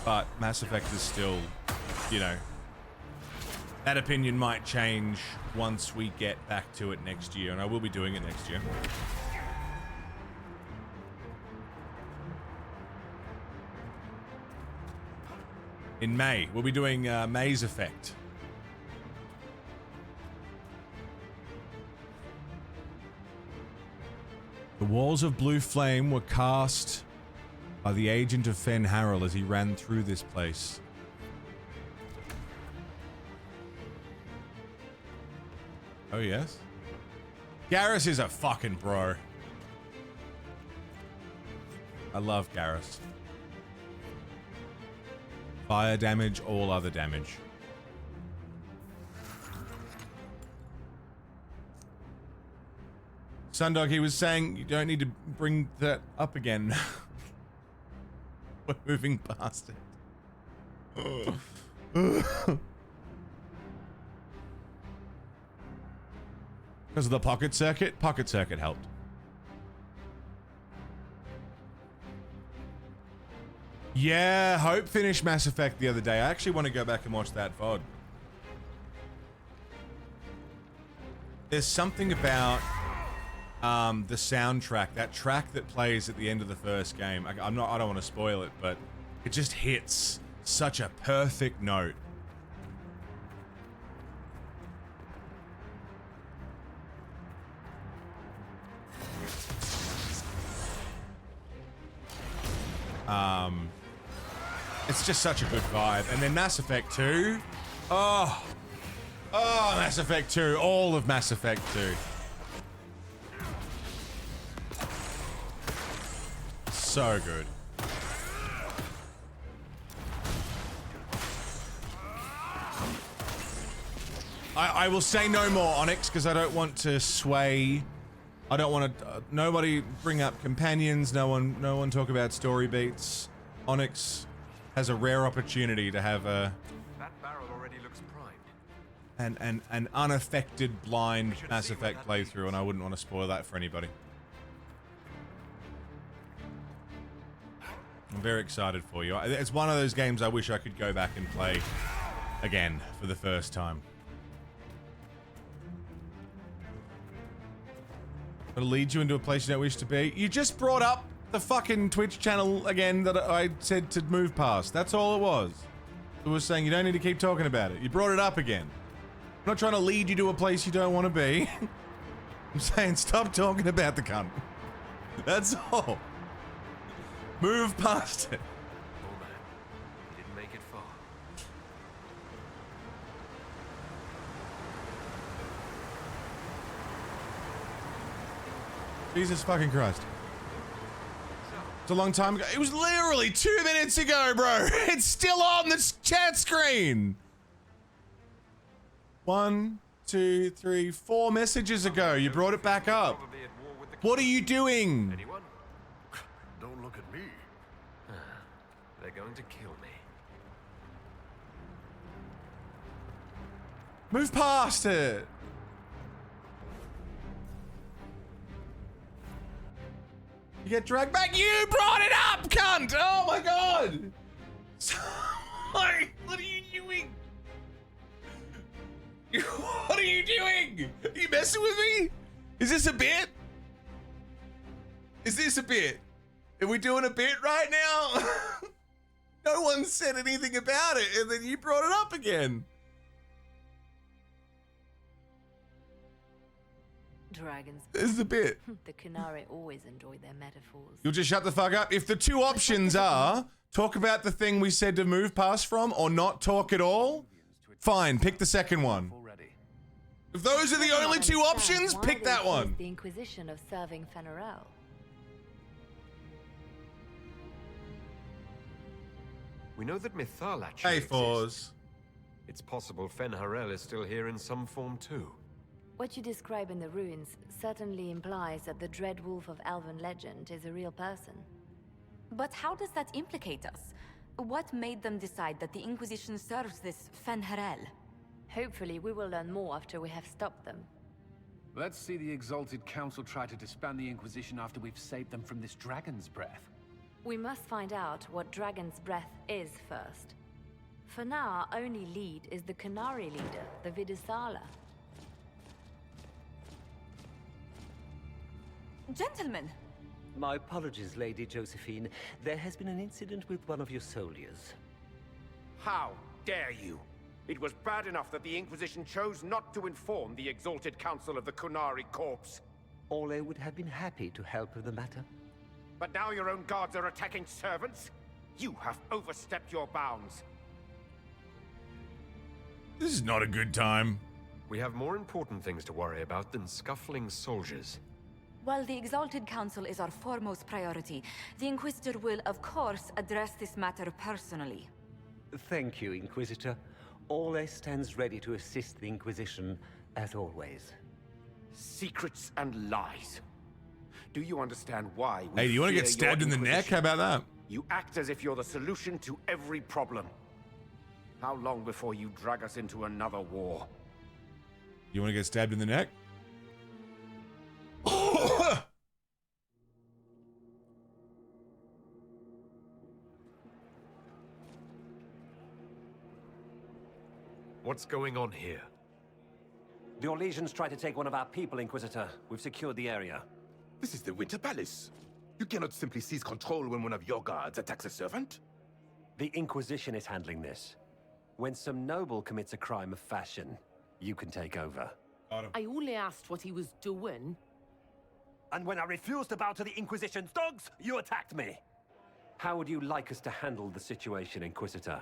But Mass Effect is still, you know, that opinion might change once we get back to it next year, and I will be doing it next year. In May, we'll be doing May's Effect. The walls of blue flame were cast by the agent of Fen Harrell as he ran through this place. Oh, yes? Garrus is a fucking bro. I love Garrus. Fire damage, all other damage. Sundog, he was saying you don't need to bring that up again. We're moving past it. Because of the pocket circuit? Pocket circuit helped. Yeah, Hope finished Mass Effect the other day. I actually want to go back and watch that VOD. There's something about the soundtrack, that track that plays at the end of the first game. I don't want to spoil it, but it just hits such a perfect note. It's just such a good vibe. And then Mass Effect 2. Oh, Mass Effect 2. All of Mass Effect 2. So good. I will say no more, Onyx, because I don't want to sway. I don't want to. Nobody bring up companions. No one talk about story beats. Onyx has a rare opportunity to have a That barrel already looks primed. an unaffected blind Mass Effect playthrough, and I wouldn't want to spoil that for anybody. I'm very excited for you. It's one of those games I wish I could go back and play again for the first time. It'll lead you into a place you don't wish to be. You just brought up the fucking Twitch channel again that I said to move past. That's all it was. It was saying you don't need to keep talking about it. You brought it up again. I'm not trying to lead you to a place you don't want to be. I'm saying stop talking about the cunt. That's all. Move past it. Oh man, he didn't make it far. Jesus fucking Christ. It's a long time ago. It was literally 2 minutes ago, bro. It's still on the chat screen. 1, 2, 3, 4 messages ago. You brought it back up. What are you doing? Anyone? Don't look at me. They're going to kill me. Move past it. You get dragged back. You brought it up, cunt! Oh my god! Sorry, what are you doing? What are you doing? Are you messing with me? Is this a bit? Is this a bit? Are we doing a bit right now? No one said anything about it, and then you brought it up again. Dragons. This is a bit. The Kunari always enjoy their metaphors. You'll just shut the fuck up. If the two options are talk about the thing we said to move past from or not talk at all, fine, pick the second one. If those are the only two options, pick that one. The Inquisition of serving Fenarel. We know that Mythal actually exists. It's possible Fenharel is still here in some form too. What you describe in the ruins certainly implies that the Dread Wolf of Elven legend is a real person. But how does that implicate us? What made them decide that the Inquisition serves this Fenharel? Hopefully we will learn more after we have stopped them. Let's see the Exalted Council try to disband the Inquisition after we've saved them from this dragon's breath. We must find out what Dragon's Breath is first. For now, our only lead is the Kunari leader, the Vidisala. Gentlemen! My apologies, Lady Josephine. There has been an incident with one of your soldiers. How dare you? It was bad enough that the Inquisition chose not to inform the Exalted Council of the Kunari corpse. Ole would have been happy to help with the matter. But now your own guards are attacking servants? You have overstepped your bounds. This is not a good time. We have more important things to worry about than scuffling soldiers. While the Exalted Council is our foremost priority, the Inquisitor will, of course, address this matter personally. Thank you, Inquisitor. Ole stands ready to assist the Inquisition, as always. Secrets and lies. Do you understand why we Hey, do you want to get fear stabbed your in the neck? How about that? You act as if you're the solution to every problem. How long before you drag us into another war? You want to get stabbed in the neck? What's going on here? The Orlesians tried to take one of our people, Inquisitor. We've secured the area. This is the Winter Palace. You cannot simply seize control when one of your guards attacks a servant. The Inquisition is handling this. When some noble commits a crime of fashion, you can take over. I only asked what he was doing. And when I refused to bow to the Inquisition's dogs, you attacked me. How would you like us to handle the situation, Inquisitor?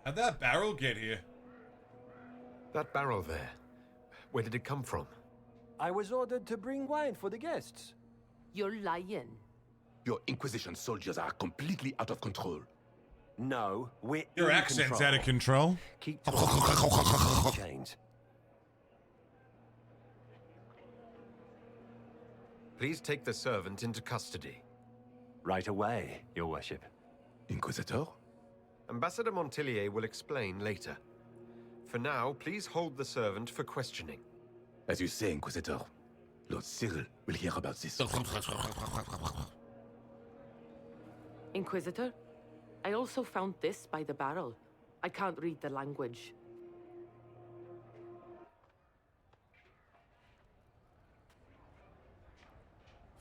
How'd that barrel get here? That barrel there. Where did it come from? I was ordered to bring wine for the guests. You're lying. Your Inquisition soldiers are completely out of control. No, we're Your in accent's control. out of control. Keep talking. Change. Please take the servant into custody. Right away, Your Worship. Inquisitor? Ambassador Montillier will explain later. For now, please hold the servant for questioning. As you say, Inquisitor. Lord Cyril will hear about this. Inquisitor, I also found this by the barrel. I can't read the language.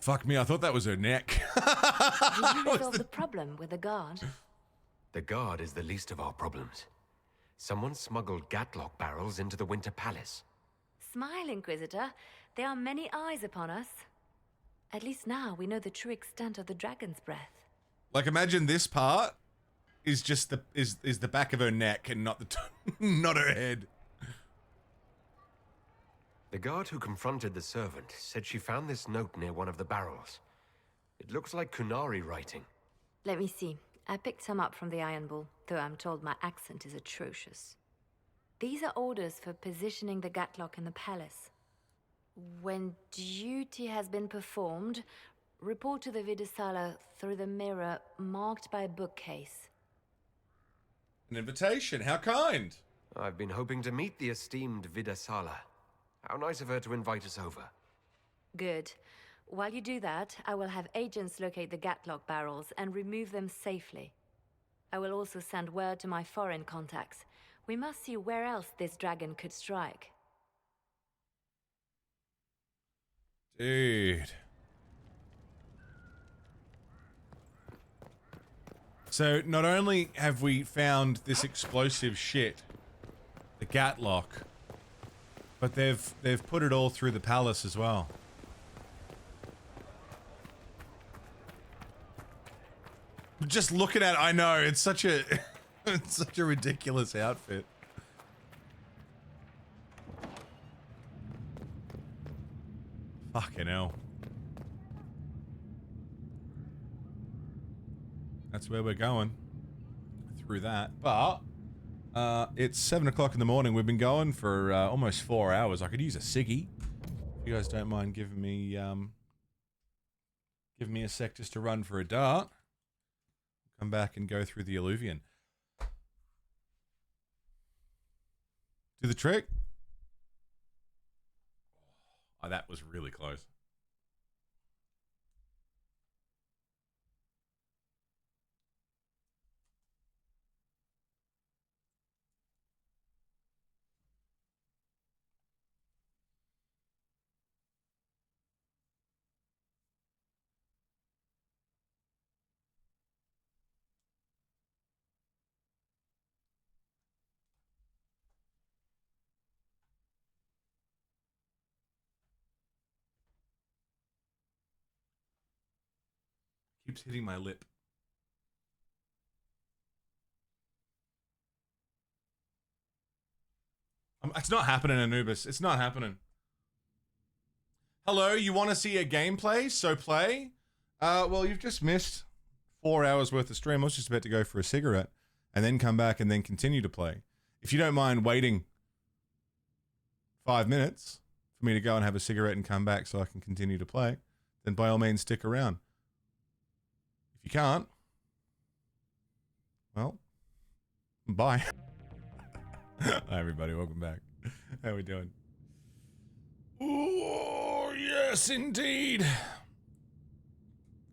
Fuck me, I thought that was her neck. Did you resolve the problem with the guard? The guard is the least of our problems. Someone smuggled Gatlock barrels into the Winter Palace. Smile, Inquisitor. There are many eyes upon us. At least now we know the true extent of the Dragon's Breath. Like, imagine this part is just the is the back of her neck and not the not her head. The guard who confronted the servant said she found this note near one of the barrels. It looks like Kunari writing. Let me see. I picked some up from the Iron Bull, though I'm told my accent is atrocious. These are orders for positioning the Gatlock in the palace. When duty has been performed, report to the Vidasala through the mirror marked by a bookcase. An invitation, how kind! I've been hoping to meet the esteemed Vidasala. How nice of her to invite us over. Good. While you do that, I will have agents locate the Gatlock barrels and remove them safely. I will also send word to my foreign contacts. We must see where else this dragon could strike. Dude. So, not only have we found this explosive shit, the Gatlock, but they've put it all through the palace as well. Just looking at it, I know, it's such a it's such a ridiculous outfit. Fucking hell. That's where we're going. Through that. But it's 7 o'clock in the morning. We've been going for almost 4 hours. I could use a ciggy. If you guys don't mind giving me a sec just to run for a dart. Come back and go through the Alluvion. Do the trick. Oh, that was really close. Keeps hitting my lip. It's not happening, Anubis. It's not happening. Hello, you want to see a gameplay? So play? Well, you've just missed 4 hours worth of stream. I was just about to go for a cigarette and then come back and then continue to play. If you don't mind waiting 5 minutes for me to go and have a cigarette and come back so I can continue to play, then by all means stick around. If you can't, well, bye. Hi everybody, welcome back. How we doing? Oh yes, indeed.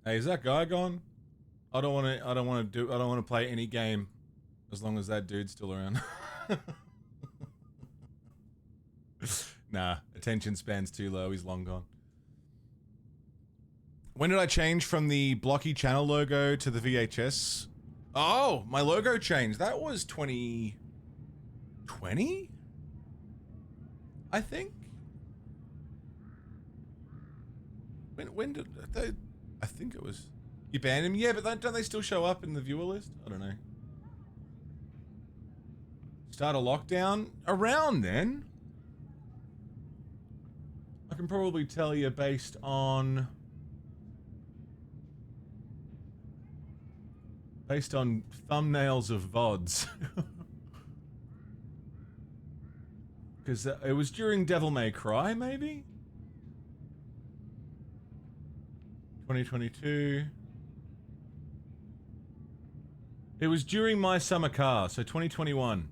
Hey, is that guy gone? I don't want to play any game as long as that dude's still around. Nah, attention span's too low. He's long gone. When did I change from the blocky channel logo to the VHS? Oh, my logo changed. That was 2020? I think. When did they? I think it was. You banned him? Yeah, but don't they still show up in the viewer list? I don't know. Start a lockdown? Around then? I can probably tell you based on thumbnails of VODs. Because it was during Devil May Cry, maybe? 2022. It was during My Summer Car, so 2021.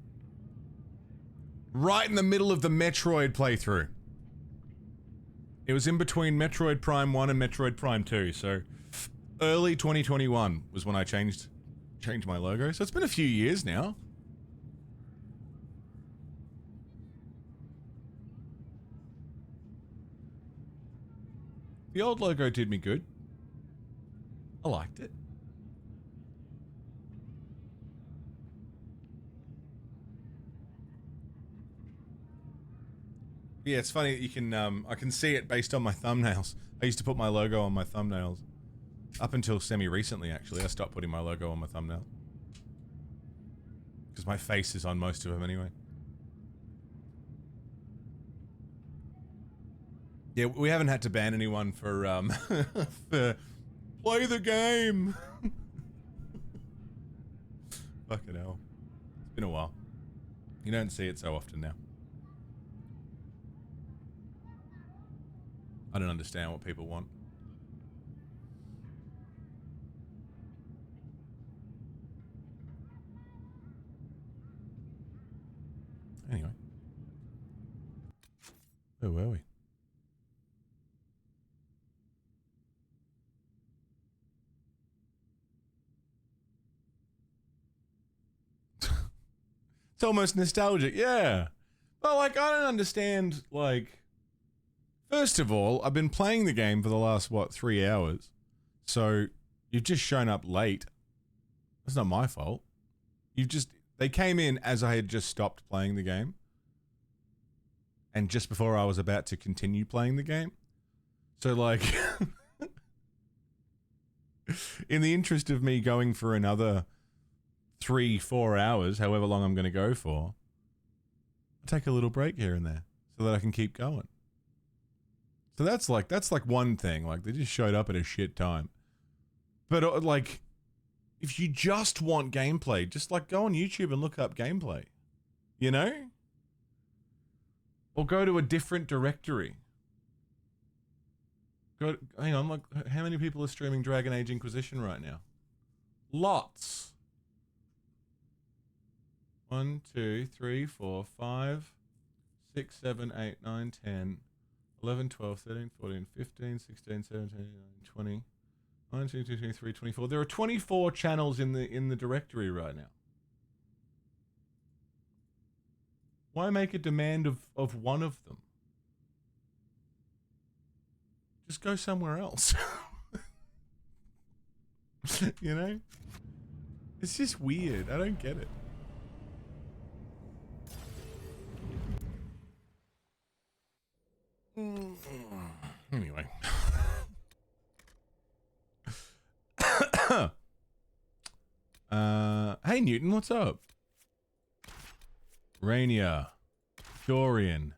Right in the middle of the Metroid playthrough. It was in between Metroid Prime 1 and Metroid Prime 2, so early 2021 was when I changed my logo. So it's been a few years now. The old logo did me good. I liked it. Yeah, it's funny that you can, I can see it based on my thumbnails. I used to put my logo on my thumbnails. Up until semi-recently, actually. I stopped putting my logo on my thumbnail. Because my face is on most of them anyway. Yeah, we haven't had to ban anyone for, for play the game. Fucking hell. It's been a while. You don't see it so often now. I don't understand what people want. Anyway. Where were we? It's almost nostalgic, yeah. But, like, I don't understand, like... First of all, I've been playing the game for the last, what, 3 hours? So, you've just shown up late. That's not my fault. They came in as I had just stopped playing the game. And just before I was about to continue playing the game. So, like... in the interest of me going for another 3-4 hours, however long I'm going to go for, I'll take a little break here and there so that I can keep going. So that's like one thing. Like, they just showed up at a shit time. But like, if you just want gameplay, just like go on YouTube and look up gameplay, you know? Or go to a different directory. Hang on, like, how many people are streaming Dragon Age Inquisition right now? Lots. 1, 2, 3, 4, 5, 6, 7, 8, 9, 10, 11, 12, 13, 14, 15, 16, 17, 18, 20, 19, 20, 23, 24. There are 24 channels in the directory right now. Why make a demand of one of them? Just go somewhere else. You know? It's just weird. I don't get it. Anyway. Hey Newton, what's up? Rainier. Dorian.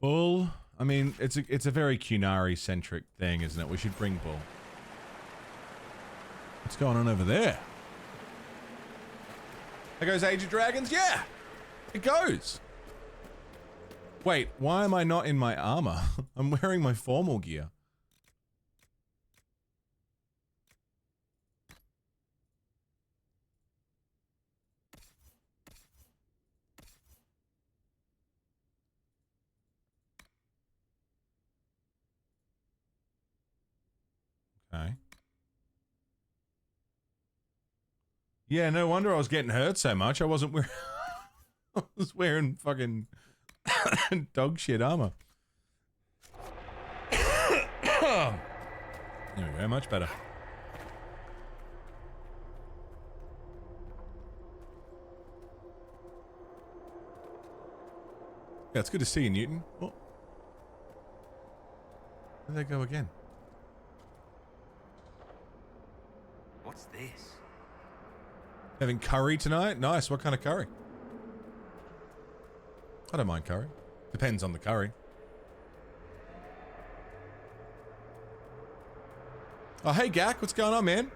Bull. I mean, it's a very Kunari-centric thing, isn't it? We should bring Bull. What's going on over there? There goes Age of Dragons? Yeah! It goes! Wait, why am I not in my armor? I'm wearing my formal gear. Okay. Yeah, no wonder I was getting hurt so much. I wasn't wearing... I was wearing fucking dog shit armor. There we go, much better. Yeah, it's good to see you, Newton. Oh. Where'd they go again? What's this? Having curry tonight? Nice. What kind of curry? I don't mind curry. Depends on the curry. Oh, hey, Gak. What's going on, man?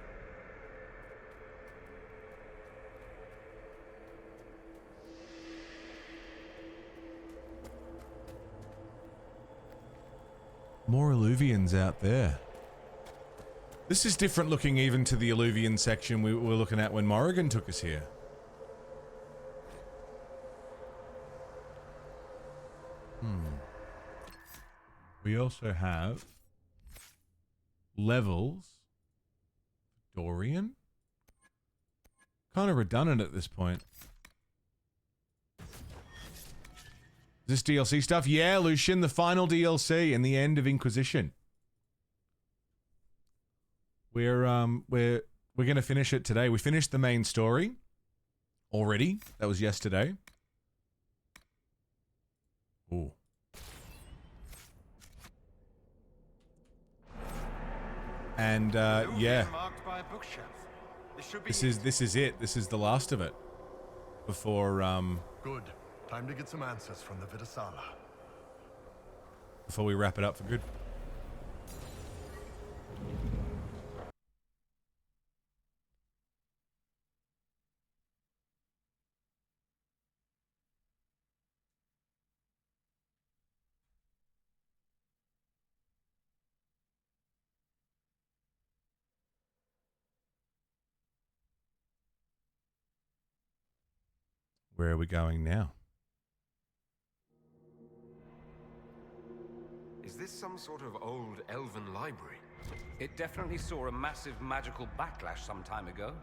More Illuvians out there. This is different looking even to the Illuvian section we were looking at when Morrigan took us here. We also have levels. Dorian? Kind of redundant at this point. Is this DLC stuff? Yeah, Lucian, the final DLC and the end of Inquisition. We're gonna finish it today. We finished the main story already. That was yesterday. Ooh. And yeah. This is it. This is the last of it. Before Good. Time to get some answers from the Vidasala. Before we wrap it up for good. Where are we going now? Is this some sort of old elven library? It definitely saw a massive magical backlash some time ago.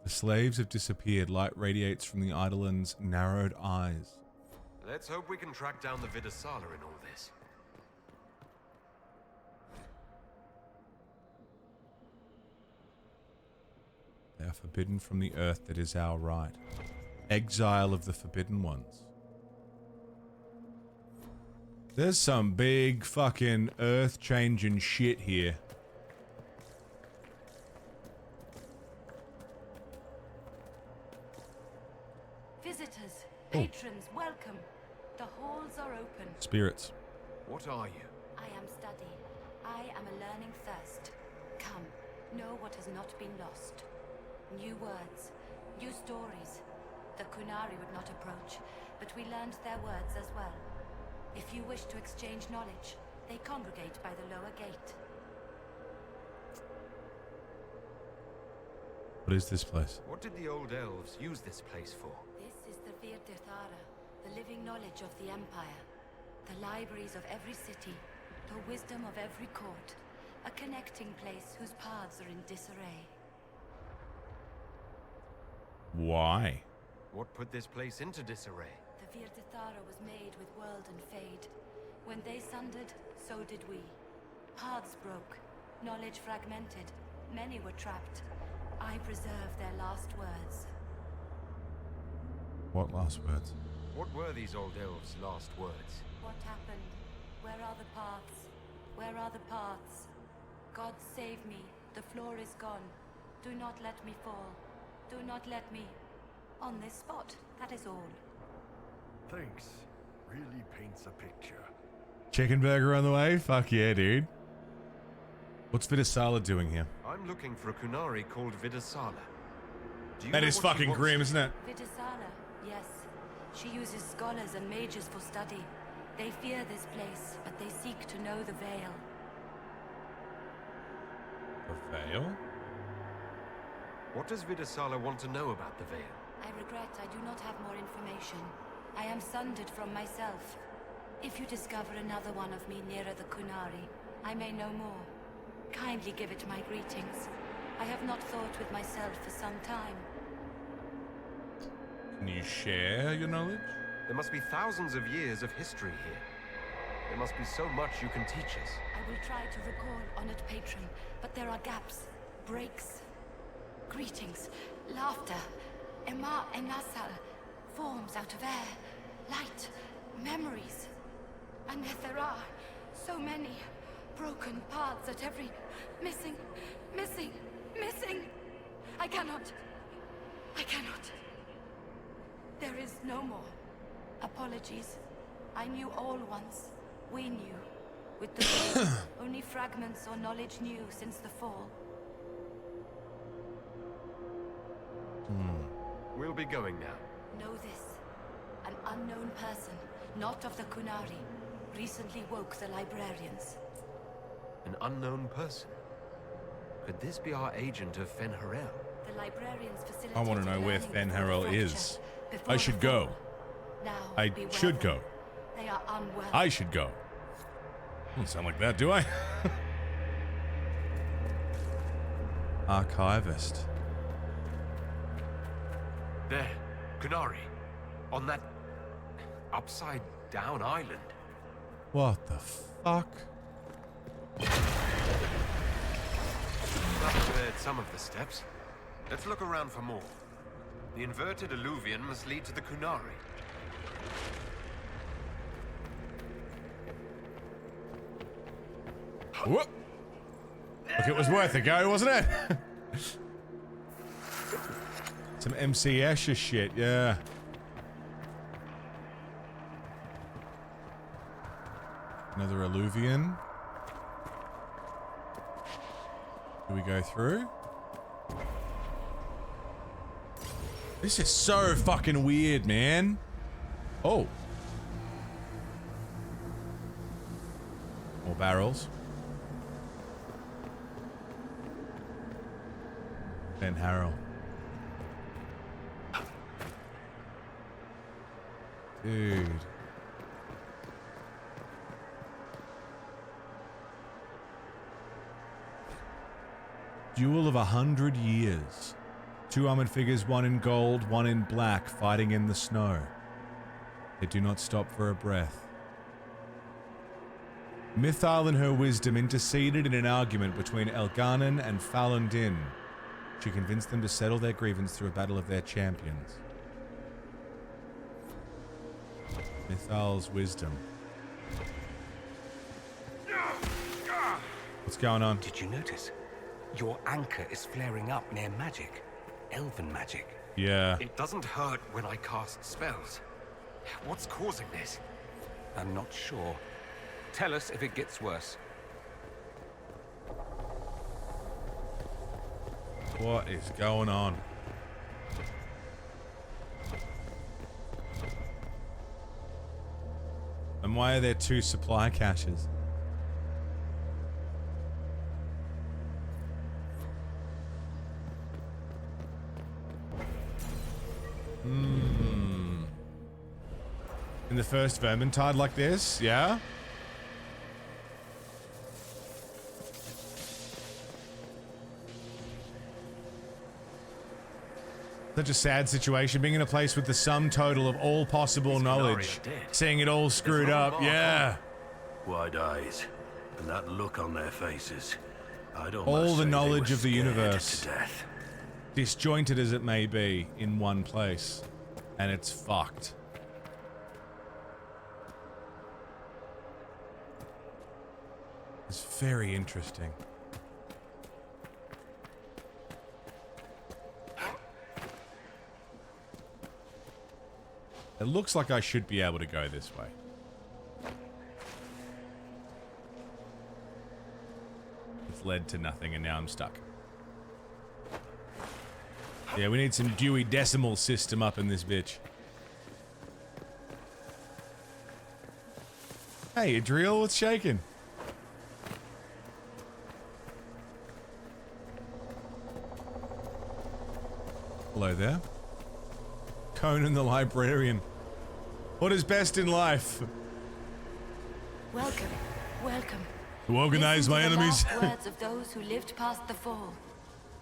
The slaves have disappeared. Light radiates from the Eidolon's narrowed eyes. Let's hope we can track down the Vidasala in all this. They are forbidden from the earth that is our right. Exile of the Forbidden Ones. There's some big fucking earth-changing shit here. Visitors, patrons, welcome. The halls are open. Spirits. What are you? I am study. I am a learning thirst. Come, know what has not been lost. New words, new stories. The Kunari would not approach, but we learned their words as well. If you wish to exchange knowledge, they congregate by the lower gate. What is this place? What did the old elves use this place for? This is the Virtithara, the living knowledge of the Empire. The libraries of every city, the wisdom of every court. A connecting place whose paths are in disarray. Why? What put this place into disarray? The Virtithara was made with world and fade. When they sundered, so did we. Paths broke, knowledge fragmented, many were trapped. I preserve their last words. What last words? What were these old elves' last words? What happened? Where are the paths? Where are the paths? God save me, the floor is gone. Do not let me fall. Do not let me... on this spot, that is all. Thanks. Really paints a picture. Chicken burger on the way? Fuck yeah, dude. What's Vidasala doing here? I'm looking for a Kunari called Vidasala. That is fucking grim, isn't it? Vidasala, yes. She uses scholars and mages for study. They fear this place, but they seek to know the Veil. The Veil? What does Vidasala want to know about the Veil? I regret I do not have more information. I am sundered from myself. If you discover another one of me nearer the Kunari, I may know more. Kindly give it my greetings. I have not thought with myself for some time. Can you share your knowledge? There must be thousands of years of history here. There must be so much you can teach us. I will try to recall, honored patron, but there are gaps, breaks. Greetings, laughter, Ema Enasal, forms out of air, light, memories. And yet there are so many broken paths at every... missing. I cannot. There is no more. Apologies. I knew all once. We knew. With the Veil, only fragments or knowledge new since the fall. We'll be going now. Know this. An unknown person, not of the Kunari, recently woke the librarians. An unknown person? Could this be our agent of Fen'Harel? The librarians facilitated I want to know where Fen'Harel is. I should go. Now, I should go. They are unwell. I should go. Doesn't sound like that, do I? Archivist. There, Kunari. On that upside-down island. What the fuck? That cleared some of the steps. Let's look around for more. The inverted alluvion must lead to the Kunari. Whoop. Look, it was worth a go, wasn't it? Some MC Escher shit, yeah. Another alluvion. Do we go through? This is so fucking weird, man. Oh. More barrels. Ben Harrell. Dude. Duel of 100 years. 2 armored figures, one in gold, one in black, fighting in the snow. They do not stop for a breath. Mythal and her wisdom interceded in an argument between Elganon and Falun Din. She convinced them to settle their grievance through a battle of their champions. Mythal's wisdom. What's going on? Did you notice? Your anchor is flaring up near magic. Elven magic. Yeah. It doesn't hurt when I cast spells. What's causing this? I'm not sure. Tell us if it gets worse. What is going on? And why are there 2 supply caches? In the first Vermintide like this, yeah? Such a sad situation, being in a place with the sum total of all possible knowledge. Seeing it all screwed up, yeah. Wide eyes, and that look on their faces. All the knowledge of the universe. Disjointed as it may be, in one place. And it's fucked. It's very interesting. It looks like I should be able to go this way. It's led to nothing and now I'm stuck. Yeah, we need some Dewey Decimal System up in this bitch. Hey, Adriel, what's shaking? Hello there. Conan the Librarian. What is best in life? Welcome, welcome. To organize my enemies. Last words of those who lived past the fall.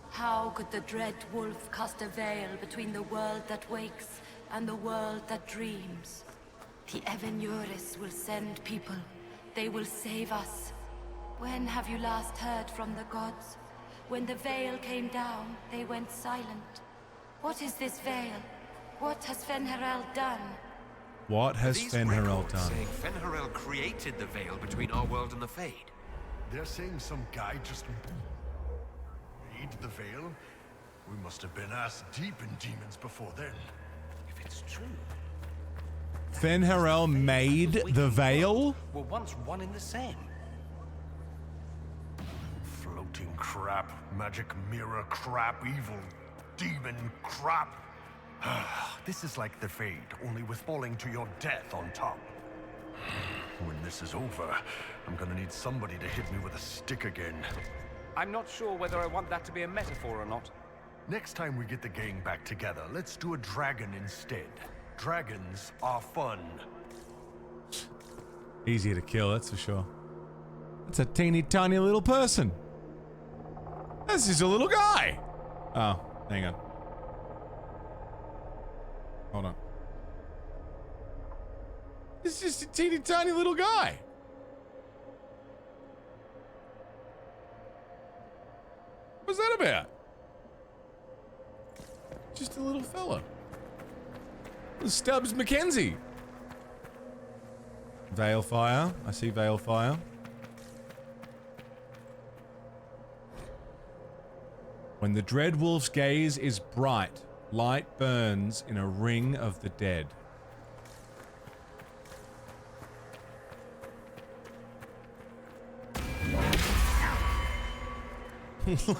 How could the dread wolf cast a veil between the world that wakes and the world that dreams? The Evenuris will send people. They will save us. When have you last heard from the gods? When the veil came down, they went silent. What is this veil? What has Fen'Harel done? What has Fen'Harel done? Saying Fen'Harel created the veil between our world and the Fade. They're saying some guy just made the veil? We must have been ass deep in demons before then. If it's true. Fen'Harel made the veil? Were once one in the same. Floating crap, magic mirror crap, evil demon crap. This is like the Fade, only with falling to your death on top. When this is over, I'm gonna need somebody to hit me with a stick again. I'm not sure whether I want that to be a metaphor or not. Next time we get the gang back together, let's do a dragon instead. Dragons are fun. Easier to kill, that's for sure. That's a teeny tiny little person. That's just a little guy. Oh, hang on. Hold on. It's just a teeny tiny little guy. What's that about? Just a little fella. Stubbs Mackenzie. Veilfire. I see Veilfire. When the Dread Wolf's gaze is bright, light burns in a ring of the dead.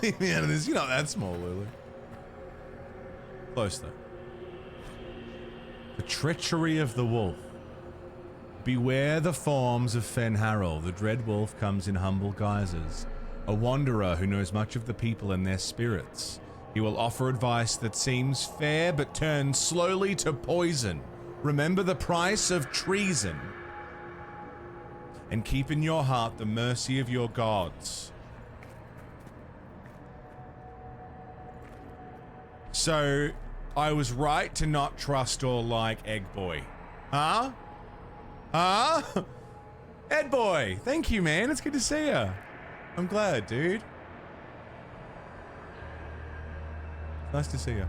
Leave me out of this. You're not that small, Lulu. Close, though. The treachery of the wolf. Beware the forms of Fen'Harel. The Dread Wolf comes in humble guises. A wanderer who knows much of the people and their spirits. He will offer advice that seems fair but turns slowly to poison. Remember the price of treason. And keep in your heart the mercy of your gods. So, I was right to not trust or like Egg Boy. Huh? Huh? Ed Boy, thank you, man. It's good to see you. I'm glad, dude. Nice to see you.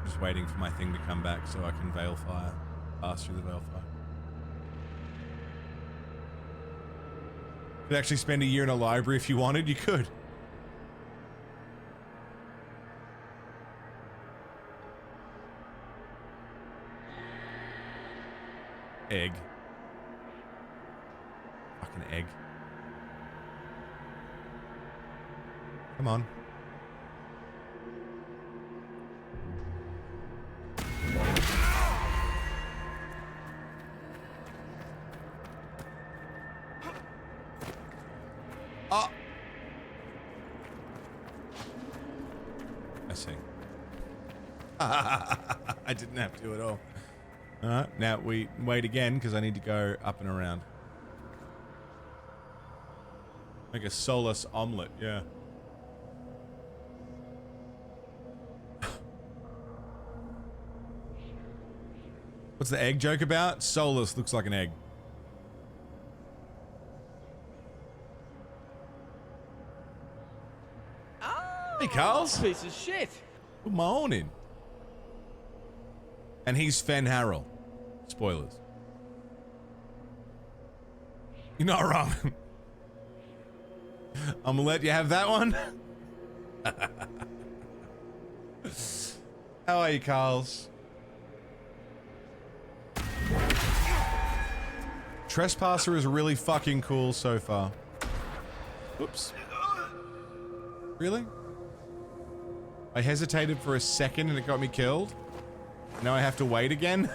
Just waiting for my thing to come back so I can veil fire. Pass through the veil fire. You could actually spend a year in a library if you wanted, you could. Egg. Fucking egg. Come on. Oh. I see. I didn't have to at all. Alright, now we wait again because I need to go up and around. Make a soulless omelet, yeah. What's the egg joke about? Soulless looks like an egg. Hey, Carls. Piece of shit. Good morning. And he's Fen Harrell. Spoilers. You're not wrong. I'm gonna let you have that one. How are you, Carls? Trespasser is really fucking cool so far. Whoops. Really? I hesitated for a second and it got me killed. Now I have to wait again?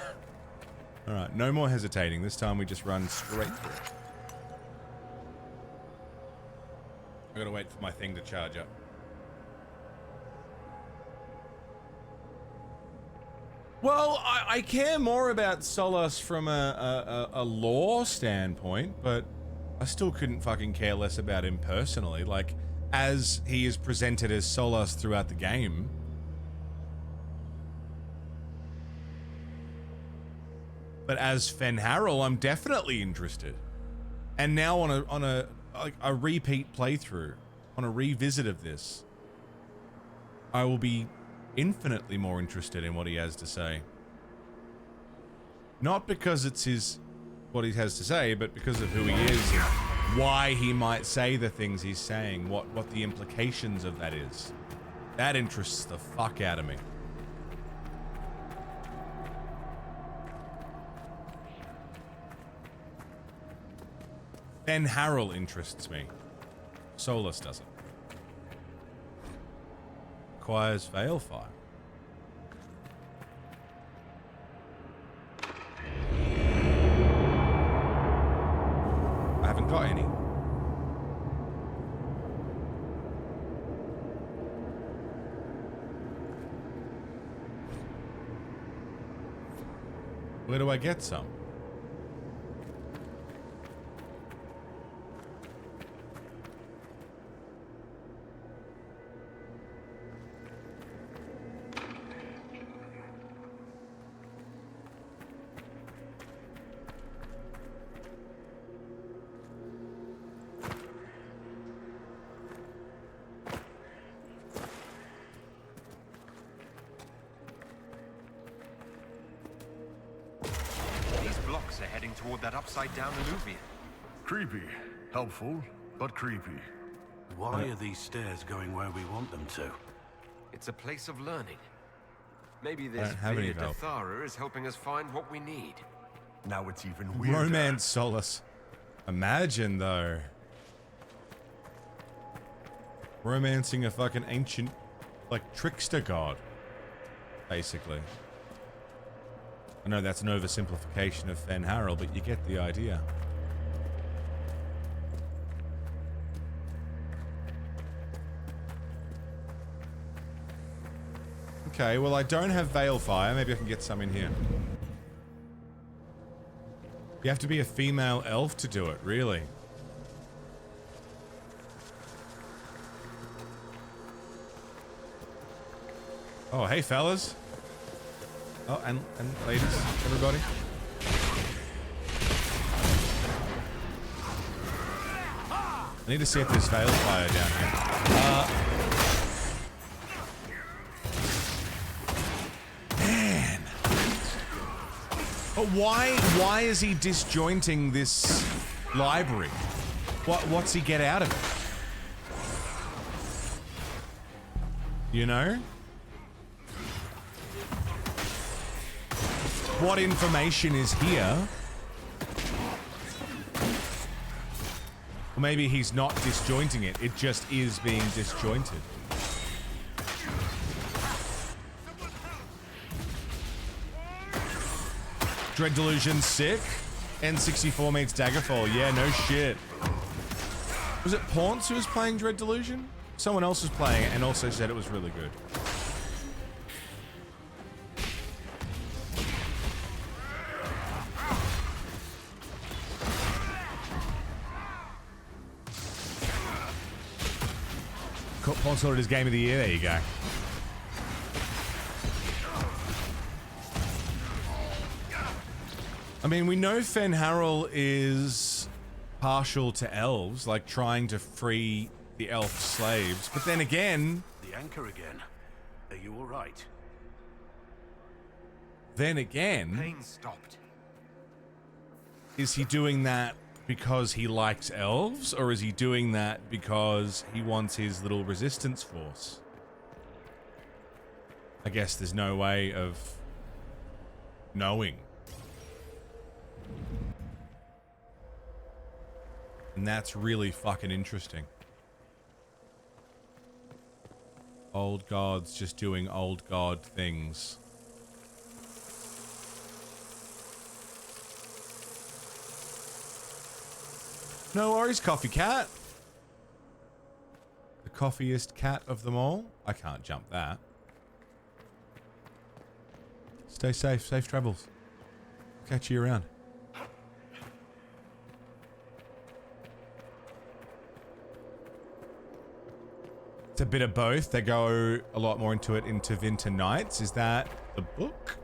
Alright, no more hesitating. This time we just run straight through it. I gotta wait for my thing to charge up. Well, I care more about Solas from a lore standpoint, but I still couldn't fucking care less about him personally. Like, as he is presented as Solas throughout the game. But as Fen Harrell, I'm definitely interested. And now on a repeat playthrough, on a revisit of this, I will be infinitely more interested in what he has to say. Not because it's what he has to say, but because of who he is and why he might say the things he's saying, what the implications of that is. That interests the fuck out of me. Fen Harrell interests me. Solas doesn't. Requires veil fire. I haven't got any. Where do I get some? Toward that upside-down alluvium. Creepy. Helpful, but creepy. Why are these stairs going where we want them to? It's a place of learning. Maybe this Vida Dathara is helping us find what we need. Now it's even weirder. Romance Solas. Imagine, though. Romancing a fucking ancient, like, trickster god. Basically. I know that's an oversimplification of Fen Harrell, but you get the idea. Okay, well, I don't have Veil Fire. Maybe I can get some in here. You have to be a female elf to do it, really. Oh, hey, fellas. Oh, and ladies, everybody. I need to see if there's Veil Fire down here. Man. But why is he disjointing this library? What's he get out of it? You know? What information is here? Or maybe he's not disjointing it, it just is being disjointed. Dread Delusion, sick. N64 meets Daggerfall, yeah, no shit. Was it Paunce who was playing Dread Delusion? Someone else was playing it and also said it was really good. Paunce ordered his game of the year, there you go. I mean, we know Fenharel is partial to elves, like trying to free the elf slaves, but then again... The anchor again. Are you alright? Then again... Pain stopped. Is he doing that because he likes elves, or is he doing that because he wants his little resistance force? I guess there's no way of knowing. And that's really fucking interesting. Old gods just doing old god things. No worries, Coffee Cat. The coffiest cat of them all. I can't jump that. Stay safe. Safe travels. Catch you around. It's a bit of both. They go a lot more into it into Winter Nights. Is that the book?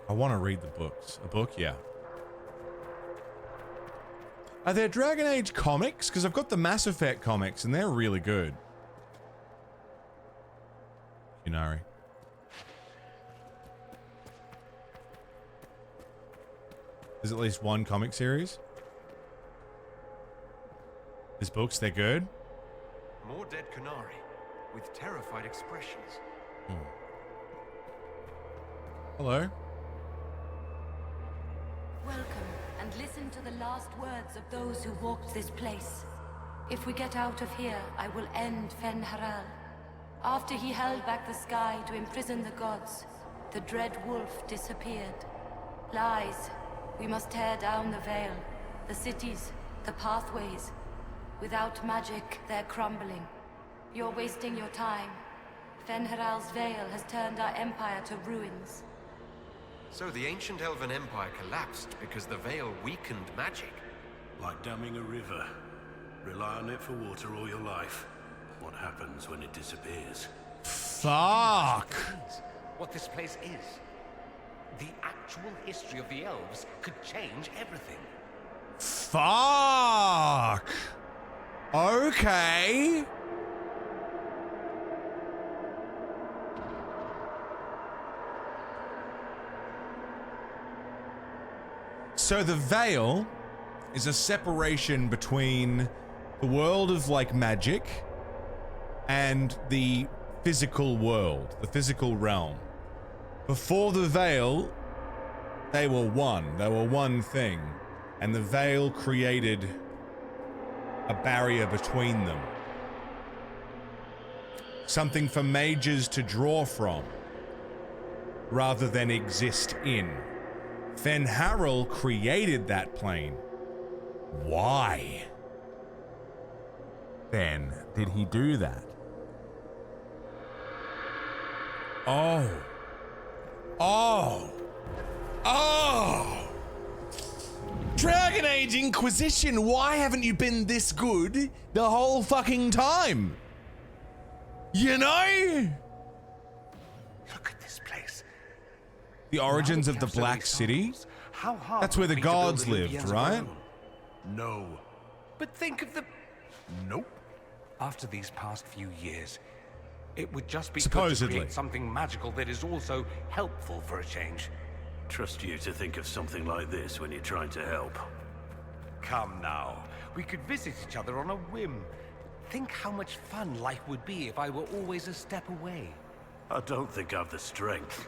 I want to read the books. A book? Yeah. Are there Dragon Age comics? Because I've got the Mass Effect comics and they're really good. Yunari. There's at least one comic series. There's books, they're good. More dead Kunari, with terrified expressions. Hello. Welcome, and listen to the last words of those who walked this place. If we get out of here, I will end Fenharel. After he held back the sky to imprison the gods, the dread wolf disappeared. Lies. We must tear down the veil, the cities, the pathways. Without magic, they're crumbling. You're wasting your time. Fenharel's veil has turned our empire to ruins. So the ancient Elven Empire collapsed because the veil weakened magic? Like damming a river. Rely on it for water all your life. What happens when it disappears? Fuck! What this place is. The actual history of the elves could change everything. Fuck! Okay. So the veil is a separation between the world of like magic and the physical world, the physical realm. Before the veil, they were one. They were one thing. And the veil created a barrier between them. Something for mages to draw from, rather than exist in. Fenharel created that plane. Why? then did he do that? Oh. Oh. Oh. Dragon Age Inquisition, why haven't you been this good the whole fucking time? You know? Look at this place. The origins of the Black City? How hard That's where would the it be to build gods a new lived, Vienna right? alone? No. But think of the... Nope. After these past few years, it would just be Supposedly. good to create something magical that is also helpful for a change. Trust you to think of something like this when you're trying to help. Come now. We could visit each other on a whim. Think how much fun life would be if I were always a step away. I don't think I've the strength.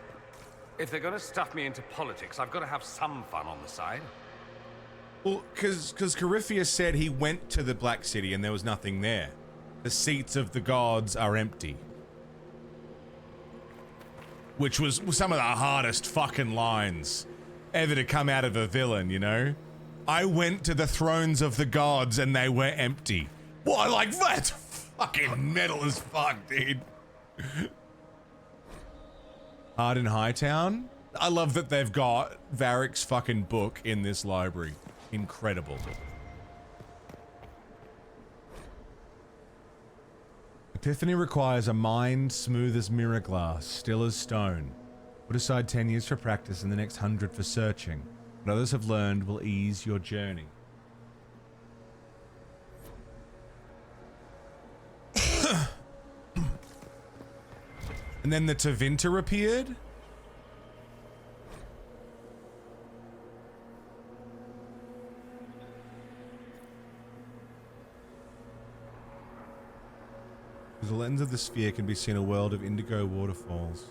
If they're gonna stuff me into politics, I've got to have some fun on the side. Well, because Corypheus said he went to the Black City and there was nothing there. The seats of the gods are empty. Which was some of the hardest fucking lines ever to come out of a villain, you know? I went to the thrones of the gods and they were empty. What, like, that's fucking metal as fuck, dude. Hard in Hightown? I love that they've got Varric's fucking book in this library. Incredible. Epiphany requires a mind smooth as mirror glass, still as stone. Put aside 10 years for practice and the next 100 for searching. What others have learned will ease your journey. And then the Tevinter appeared? Through the lens of the sphere can be seen a world of indigo waterfalls.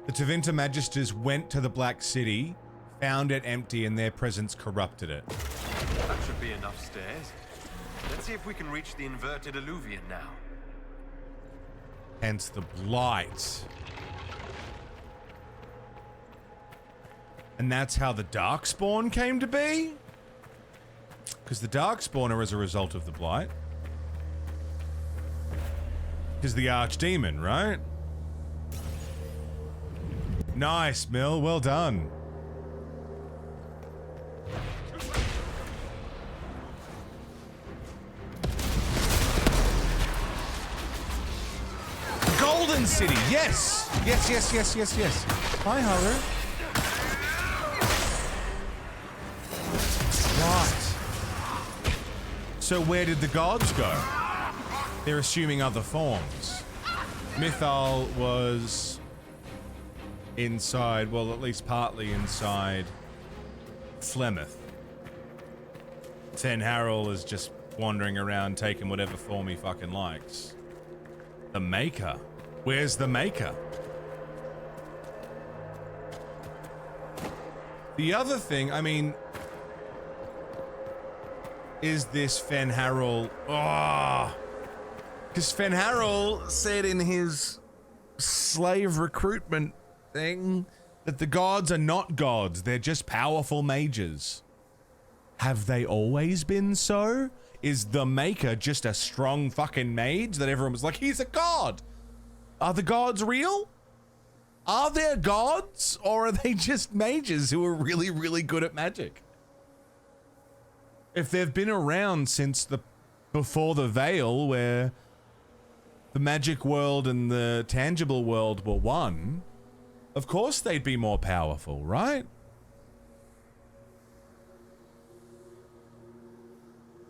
The Tevinter Magisters went to the Black City, found it empty, and their presence corrupted it. That should be enough stairs. Let's see if we can reach the inverted alluvion now. Hence the blight. And that's how the Darkspawn came to be? Because the Darkspawn are as a result of the blight. Because the Archdemon, right? Nice, Mill. Well done. Golden City. Yes. Yes, yes, yes, yes, yes. Hi, Haru. Right. So where did the gods go? They're assuming other forms. Mythal was inside, well, at least partly inside Flemeth. Ten Harrell is just wandering around taking whatever form he fucking likes. The Maker. Where's the Maker? The other thing, I mean, is this Fenharrow? Ah, because Fenharrow said in his slave recruitment thing that the gods are not gods; they're just powerful mages. Have they always been so? Is the Maker just a strong fucking mage that everyone was like, he's a god? Are the gods real? Are there gods, or are they just mages who are really, really good at magic? If they've been around since before the Veil, where the magic world and the tangible world were one, of course they'd be more powerful, right?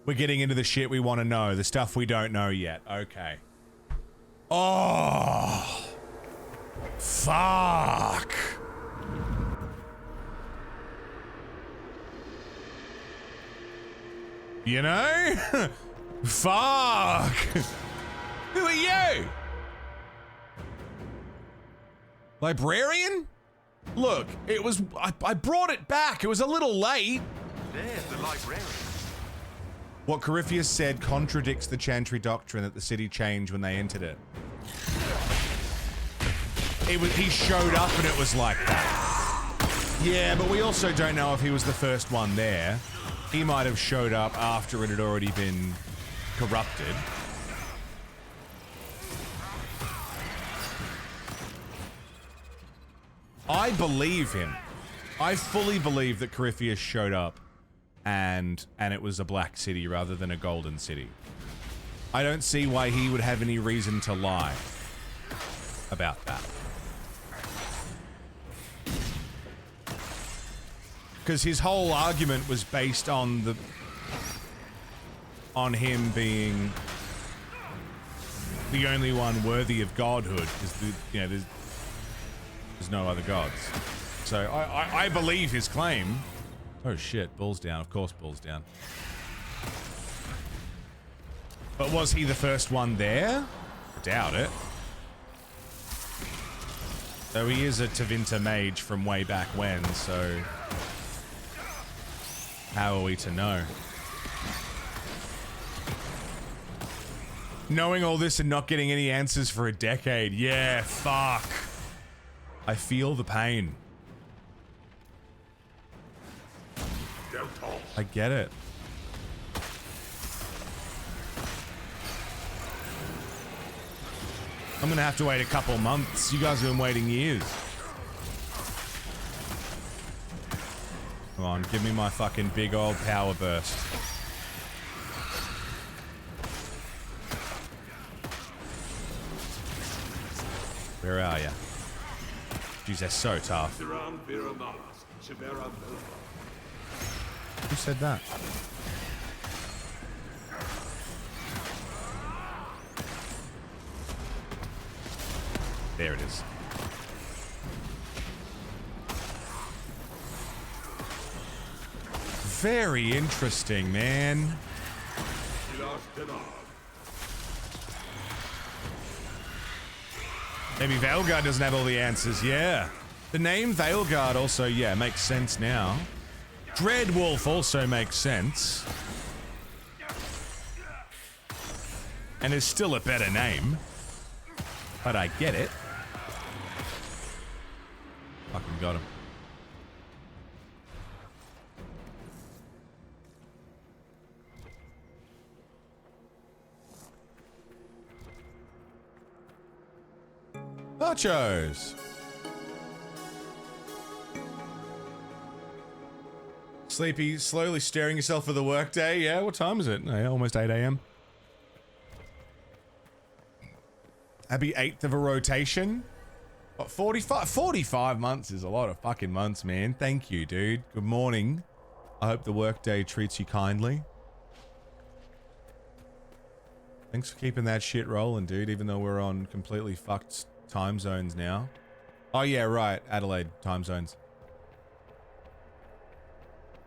We're getting into the shit we want to know, the stuff we don't know yet. Okay. Oh, fuck. You know? Fuck. Who are you? Librarian? Look, it was, I brought it back. It was a little late. There's the librarian. What Corypheus said contradicts the Chantry doctrine that the city changed when they entered it. He showed up and it was like that. Yeah, but we also don't know if he was the first one there. He might have showed up after it had already been corrupted. I believe him. I fully believe that Corypheus showed up and it was a black city rather than a golden city. I don't see why he would have any reason to lie about that. Because his whole argument was based on him being the only one worthy of godhood, because there's no other gods. So I believe his claim. Oh shit, balls down. Of course, balls down. But was he the first one there? I doubt it. Though he is a Tevinter mage from way back when, so how are we to know? Knowing all this and not getting any answers for a decade. Yeah, fuck. I feel the pain. I get it. I'm gonna have to wait a couple months. You guys have been waiting years. Come on, give me my fucking big old power burst. Where are ya? Jeez, they're so tough. Who said that? There it is. Very interesting, man. Maybe Veilguard doesn't have all the answers. Yeah. The name Veilguard also, yeah, makes sense now. Dreadwolf also makes sense. And is still a better name. But I get it. Fucking got him. Nachos. Sleepy, slowly stirring yourself for the workday. Yeah, what time is it? Yeah, almost 8 a.m. Happy 8th of a rotation. What, 45? 45 months is a lot of fucking months, man. Thank you, dude. Good morning. I hope the workday treats you kindly. Thanks for keeping that shit rolling, dude, even though we're on completely fucked time zones now. Oh, yeah, right. Adelaide time zones.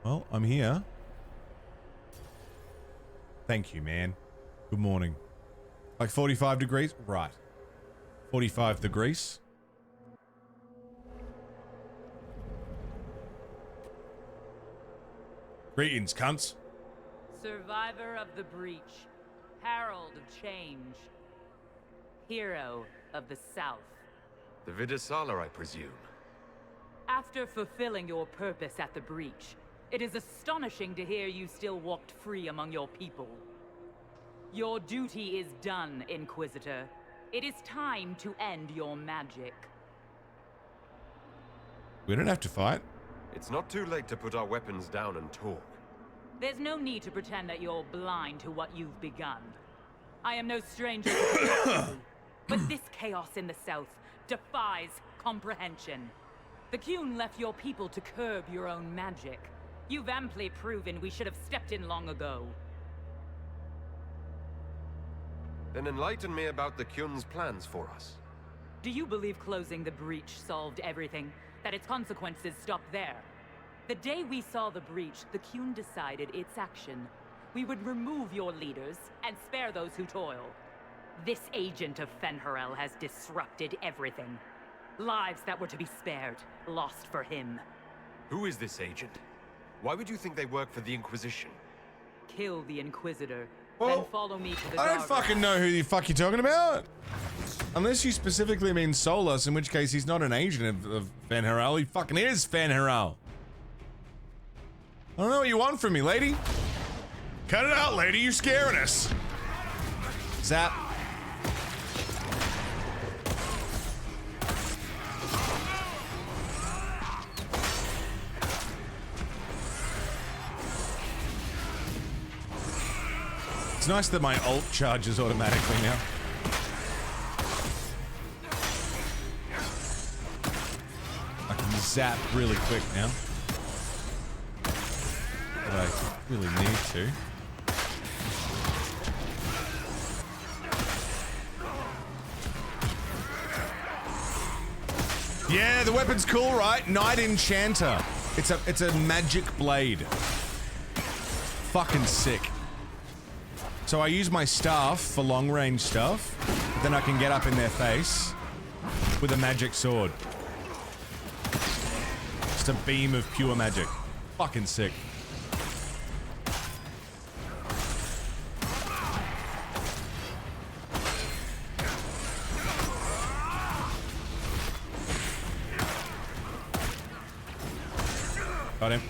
Well, I'm here. Thank you, man. Good morning. Like 45 degrees? Right. 45 degrees. Greetings, cunts. Survivor of the breach. Herald of change. Hero of the South. The Vidisala, I presume. After fulfilling your purpose at the breach, it is astonishing to hear you still walked free among your people. Your duty is done, Inquisitor. It is time to end your magic. We don't have to fight. It's not too late to put our weapons down and talk. There's no need to pretend that you're blind to what you've begun. I am no stranger to chaos, but this chaos in the South defies comprehension. The Qun left your people to curb your own magic. You've amply proven we should have stepped in long ago. Then enlighten me about the Qun's plans for us. Do you believe closing the breach solved everything? That its consequences stopped there? The day we saw the breach, the Qun decided its action. We would remove your leaders and spare those who toil. This agent of Fen'Harel has disrupted everything. Lives that were to be spared, lost for him. Who is this agent? Why would you think they work for the Inquisition? Kill the Inquisitor. Then follow me to the I don't Dark fucking know who the fuck you're talking about. Unless you specifically mean Solus, in which case he's not an agent of Van Herald. He fucking is Van Herald. I don't know what you want from me, lady. Cut it out, lady. You're scaring us. Zap. It's nice that my ult charges automatically now. I can zap really quick now. But I really need to. Yeah, the weapon's cool, right? Knight Enchanter. It's a magic blade. Fucking sick. So I use my staff for long range stuff, then I can get up in their face with a magic sword. Just a beam of pure magic. Fucking sick. Got him.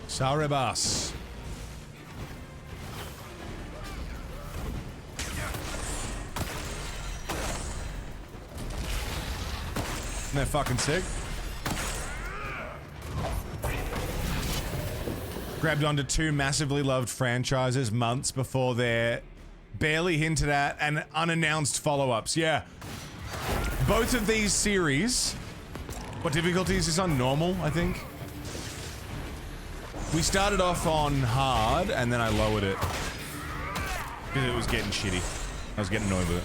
Sarebas. Isn't that fucking sick? Grabbed onto two massively loved franchises months before their barely hinted at and unannounced follow-ups. Yeah. Both of these series. What difficulty is this on? Normal, I think. We started off on hard, and then I lowered it. Because it was getting shitty. I was getting annoyed with it.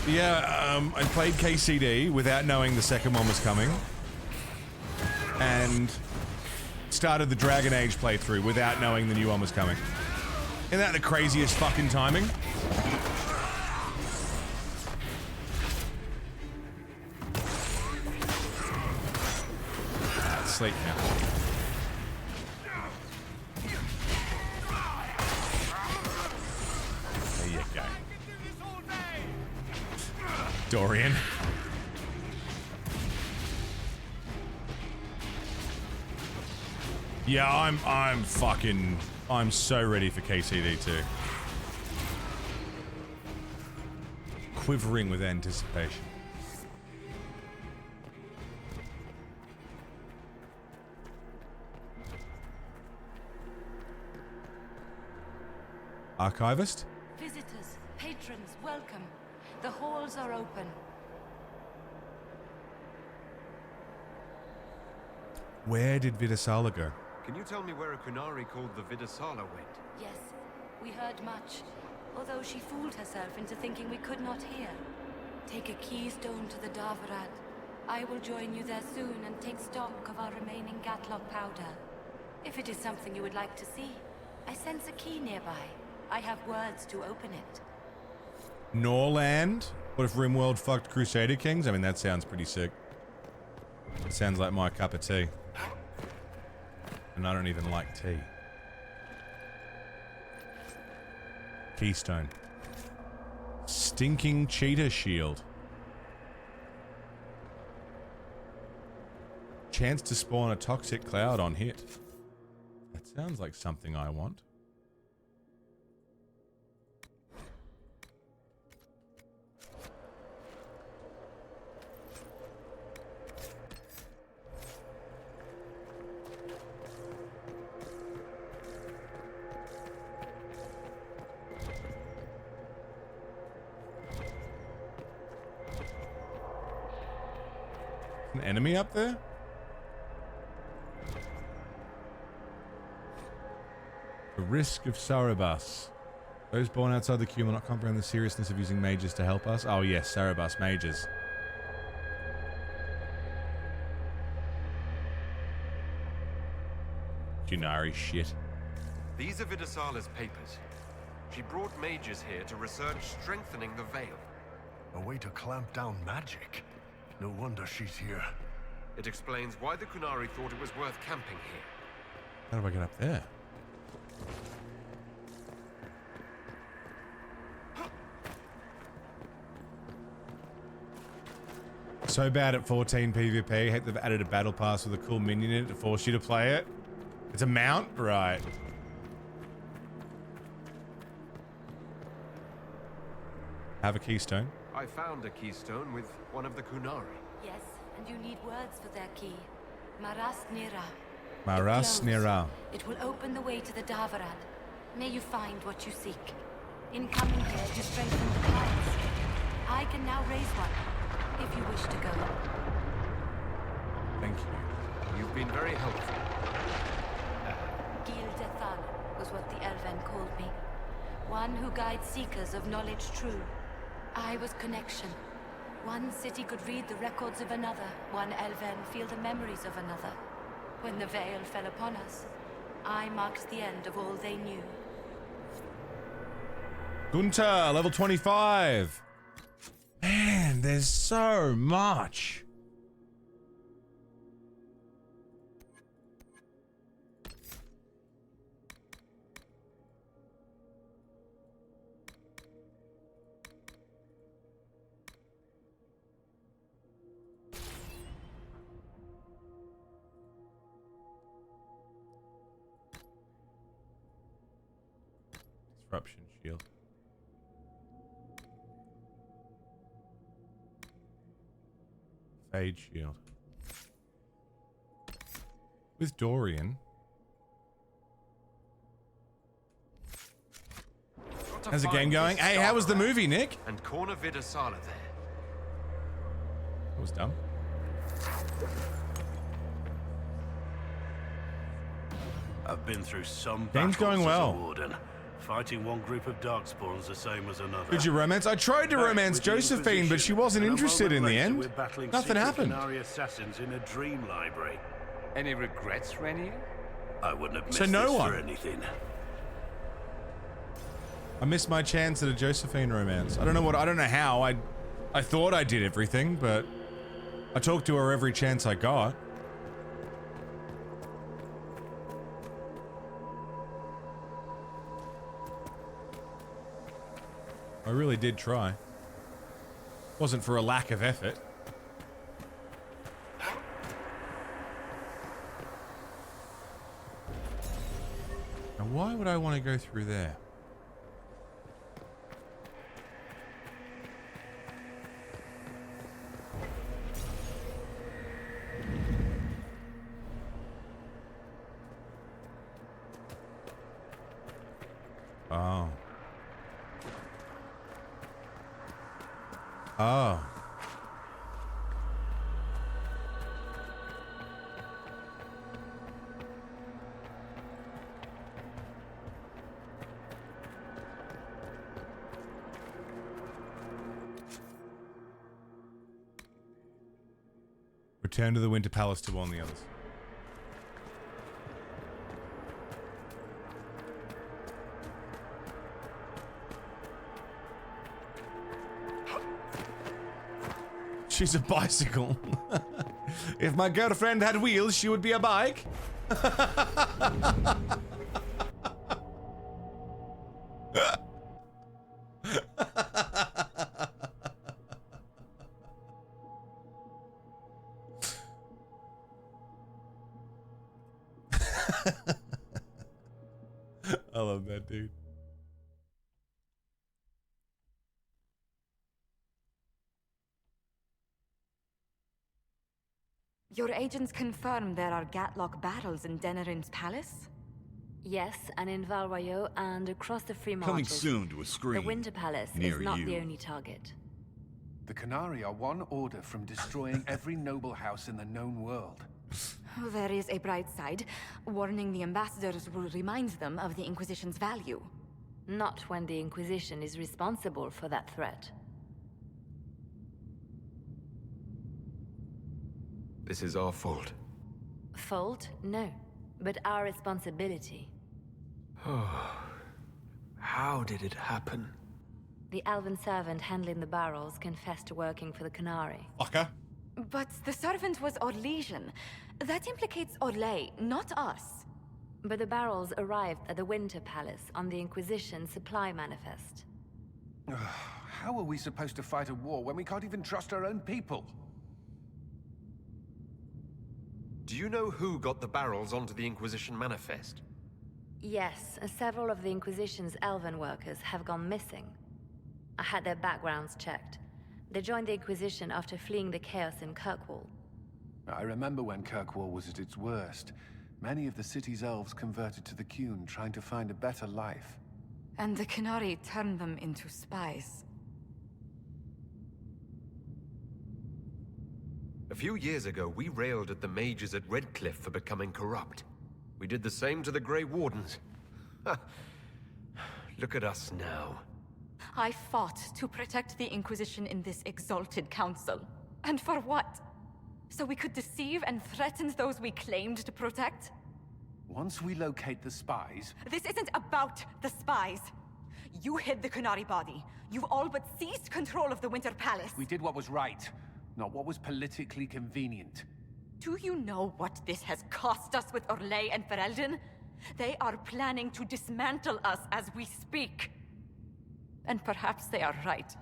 But yeah, I played KCD without knowing the second one was coming. And started the Dragon Age playthrough without knowing the new one was coming. Isn't that the craziest fucking timing? Sleep now. Dorian. Yeah, I'm so ready for KCD 2. Quivering with anticipation. Archivist? Visitors, patrons, welcome. The halls are open. Where did Vidasala go? Can you tell me where a Qunari called the Vidasala went? Yes, we heard much, although she fooled herself into thinking we could not hear. Take a keystone to the Darvarad. I will join you there soon and take stock of our remaining Gatlock powder. If it is something you would like to see, I sense a key nearby. I have words to open it. Norland? What if Rimworld fucked Crusader Kings? I mean, that sounds pretty sick. It sounds like my cup of tea. And I don't even like tea. Keystone. Stinking cheetah shield. Chance to spawn a toxic cloud on hit. That sounds like something I want. An enemy up there? The risk of Sarebas. Those born outside the queue will not comprehend the seriousness of using mages to help us. Oh yes, Sarebas mages. Qunari shit. These are Vidasala's papers. She brought mages here to research strengthening the Veil. A way to clamp down magic. No wonder she's here. It explains why the Qunari thought it was worth camping here. How do I get up there? So bad at 14 PvP. Hate they've added a battle pass with a cool minion in it to force you to play it. It's a mount? Right. Have a keystone. I found a keystone with one of the Qunari. Yes, and you need words for their key. Maras Nira. Maras Nira. It will open the way to the Davarad. May you find what you seek. In coming here to strengthen the ties. I can now raise one, if you wish to go. Thank you. You've been very helpful. Gil Dethan was what the Elven called me. One who guides seekers of knowledge true. I was connection. One city could read the records of another. One Elven feel the memories of another. When the veil fell upon us, I marked the end of all they knew. Gunter, level 25. Man, there's so much. Disruption shield. Fade shield. With Dorian. How's the game going? Hey, how was the movie, Nick? And Corner Vidasala there. That was dumb. I've been through some Game's battles going as a well. warden. Fighting one group of darkspawns the same as another. Did you romance? I tried to romance With the Josephine, but she wasn't Inquisition, interested in and a the moment end. later, we're battling Nothing secret happened. Qunari assassins in a dream library. Any regrets, Renier? I wouldn't have missed So no this one. for anything. I missed my chance at a Josephine romance. I don't know how. I thought I did everything, but I talked to her every chance I got. I really did try. Wasn't for a lack of effort. Now, why would I want to go through there? Oh. Oh. Return to the Winter Palace to warn the others. She's a bicycle. If my girlfriend had wheels, she would be a bike. I love that dude. Your agents confirm there are Gatlock battles in Denerim's palace? Yes, and in Val Royeaux and across the Free Coming Marches. soon to a screen The Winter Palace near is not you. the only target. The Qunari are one order from destroying every noble house in the known world. There is a bright side. Warning the ambassadors will remind them of the Inquisition's value. Not when the Inquisition is responsible for that threat. This is our fault. Fault? No. But our responsibility. How did it happen? The elven servant handling the barrels confessed to working for the Canary. Fucker. But the servant was Orlesian. That implicates Orlais, not us. But the barrels arrived at the Winter Palace on the Inquisition supply manifest. How are we supposed to fight a war when we can't even trust our own people? Do you know who got the barrels onto the Inquisition manifest? Yes, several of the Inquisition's elven workers have gone missing. I had their backgrounds checked. They joined the Inquisition after fleeing the chaos in Kirkwall. I remember when Kirkwall was at its worst. Many of the city's elves converted to the Qun, trying to find a better life. And the Canary turned them into spies. A few years ago, we railed at the mages at Redcliffe for becoming corrupt. We did the same to the Grey Wardens. Look at us now. I fought to protect the Inquisition in this exalted council. And for what? So we could deceive and threaten those we claimed to protect? Once we locate the spies... This isn't about the spies. You hid the Canary body. You've all but seized control of the Winter Palace. We did what was right, not what was politically convenient. Do you know what this has cost us with Orlais and Ferelden? They are planning to dismantle us as we speak. And perhaps they are right.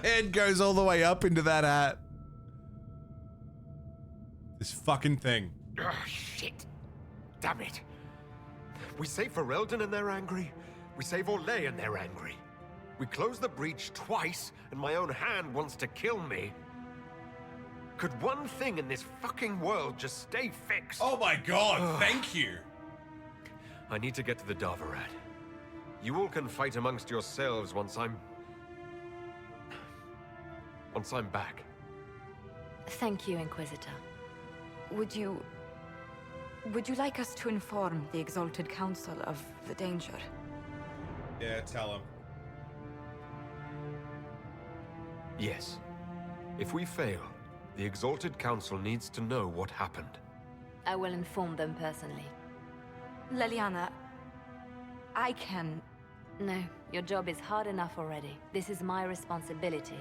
Head goes all the way up into that hat. This fucking thing. Shit. Damn it. We save Ferelden and they're angry. We save Orlais and they're angry. We close the breach twice and my own hand wants to kill me. Could one thing in this fucking world just stay fixed? Oh my god, thank you. I need to get to the Davarat. You all can fight amongst yourselves once I'm back. Thank you, Inquisitor. Would you like us to inform the Exalted Council of the danger? Yeah, tell him. Yes. If we fail, the Exalted Council needs to know what happened. I will inform them personally. Leliana, I can... No, your job is hard enough already. This is my responsibility.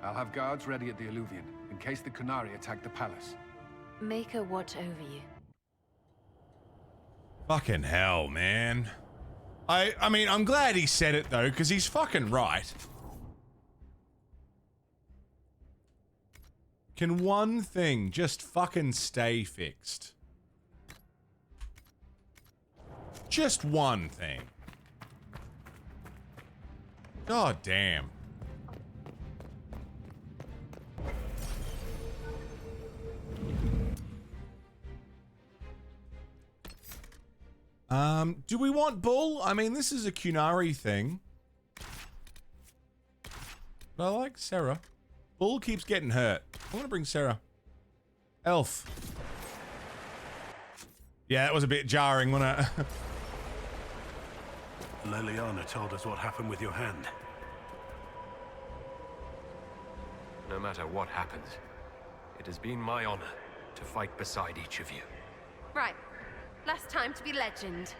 I'll have guards ready at the Alluvion, in case the Canary attack the palace. Make her watch over you. Fucking hell, man. I mean, I'm glad he said it, though, because he's fucking right. Can one thing just fucking stay fixed? Just one thing. God damn. Do we want Bull? I mean, this is a Qunari thing. But I like Sarah. Bull keeps getting hurt. I want to bring Sarah. Elf. Yeah, that was a bit jarring, wasn't it? Leliana told us what happened with your hand. No matter what happens, it has been my honor to fight beside each of you. Right. Last time to be legend.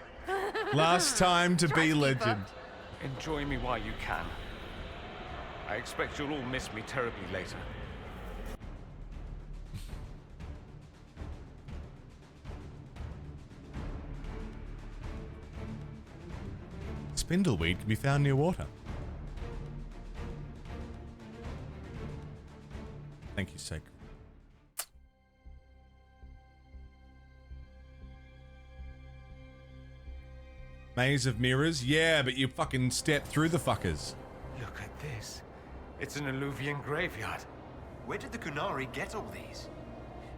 Last time to be legend. Enjoy me while you can. I expect you'll all miss me terribly later. Spindleweed can be found near water. Thank you, Sacred. Maze of mirrors? Yeah, but you fucking step through the fuckers. Look at this. It's an Alluvian graveyard. Where did the Qunari get all these?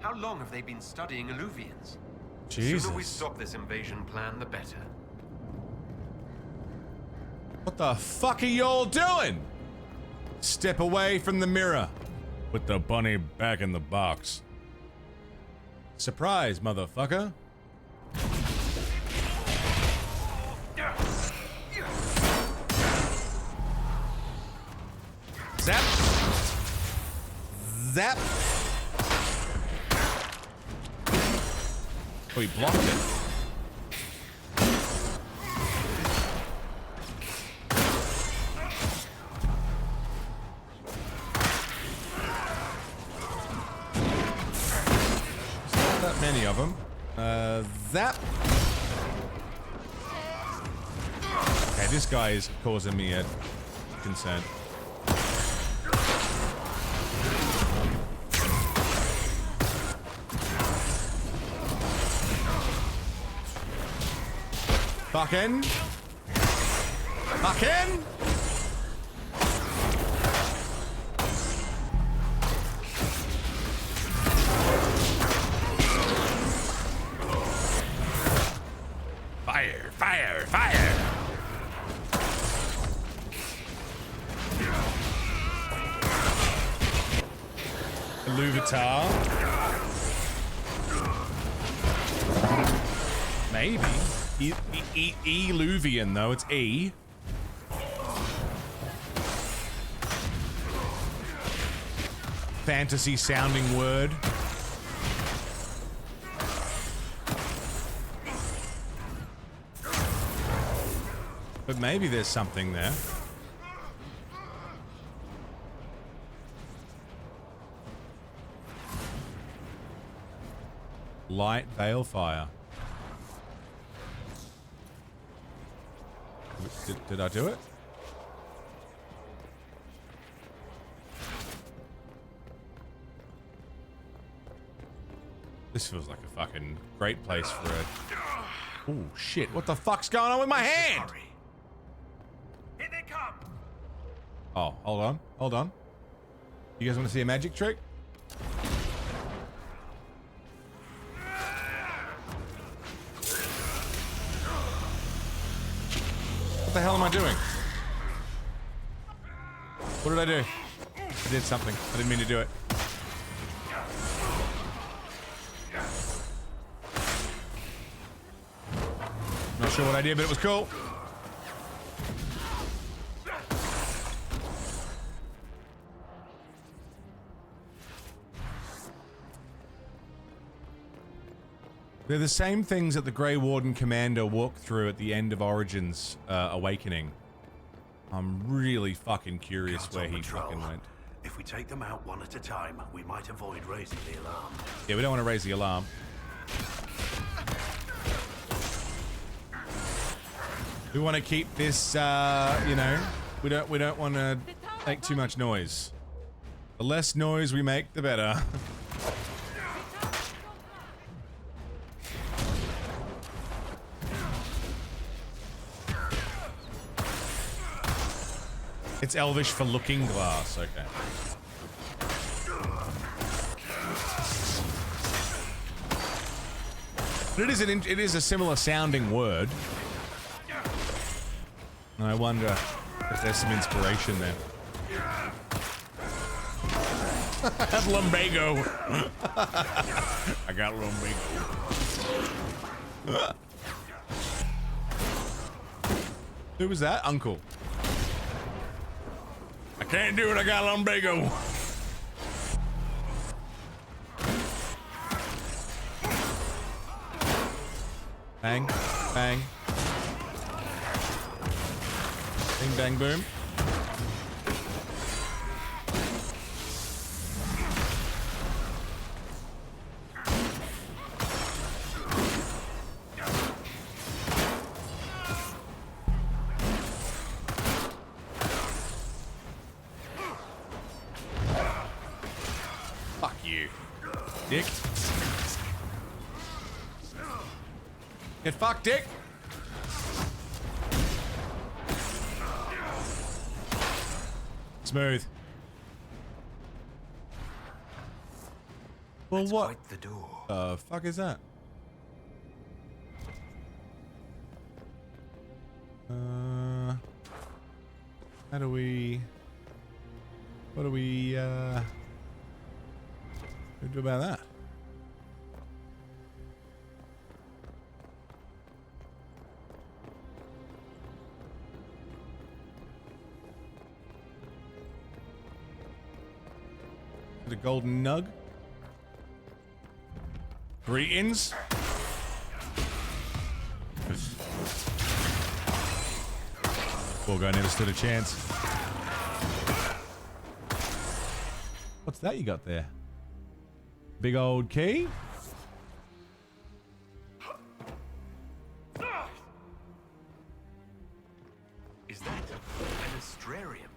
How long have they been studying Alluvians? Jesus. The sooner we stop this invasion plan, the better. What the fuck are y'all doing? Step away from the mirror. Put the bunny back in the box. Surprise, motherfucker. Zap. Zap. Oh, he blocked it. Not that many of them. Zap. Okay, this guy is causing me a concern. Fucking. Fucking. Fire, fire, fire. Louvatar. Maybe. Eluvian, though. It's E. Fantasy sounding word. But maybe there's something there. Light Balefire. Did I do it? This feels like a fucking great place for a... Oh shit, what the fuck's going on with my hand? Here they come. Oh, hold on, hold on. You guys want to see a magic trick? What the hell am I doing? What did I do? I did something. I didn't mean to do it. Not sure what I did, but it was cool. They're the same things that the Grey Warden Commander walked through at the end of Origins Awakening. I'm really fucking curious where he fucking went. If we take them out one at a time, we might avoid raising the alarm. Yeah, we don't want to raise the alarm. We want to keep this, you know, we don't want to make too much noise. The less noise we make, the better. It's Elvish for looking glass, okay. But it is a similar sounding word. And I wonder if there's some inspiration there. Lumbago. I got lumbago. Who was that? Uncle. I can't do it, I got lumbago. Bang, bang. Bing, bang, boom. Fuck you, dick. Get fucked, dick. Smooth. Well, That's what? quite the door. Fuck is that? How do we? What do we? What do we do about that? The golden nug. Greetings. Poor guy never stood a chance. What's that you got there? Big old key? Is that an astrarium?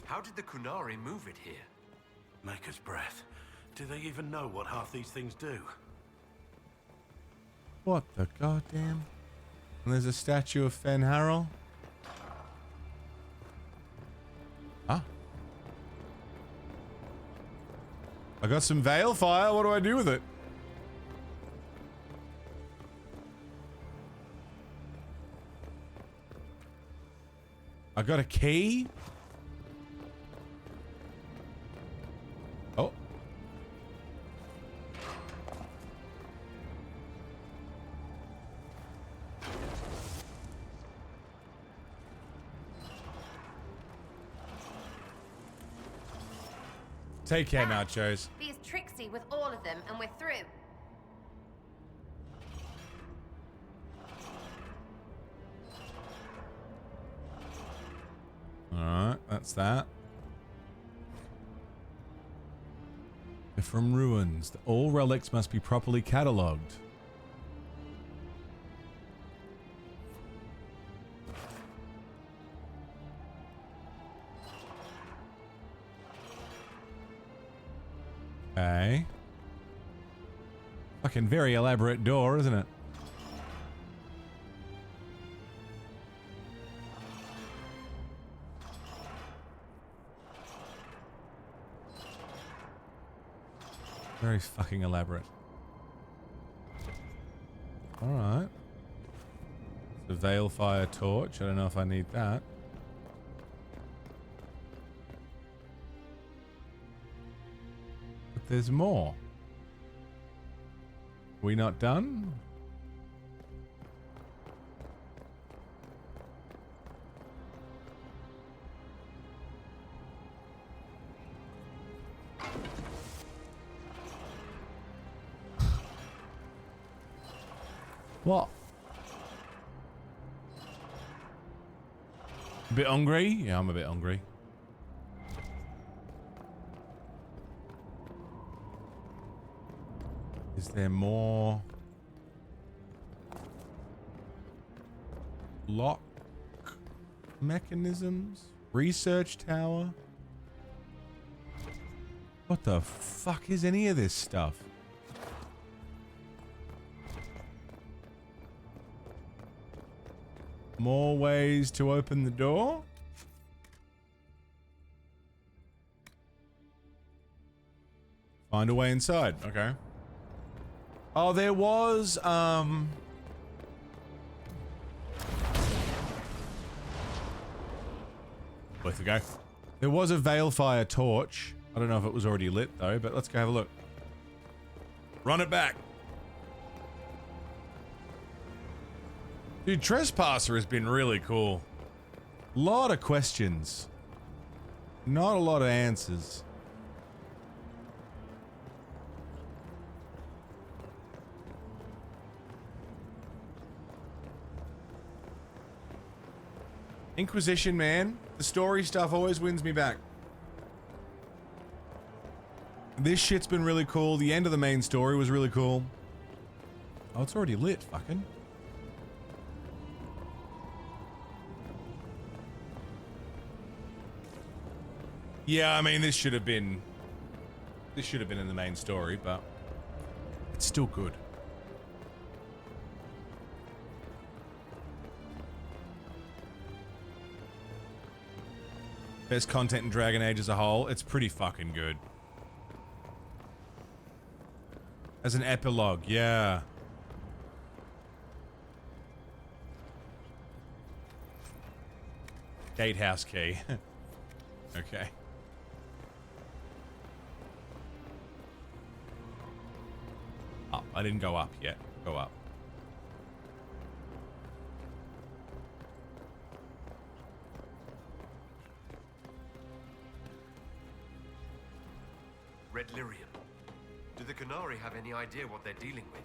How did the Kunari move it here? Maker's breath. Do they even know what half these things do? What the goddamn? And there's a statue of Fen Harrell. Huh? I got some veil fire. What do I do with it? I got a key. Oh. Take care, Nachos. Be as tricksy with all of them, and we're through. Alright, that's that. They're from ruins. All relics must be properly catalogued. Okay. Fucking very elaborate door, isn't it? Very fucking elaborate. Alright. The veil fire torch. I don't know if I need that. But there's more. We not done? What? A bit hungry? Yeah, I'm a bit hungry. Is there more? Lock mechanisms? Research tower? What the fuck is any of this stuff? More ways to open the door? Find a way inside. Okay. Oh, there was, worth a go. There was a Veilfire torch. I don't know if it was already lit, though, but let's go have a look. Run it back. Dude, Trespasser has been really cool. Lot of questions. Not a lot of answers. Inquisition, man. The story stuff always wins me back. This shit's been really cool. The end of the main story was really cool. Oh, it's already lit, fucking. Yeah, I mean, this should have been in the main story, but it's still good. Best content in Dragon Age as a whole. It's pretty fucking good. As an epilogue, yeah. Gatehouse key. Okay. Up. I didn't go up yet. Go up. Lyrium. Do the Canari have any idea what they're dealing with?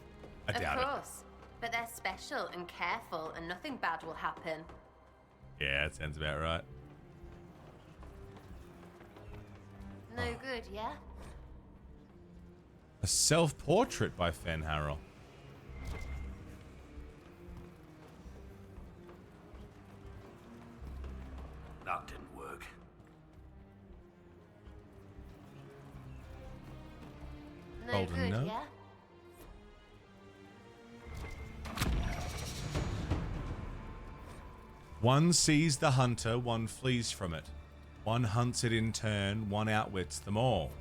I doubt it. Of course. But they're special and careful, and nothing bad will happen. Yeah, that sounds about right. No good, yeah? A self-portrait by Fen Harrell. That didn't work. No Golden good, note. yeah? One sees the hunter, one flees from it. One hunts it in turn, one outwits them all.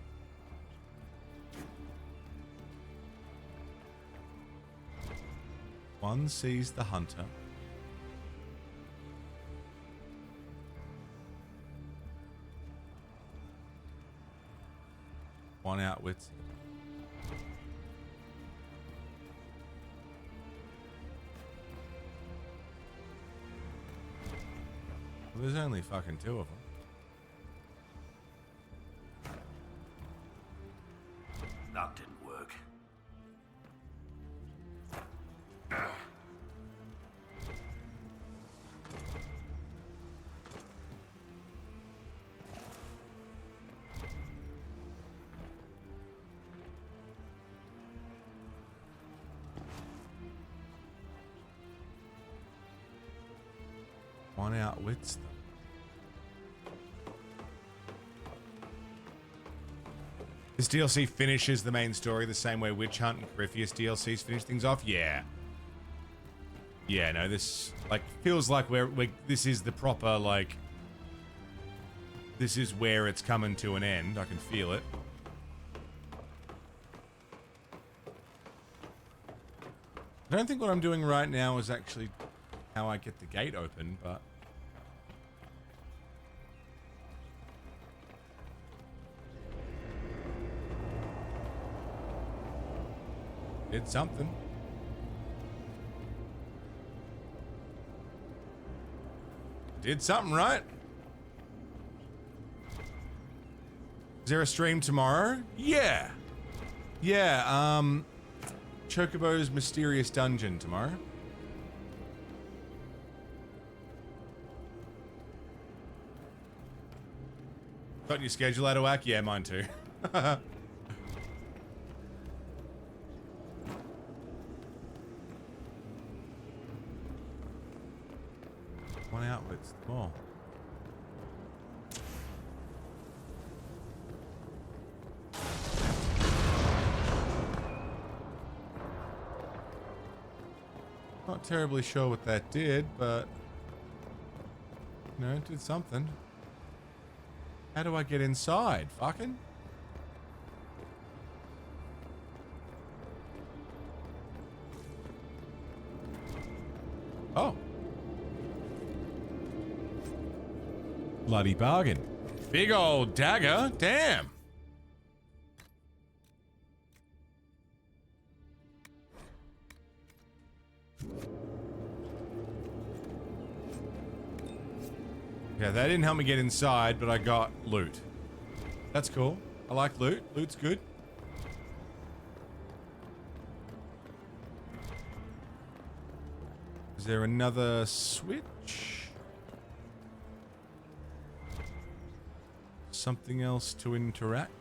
One sees the hunter. One outwits it. Well, there's only fucking two of them. That didn't work. One outwits them. This DLC finishes the main story the same way Witch Hunt and Corypheus DLCs finish things off? Yeah. Yeah, no, this, like, feels like this is the proper, like, this is where it's coming to an end. I can feel it. I don't think what I'm doing right now is actually how I get the gate open, but... Did something. Did something right. Is there a stream tomorrow? Yeah. Yeah, Chocobo's Mysterious Dungeon tomorrow. Got your schedule out of whack? Yeah, mine too. One outwards. More. Not terribly sure what that did, but you know, it did something. How do I get inside? Fucking? Oh. Bloody bargain. Big old dagger. Damn. Yeah, that didn't help me get inside, but I got loot. That's cool. I like loot. Loot's good. Is there another switch? Something else to interact?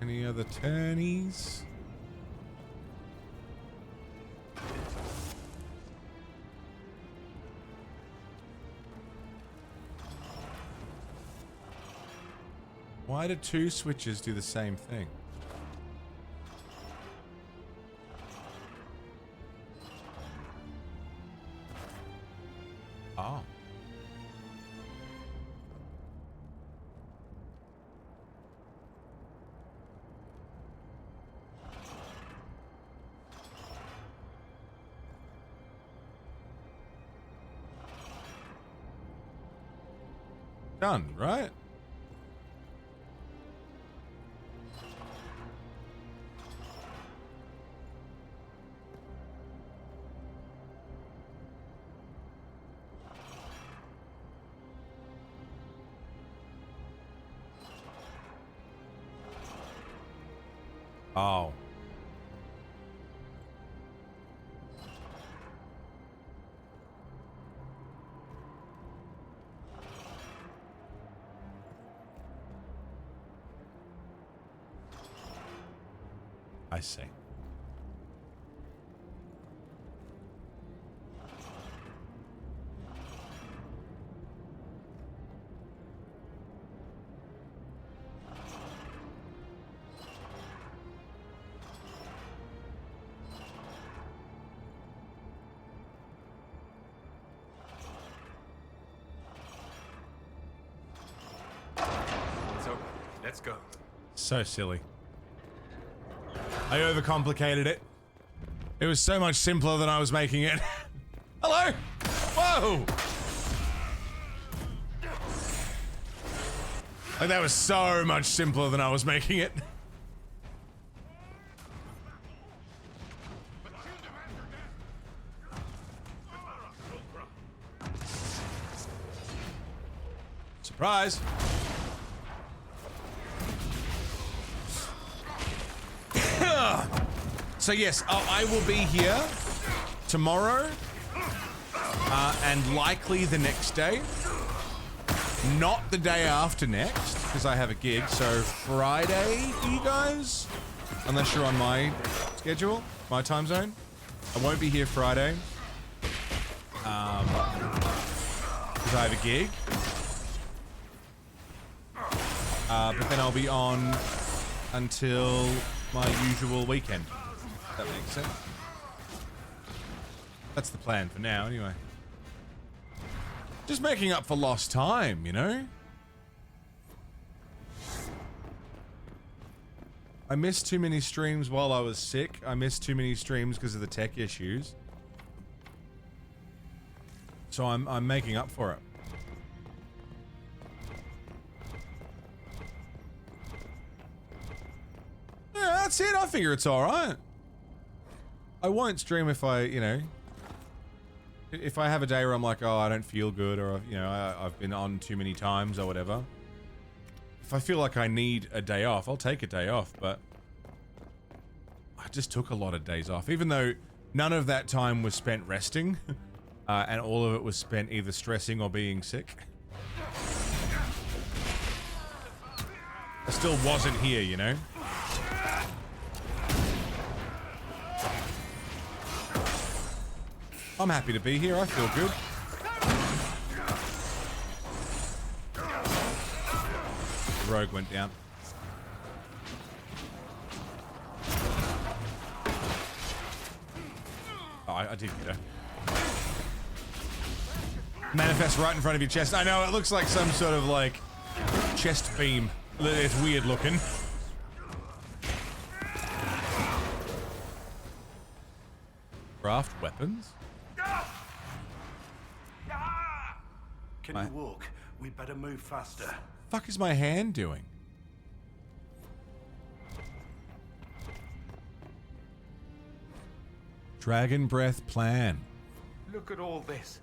Any other turnies? Why do two switches do the same thing? Oh. Done, right? Oh. I see. So, let's go. So silly. I overcomplicated it. It was so much simpler than I was making it. Hello? Whoa! Like, that was so much simpler than I was making it. Surprise! So yes, I will be here tomorrow and likely the next day. Not the day after next, because I have a gig. So Friday for you guys, unless you're on my schedule, my time zone. I won't be here Friday because I have a gig. But then I'll be on until my usual weekend. That makes sense. That's the plan for now, anyway. Just making up for lost time, you know? I missed too many streams while I was sick. I missed too many streams because of the tech issues. So I'm making up for it. Yeah, that's it. I figure it's alright. I won't stream if I, you know, if I have a day where I'm like, oh, I don't feel good, or, you know, I've been on too many times or whatever. If I feel like I need a day off, I'll take a day off, but I just took a lot of days off, even though none of that time was spent resting, and all of it was spent either stressing or being sick. I still wasn't here, you know? I'm happy to be here. I feel good. The rogue went down. Oh, I did get her. Manifest right in front of your chest. I know, it looks like some sort of, like, chest beam. It's weird looking. Craft weapons? Can you walk? We better move faster. Fuck is my hand doing? Dragon Breath plan. Look at all this.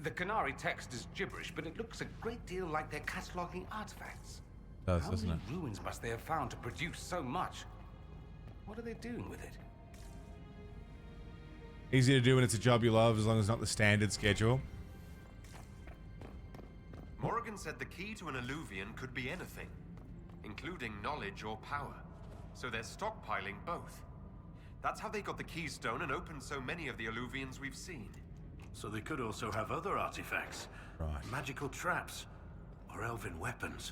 The Canary text is gibberish, but it looks a great deal like they're cataloging artifacts. It does, doesn't it? How many ruins must they have found to produce so much? What are they doing with it? Easy to do when it's a job you love, as long as it's not the standard schedule. Morrigan said the key to an Illuvian could be anything, including knowledge or power. So they're stockpiling both. That's how they got the keystone and opened so many of the Illuvians we've seen. So they could also have other artifacts. Right. Magical traps. Or elven weapons.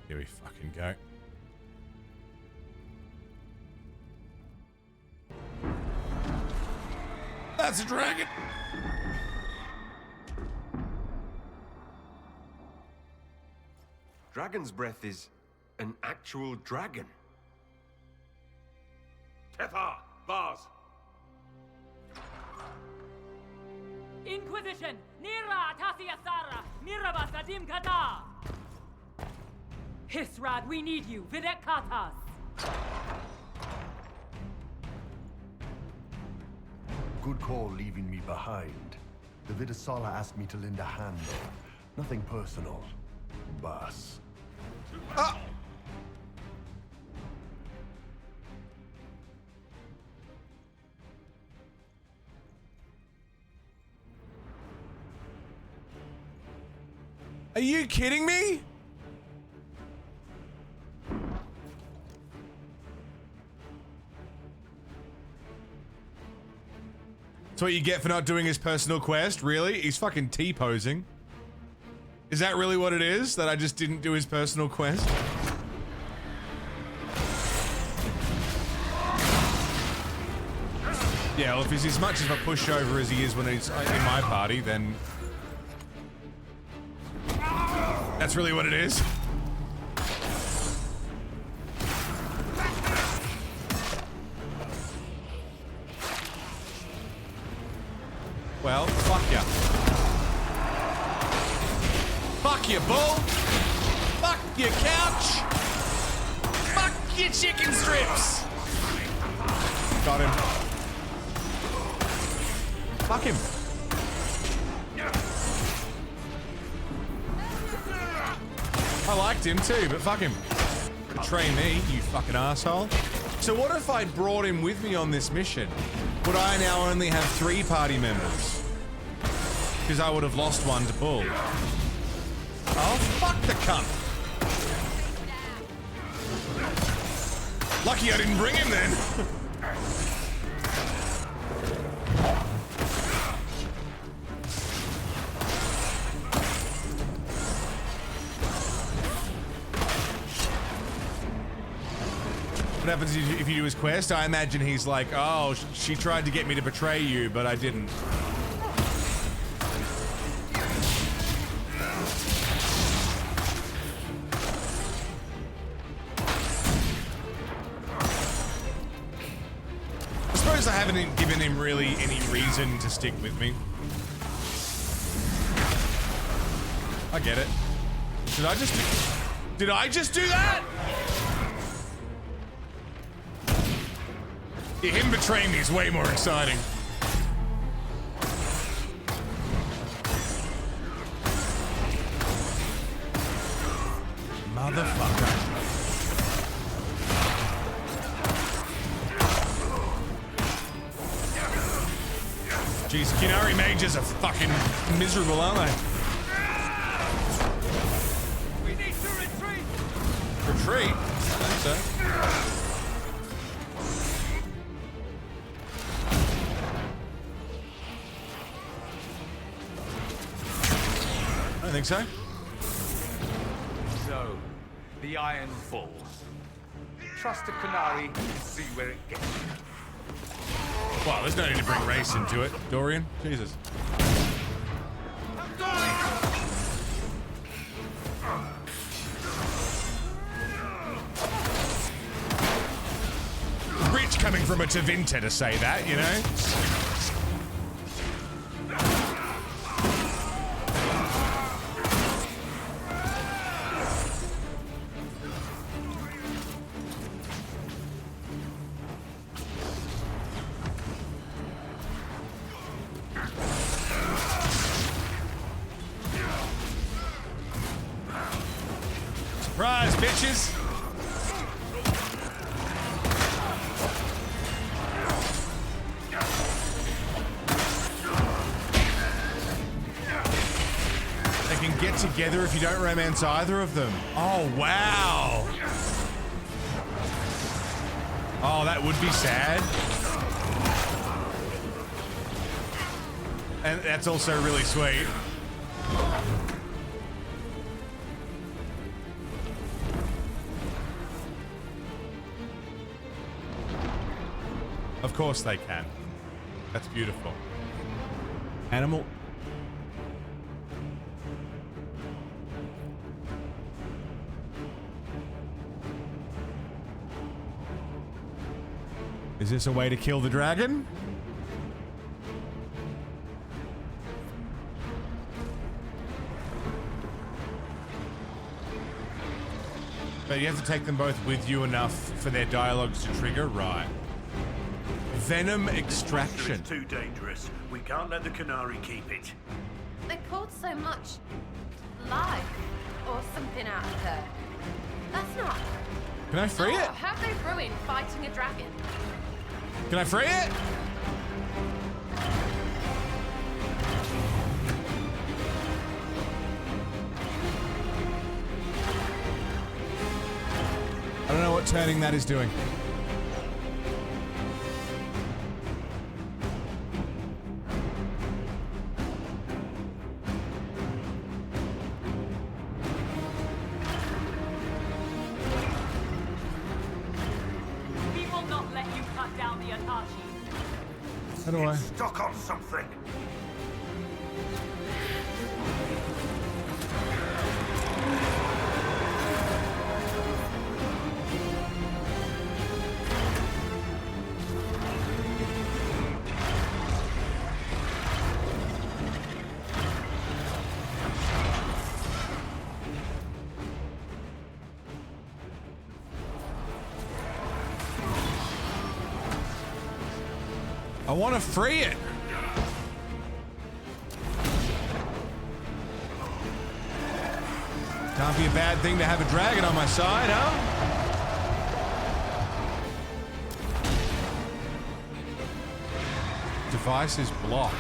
Here we fucking go. That's a dragon! Dragon's Breath is an actual dragon. Tethar, Bars. Inquisition! Nira Atasia Sara! Mirabas Adim Kata! Hisrad, we need you! Videk Katas! Good call leaving me behind. The Vidasala asked me to lend a hand, though. Nothing personal. Boss. Ah! Are you kidding me? That's what you get for not doing his personal quest? Really? He's fucking T-posing. Is that really what it is? That I just didn't do his personal quest? Yeah, well, if he's as much of a pushover as he is when he's in my party, then... that's really what it is. Well, fuck ya. Fuck you, bull. Fuck your couch. Fuck your chicken strips. Got him. Fuck him. I liked him too, but fuck him. Betray me, you fucking asshole. So what if I brought him with me on this mission? Would I now only have 3 party members? Because I would have lost one to Bull. Oh, fuck the cunt. Lucky I didn't bring him then. What happens if you do his quest? I imagine he's like, oh, she tried to get me to betray you, but I didn't. I suppose I haven't given him really any reason to stick with me. I get it. Did I just do that? Yeah, him betraying me is way more exciting. Motherfucker. Jeez, Kinari mages are fucking miserable, aren't they? We need to retreat. Retreat? I think so. I think so. So, the Iron Fall. Trust a Canary and see where it gets you. Well, there's no need to bring race into it, Dorian. Jesus. Rich coming from a Tevinter to say that, you know? Surprise, bitches! They can get together if you don't romance either of them. Oh, wow! Oh, that would be sad. And that's also really sweet. Of course they can. That's beautiful. Animal. Is this a way to kill the dragon? But you have to take them both with you enough for their dialogues to trigger, right? Venom extraction. It's too dangerous. We can't let the Canary keep it. They pulled so much life or something out of her. That's not. Can I free it? Have they ruined fighting a dragon? Can I free it? I don't know what turning that is doing. We will not let you cut down the Atashi. How do I? Stuck on something. I want to free it. Can't be a bad thing to have a dragon on my side, huh? Device is blocked.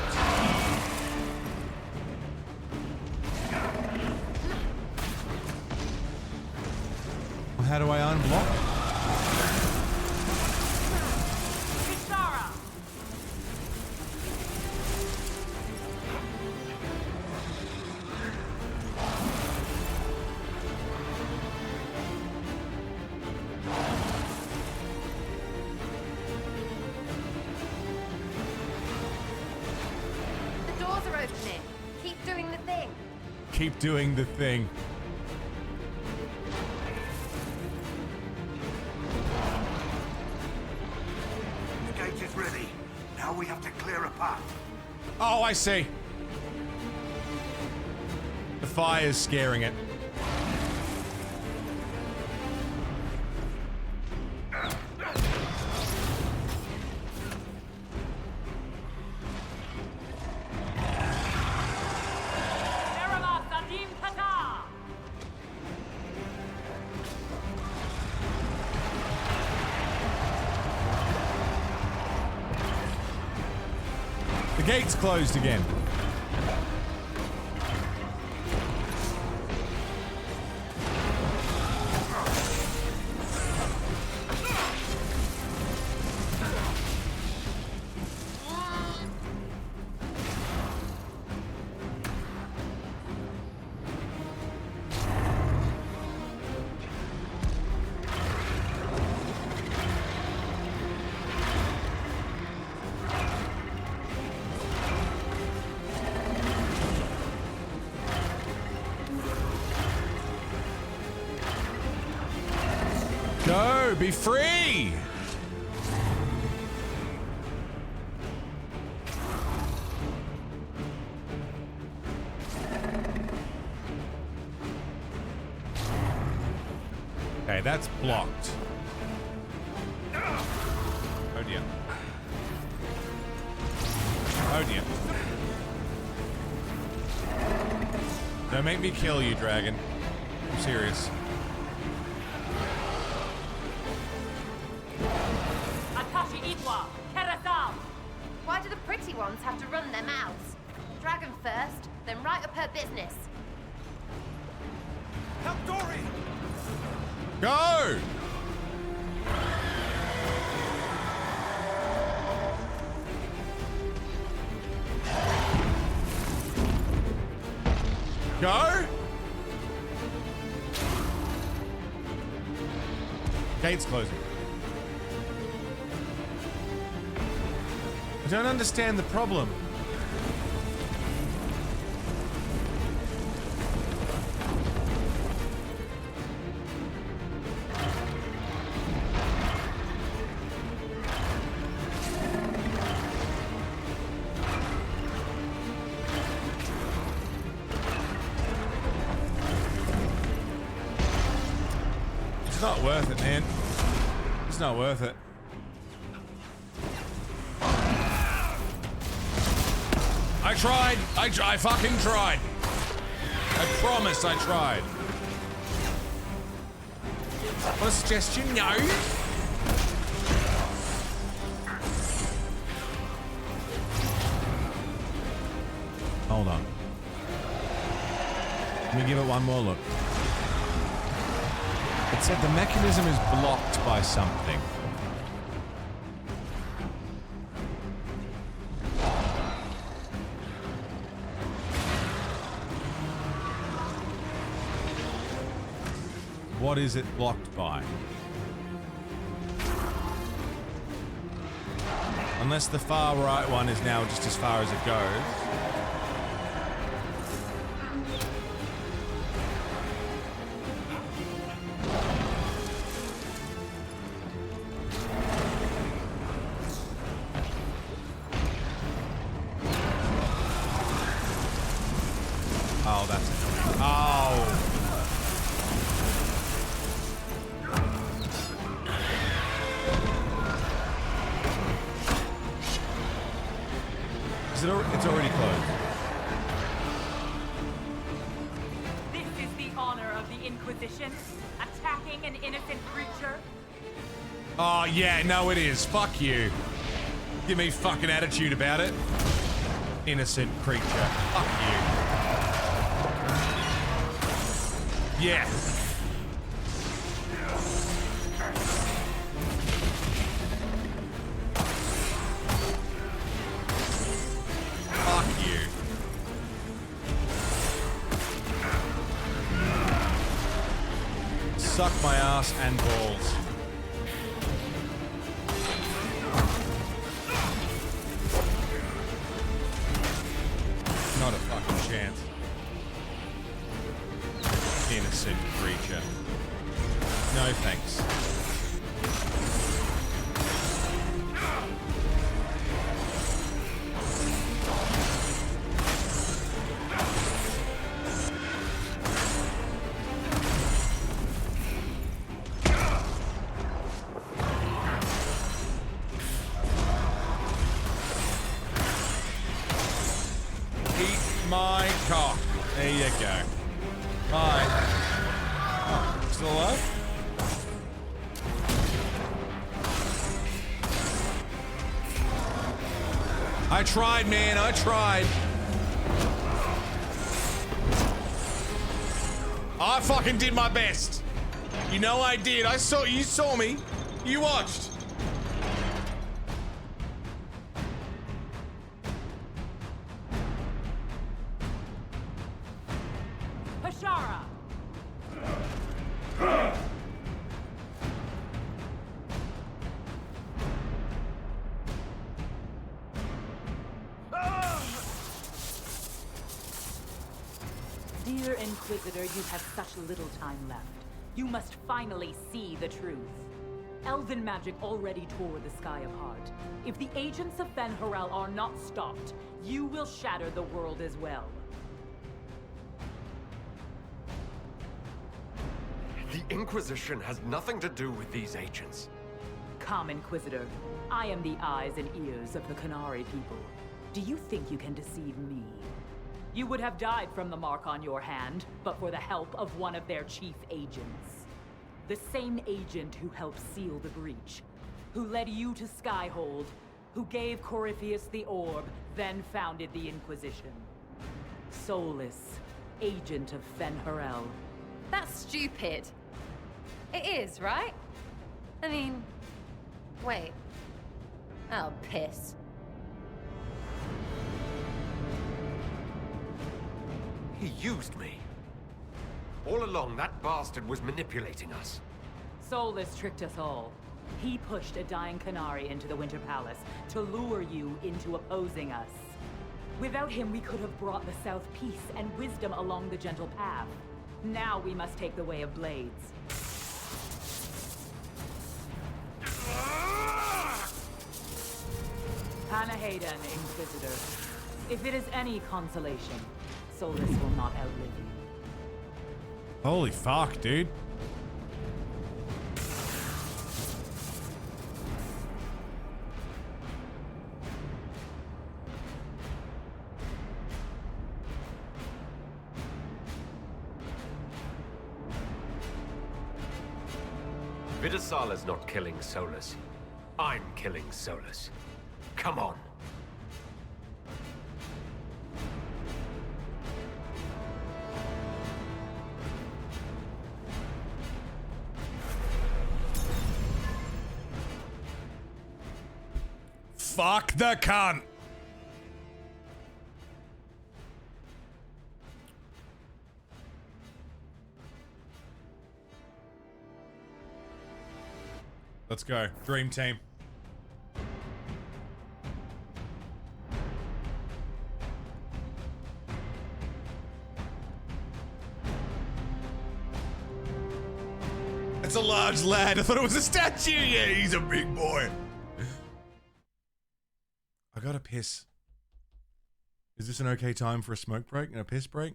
Well, how do I unblock it? The doors are opening. Keep doing the thing. Keep doing the thing. The gate is ready. Now we have to clear a path. Oh, I see. The fire's scaring it. The gate's closed again. Go, be free! Okay, that's blocked. Oh dear. Oh dear. Don't make me kill you, dragon. I'm serious. Atashi Itwa, Kerasal. Why do the pretty ones have to run their mouths? Dragon first, then right up her business. Help Dory! Go! Go! Gate's closing. I don't understand the problem. It's not worth it, man. It's not worth it. tried. I fucking tried. I promise I tried. Want a suggestion? No. Hold on. Let me give it one more look. It said the mechanism is blocked by something. What is it blocked by? Unless the far right one is now just as far as it goes. Oh, that's annoying. Oh! It's already closed. This is the honor of the Inquisition? Attacking an innocent creature? Oh, yeah, no it is. Fuck you. Give me fucking attitude about it. Innocent creature. Fuck you. Yeah. Suck my ass and balls. Not a fucking chance. Innocent creature. No thanks. My cock. There you go. Bye. Oh, still alive? I tried, man. I tried. I fucking did my best. You know I did. I saw you. Saw me. You watched. Dear Inquisitor, you have such little time left. You must finally see the truth. Elven magic already tore the sky apart. If the agents of Fen Harel are not stopped, you will shatter the world as well. The Inquisition has nothing to do with these agents. Come, Inquisitor. I am the eyes and ears of the Qunari people. Do you think you can deceive me? You would have died from the mark on your hand, but for the help of one of their chief agents. The same agent who helped seal the breach, who led you to Skyhold, who gave Corypheus the orb, then founded the Inquisition. Soulless, agent of Fen Harel. That's stupid. It is, right? I mean, wait. Oh, piss. He used me. All along, that bastard was manipulating us. Soulless tricked us all. He pushed a dying Qunari into the Winter Palace to lure you into opposing us. Without him, we could have brought the South peace and wisdom along the gentle path. Now we must take the way of blades. Panahaden, Inquisitor. If it is any consolation, Soulless will not outlive you. Holy fuck, dude. Vidasala's not killing Solus. I'm killing Solus. Come on. Fuck the cunt. Let's go. Dream team. It's a large lad. I thought it was a statue. Yeah, he's a big boy. I gotta piss. Is this an okay time for a smoke break and a piss break?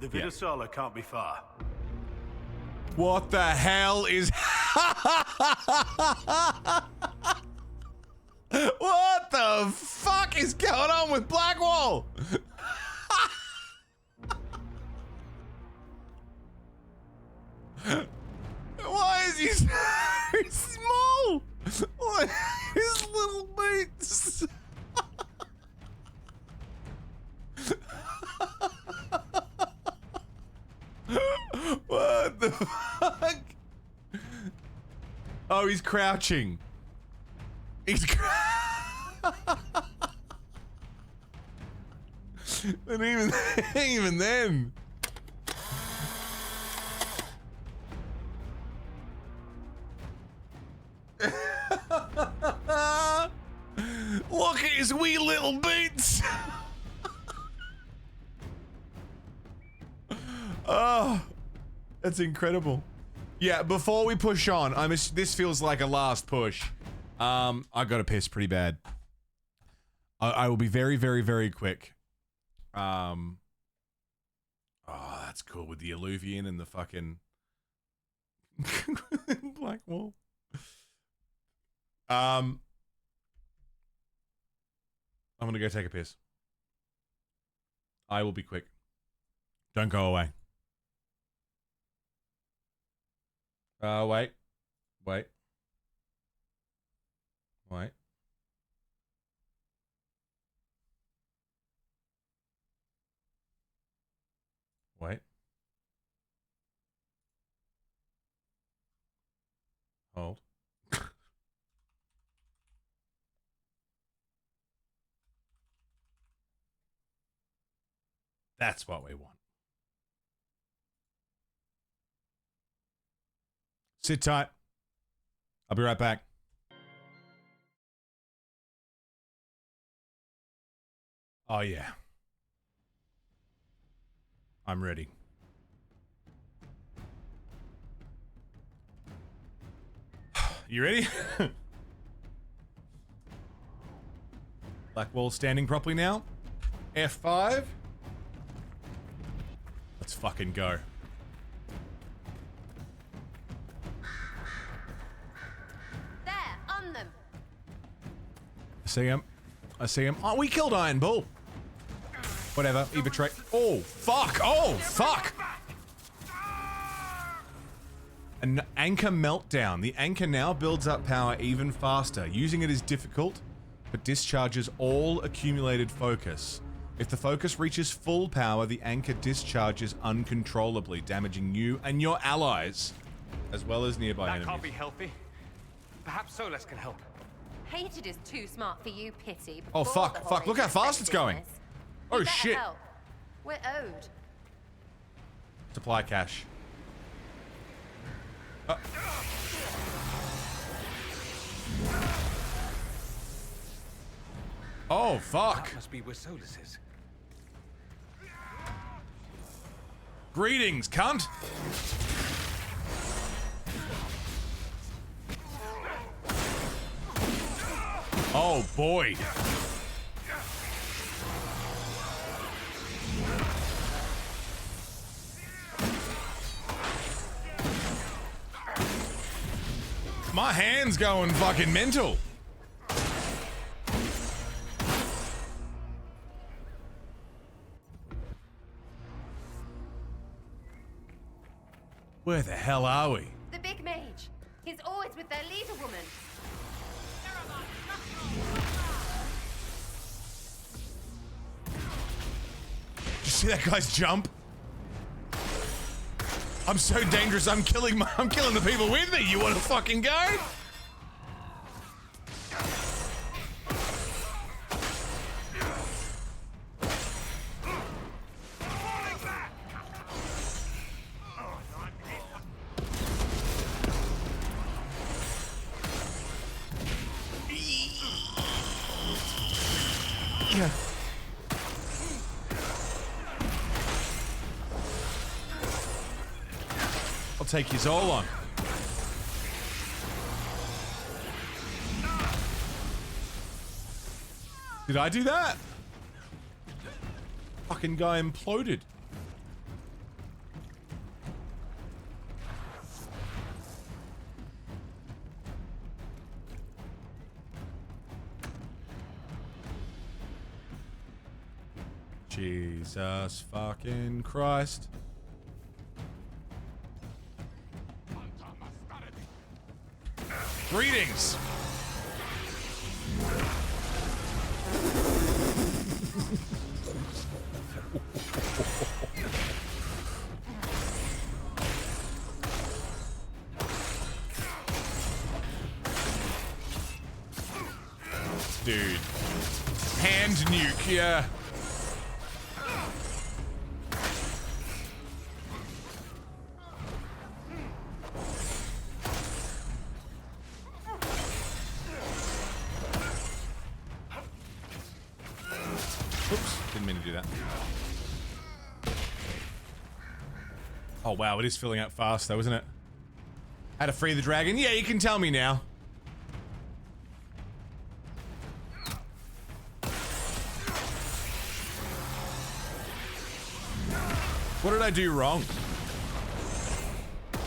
The Vidasala can't be far. What the hell is... What the fuck is going on with Blackwall? Why is he so small? What? His little boots. What the fuck? Oh, he's crouching. He's and even then. Look at his wee little boots. Oh, that's incredible. Yeah, before we push on, this feels like a last push. I gotta piss pretty bad. I will be very, very, very quick. Oh, that's cool with the Alluvian and the fucking Blackwall. I'm gonna go take a piss. I will be quick. Don't go away. Wait. Wait. Wait. Wait. Hold. That's what we want. Sit tight. I'll be right back. Oh, yeah. I'm ready. You ready? Blackwall standing properly now. F5. Let's fucking go. There, on them. I see him. I see him. Oh, we killed Iron Bull. Whatever. He betrayed. Oh, fuck. Oh, fuck. An anchor meltdown. The anchor now builds up power even faster. Using it is difficult, but discharges all accumulated focus. If the focus reaches full power, the anchor discharges uncontrollably, damaging you and your allies, as well as nearby enemies. That can't be healthy. Perhaps Solus can help. Hated is too smart for you, Pity. Oh, fuck. Fuck. Look how fast it's going. Oh, shit. Help. We're owed. Supply cache. Oh, fuck. That must be where Solus is. Greetings, cunt. Oh, boy. My hand's going fucking mental. Where the hell are we? The big mage. He's always with their leader woman. Did you see that guy's jump? I'm so dangerous. I'm killing the people with me. You want to fucking go? Yeah. I'll take his all on. Did I do that? Fucking guy imploded. Jesus fucking Christ. Greetings. Dude. Hand nuke, yeah. Oops, didn't mean to do that. Oh wow, it is filling up fast though, isn't it? How to free the dragon? Yeah, you can tell me now. What did I do wrong? There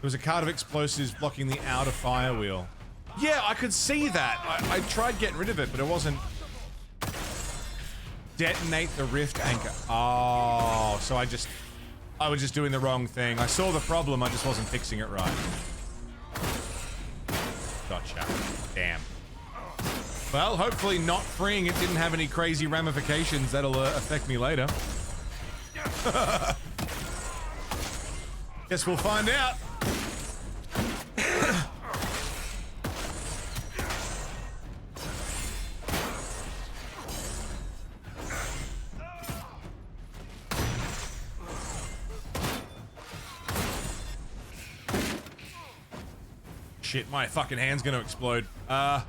was a card of explosives blocking the outer fire wheel. Yeah, I could see that. I tried getting rid of it, but it wasn't. Detonate the rift anchor. Oh, so I was just doing the wrong thing. I saw the problem, I just wasn't fixing it right. Gotcha. Damn. Well, hopefully not freeing it didn't have any crazy ramifications that'll affect me later. Guess we'll find out. Shit, my fucking hand's gonna explode. All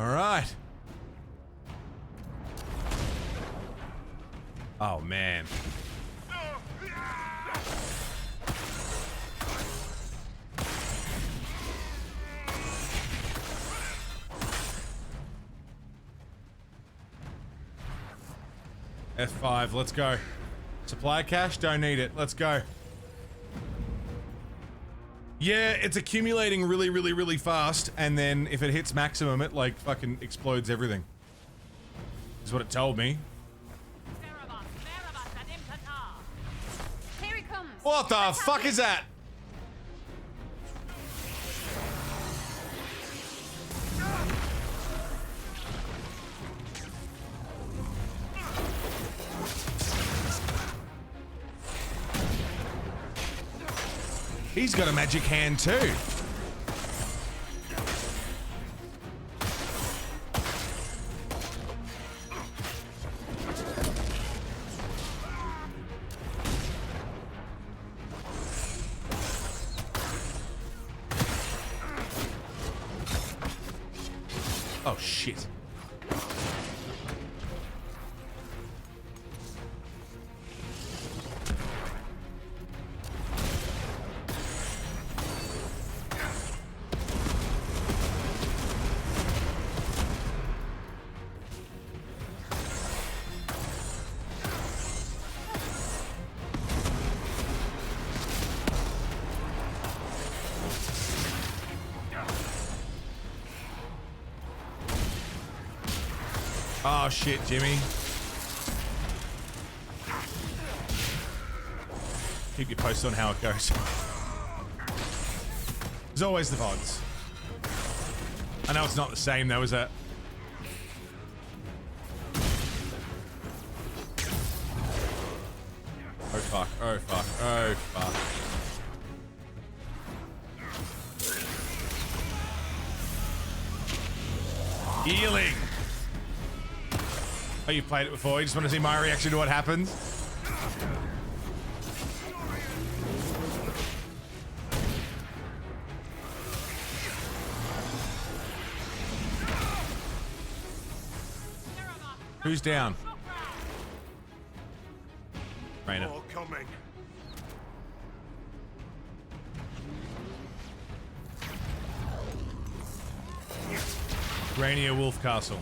right. Oh, man. F5, let's go. Supply cache, don't need it. Let's go. Yeah, it's accumulating really, really, really fast, and then if it hits maximum, it like fucking explodes everything. Is what it told me. Here he comes. What the fuck is that? He's got a magic hand too. Oh shit. Oh shit, Jimmy. Keep you posted on how it goes. There's always the VODs. I know it's not the same though, is it? Oh fuck, oh fuck, oh fuck. Healing! Oh, you played it before? You just want to see my reaction to what happens? Who's down? Rainer. More coming. Rainier Wolf Castle.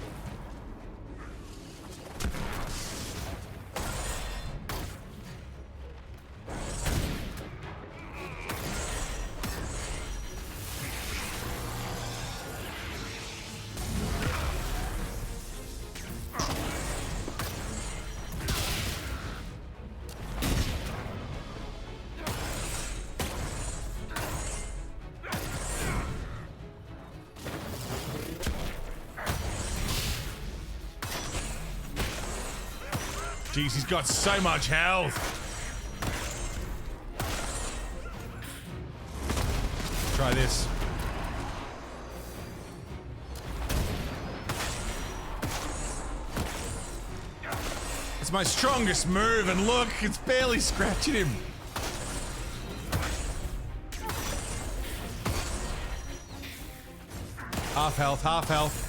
Jeez, he's got so much health. Try this. It's my strongest move, and look, it's barely scratching him. Half health, half health.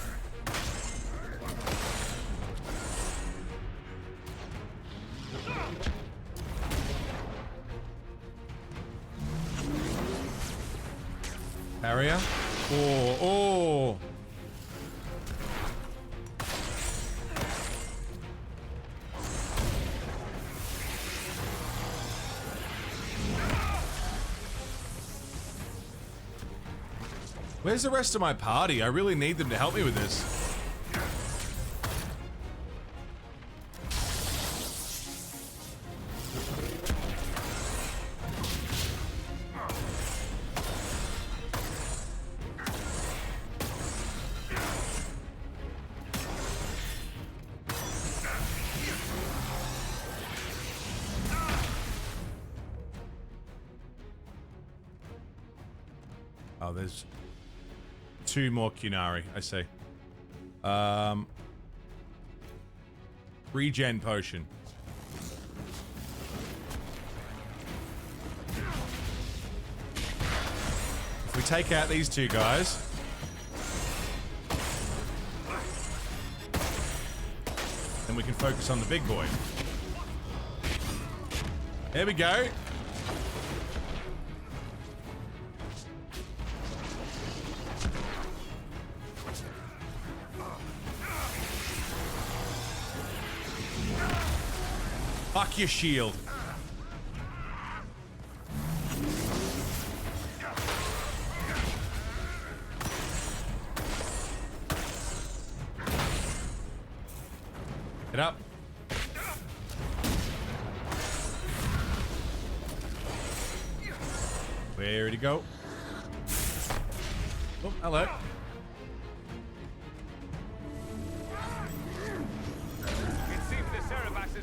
Barrier. Oh, oh. Where's the rest of my party? I really need them to help me with this. Oh, there's two more Kunari, I see. Regen potion. If we take out these two guys, then we can focus on the big boy. There we go. Fuck your shield. Get up. Where'd he go? Oh, hello.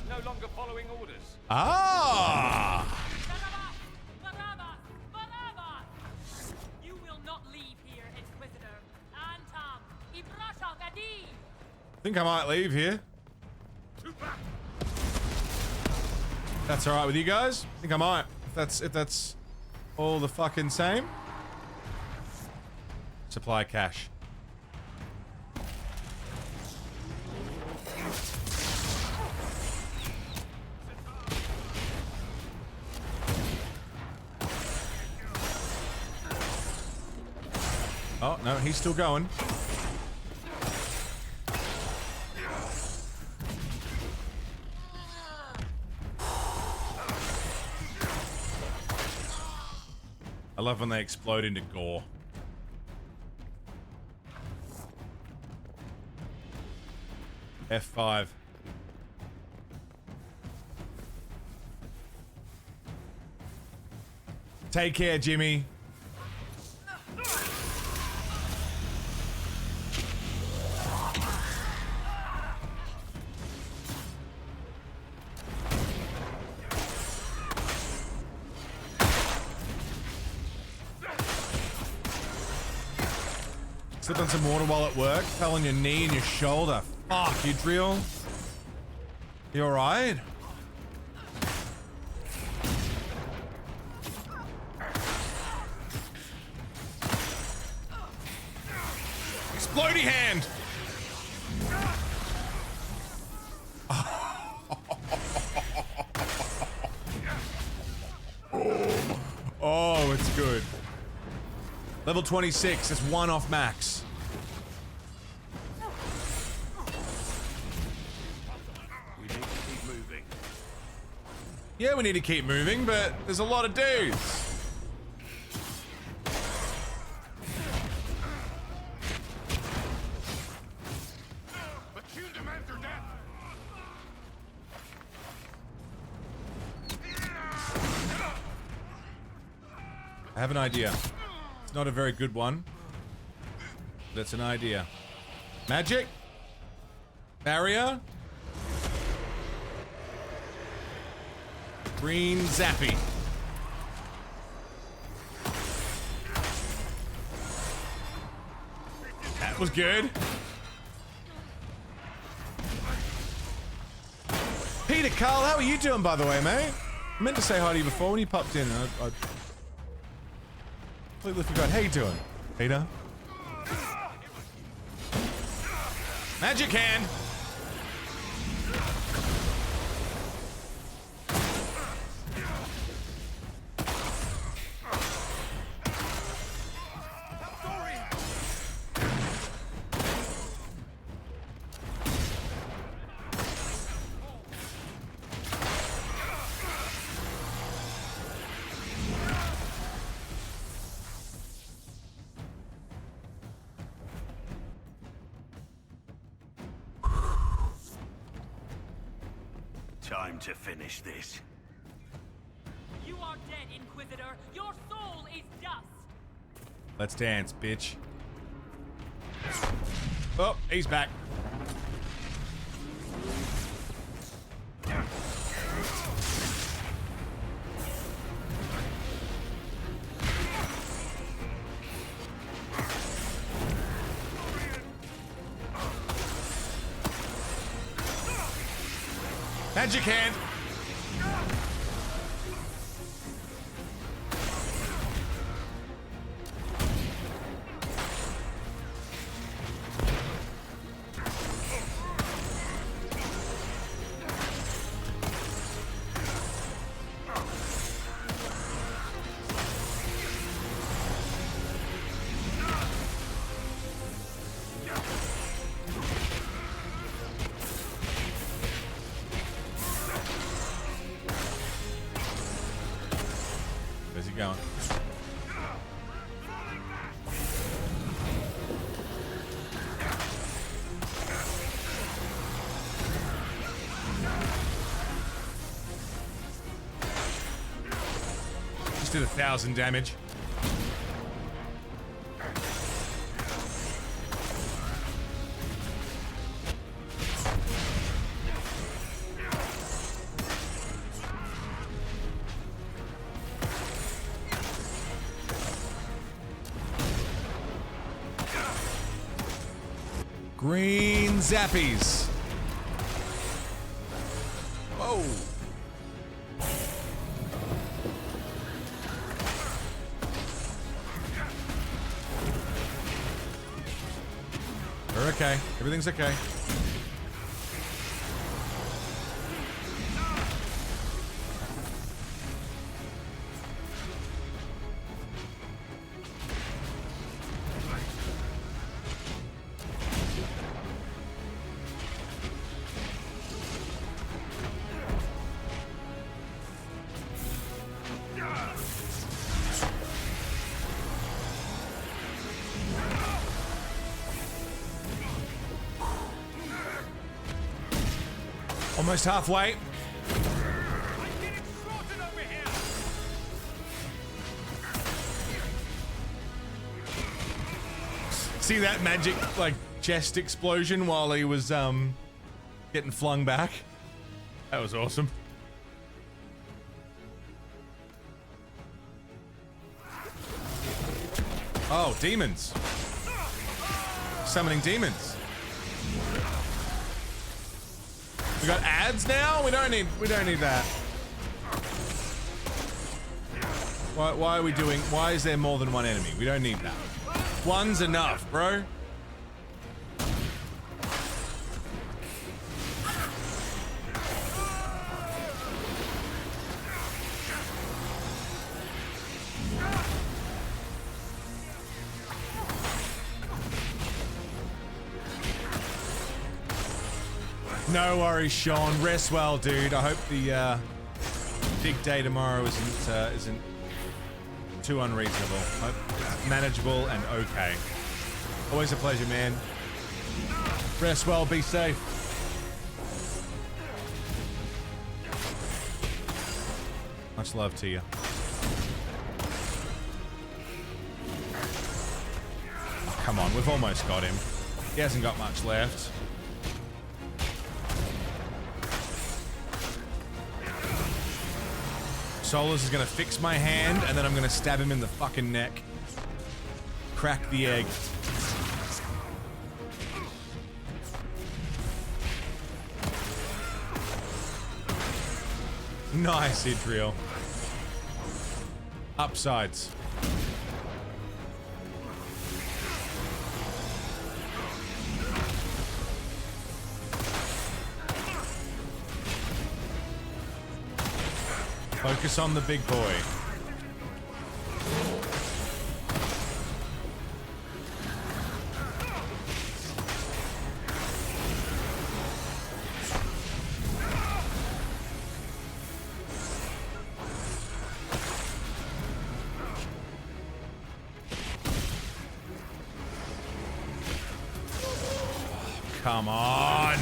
No longer following orders. Ah! You will not leave here, Inquisitor. Antam, Ibrasha Gadi. Think I might leave here. That's all right with you guys? Think I might. If that's all the fucking same. Supply cash. Oh, no, he's still going. I love when they explode into gore. F5. Take care, Jimmy. Slipped on some water while at work. Fell on your knee and your shoulder. Fuck, you drill. You alright? Explodey hand! Oh, it's good. Level 26, that's 1 off max. We need to keep moving. Yeah, we need to keep moving, but there's a lot of dudes. I have an idea. It's not a very good one. But it's an idea. Magic? Barrier? Green Zappy. That was good. Peter, Carl, how are you doing, by the way, mate? I meant to say hi to you before when you popped in. I completely forgot. How you doing, Peter? Magic hand. Time to finish this. You are dead, Inquisitor. Your soul is dust. Let's dance, bitch. Oh, he's back. Magic hand. Where's he going? Just did 1,000 damage. Green Zappies. Whoa. We're okay. Everything's okay. Almost halfway. See that magic, like, chest explosion while he was, getting flung back? That was awesome. Oh, demons. Summoning demons. We got ads now? We don't need that. Why are we doing, why is there more than one enemy? We don't need that. One's enough, bro. No worries, Sean. Rest well, dude. I hope the big day tomorrow isn't too unreasonable. Hope it's manageable and okay. Always a pleasure, man. Rest well. Be safe. Much love to you. Oh, come on, we've almost got him. He hasn't got much left. Solus is gonna fix my hand, and then I'm gonna stab him in the fucking neck. Crack the egg. Nice, Idriel. Upsides. Focus on the big boy. Come on.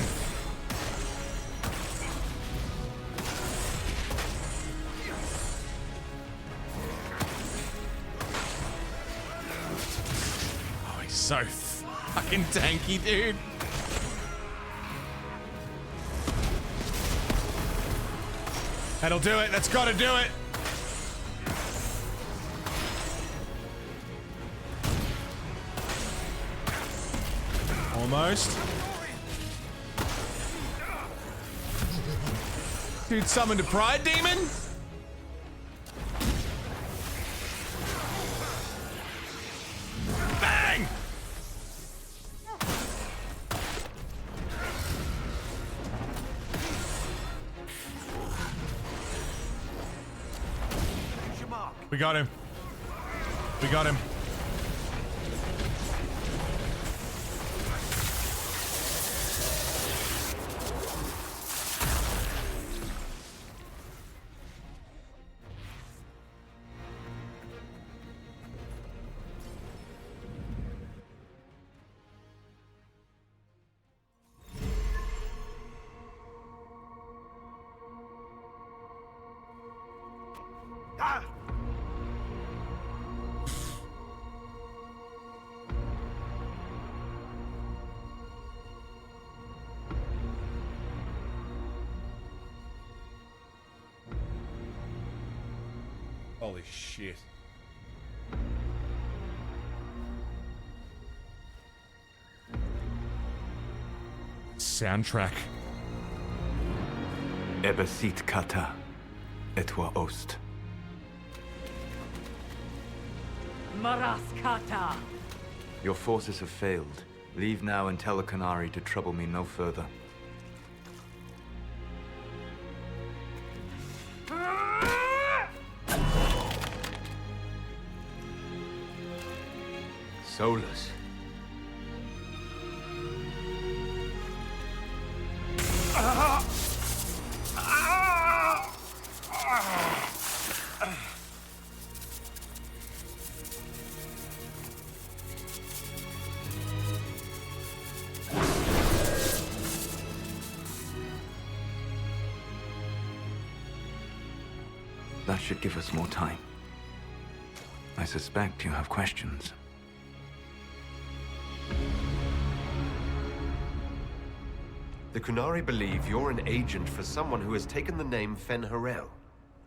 So fucking tanky, dude. That'll do it. That's got to do it. Almost. Dude summoned a pride demon? Bang! We got him. We got him. Holy shit. Soundtrack. Ebesit kata, etwa ost. Maraskata! Your forces have failed. Leave now and tell the Canary to trouble me no further. Solus. That should give us more time. I suspect you have questions. The Qunari believe you're an agent for someone who has taken the name Fen-Harel.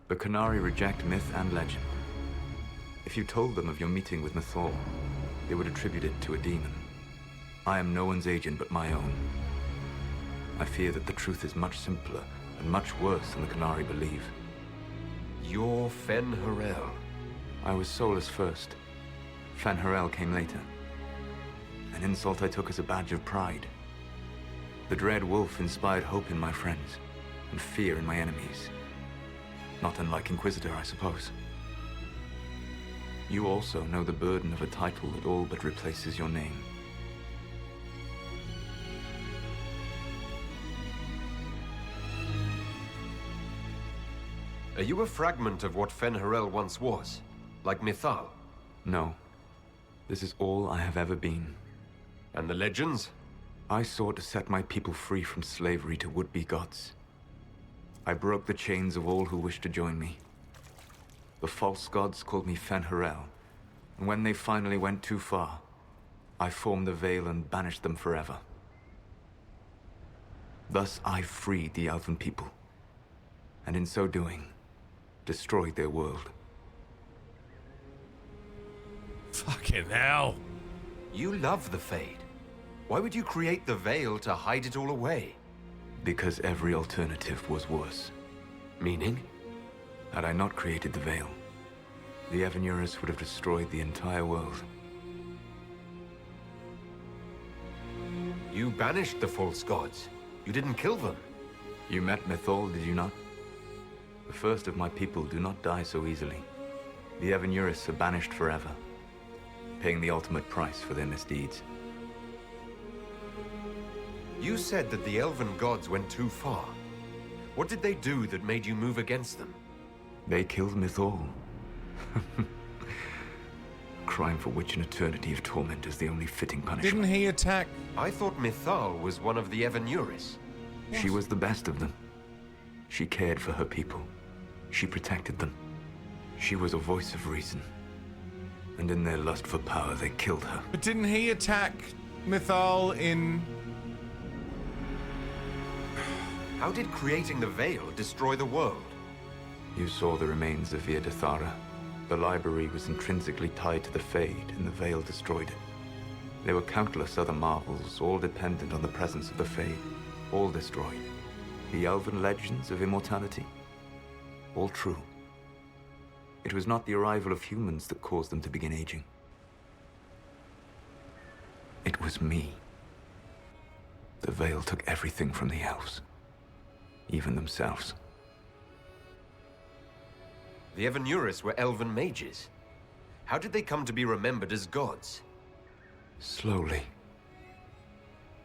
The Qunari reject myth and legend. If you told them of your meeting with Mythal, they would attribute it to a demon. I am no one's agent but my own. I fear that the truth is much simpler and much worse than the Qunari believe. You're Fen-Harel. I was soulless first. Fen-Harel came later. An insult I took as a badge of pride. The Dread Wolf inspired hope in my friends, and fear in my enemies. Not unlike Inquisitor, I suppose. You also know the burden of a title that all but replaces your name. Are you a fragment of what Fen-Harel once was? Like Mythal? No. This is all I have ever been. And the legends? I sought to set my people free from slavery to would-be gods. I broke the chains of all who wished to join me. The false gods called me Fen-Harel, and when they finally went too far, I formed the Veil and banished them forever. Thus I freed the Elven people, and in so doing, destroyed their world. Fucking hell. You love the Fade. Why would you create the Veil to hide it all away? Because every alternative was worse. Meaning? Had I not created the Veil, the Evanurus would have destroyed the entire world. You banished the false gods. You didn't kill them. You met Mythal, did you not? The first of my people do not die so easily. The Evanurus are banished forever, paying the ultimate price for their misdeeds. You said that the Elven gods went too far. What did they do that made you move against them? They killed Mythal. Crime for which an eternity of torment is the only fitting punishment. Didn't he attack? I thought Mythal was one of the Evanuris. She was the best of them. She cared for her people. She protected them. She was a voice of reason. And in their lust for power, they killed her. But didn't he attack Mythal in... How did creating the Veil destroy the world? You saw the remains of Via Dethara. The library was intrinsically tied to the Fade, and the Veil destroyed it. There were countless other marvels, all dependent on the presence of the Fade, all destroyed. The Elven legends of immortality, all true. It was not the arrival of humans that caused them to begin aging. It was me. The Veil took everything from the elves, even themselves. The Evanuris were elven mages. How did they come to be remembered as gods? Slowly.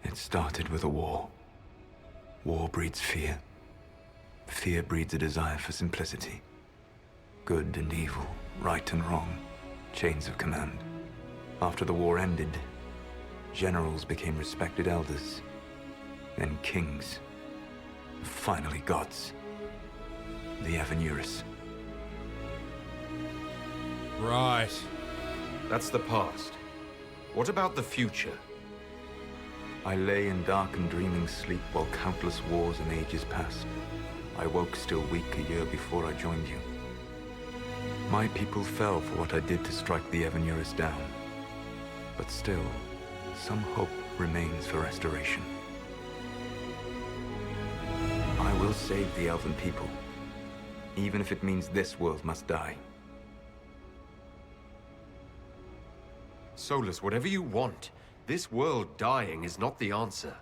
It started with a war. War breeds fear. Fear breeds a desire for simplicity. Good and evil, right and wrong, chains of command. After the war ended, generals became respected elders, then kings, and finally gods. The Evanuris. Right. That's the past. What about the future? I lay in dark and dreaming sleep while countless wars and ages passed. I woke still weak a year before I joined you. My people fell for what I did to strike the Evanuris down. But still, some hope remains for restoration. I will save the Elven people, even if it means this world must die. Solus, whatever you want, this world dying is not the answer.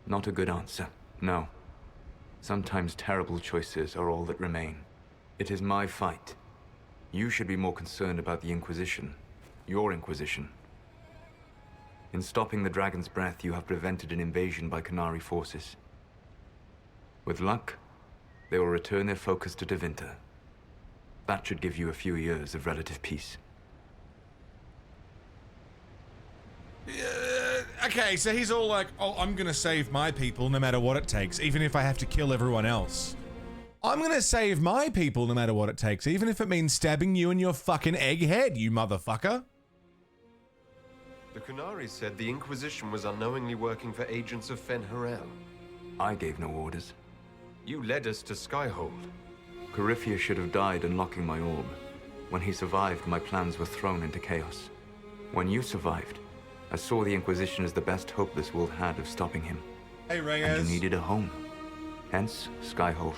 Not a good answer, no. Sometimes terrible choices are all that remain. It is my fight. You should be more concerned about the Inquisition. Your Inquisition. In stopping the Dragon's Breath, you have prevented an invasion by Qunari forces. With luck, they will return their focus to Tevinter. That should give you a few years of relative peace. Okay, so he's all like, oh, I'm gonna save my people no matter what it takes, even if I have to kill everyone else. I'm gonna save my people no matter what it takes, even if it means stabbing you in your fucking egg head, you motherfucker. The Qunari said the Inquisition was unknowingly working for agents of Fen-Harel. I gave no orders. You led us to Skyhold. Corypheus should have died unlocking my orb. When he survived, my plans were thrown into chaos. When you survived, I saw the Inquisition as the best hope this world had of stopping him. Hey, Reyes. And you needed a home. Hence, Skyhold.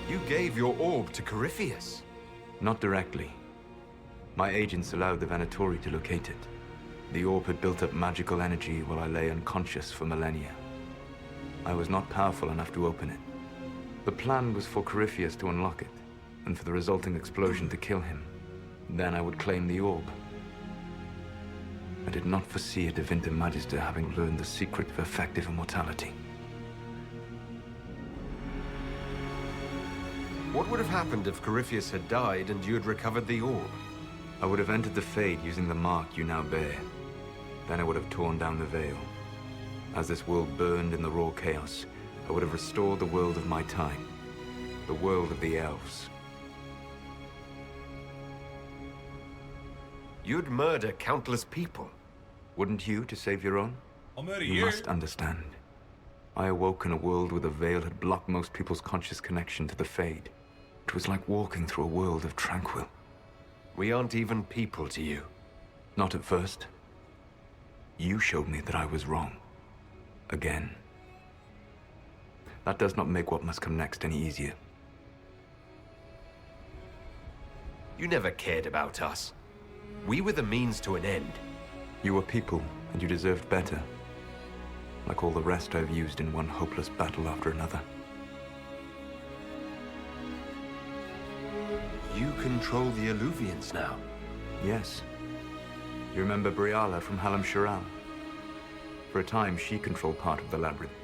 You gave your orb to Corypheus. Not directly. My agents allowed the Venatori to locate it. The orb had built up magical energy while I lay unconscious for millennia. I was not powerful enough to open it. The plan was for Corypheus to unlock it, and for the resulting explosion to kill him. Then I would claim the orb. I did not foresee a Divinity Magister having learned the secret of effective immortality. What would have happened if Corypheus had died and you had recovered the orb? I would have entered the Fade using the mark you now bear. Then I would have torn down the veil. As this world burned in the raw chaos, I would have restored the world of my time. The world of the elves. You'd murder countless people. Wouldn't you, to save your own? I'll murder You must understand. I awoke in a world where the veil had blocked most people's conscious connection to the Fade. It was like walking through a world of tranquil. We aren't even people to you. Not at first. You showed me that I was wrong. Again. That does not make what must come next any easier. You never cared about us. We were the means to an end. You were people, and you deserved better. Like all the rest I've used in one hopeless battle after another. You control the Illuvians now. Yes. You remember Briala from Halam Shiral? For a time, she controlled part of the labyrinth.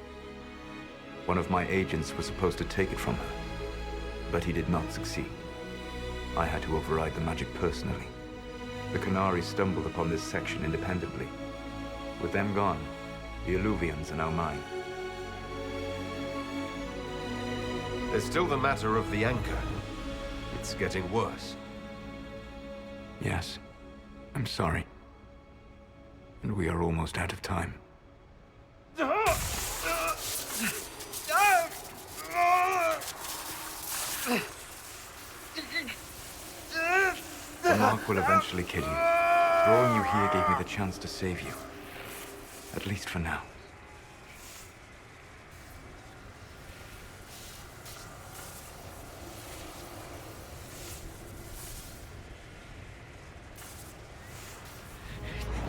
One of my agents was supposed to take it from her, but he did not succeed. I had to override the magic personally. The Qunari stumbled upon this section independently. With them gone, the Illuvians are now mine. There's still the matter of the anchor. It's getting worse. Yes, I'm sorry. And we are almost out of time. The mark will eventually kill you. Drawing you here gave me the chance to save you. At least for now.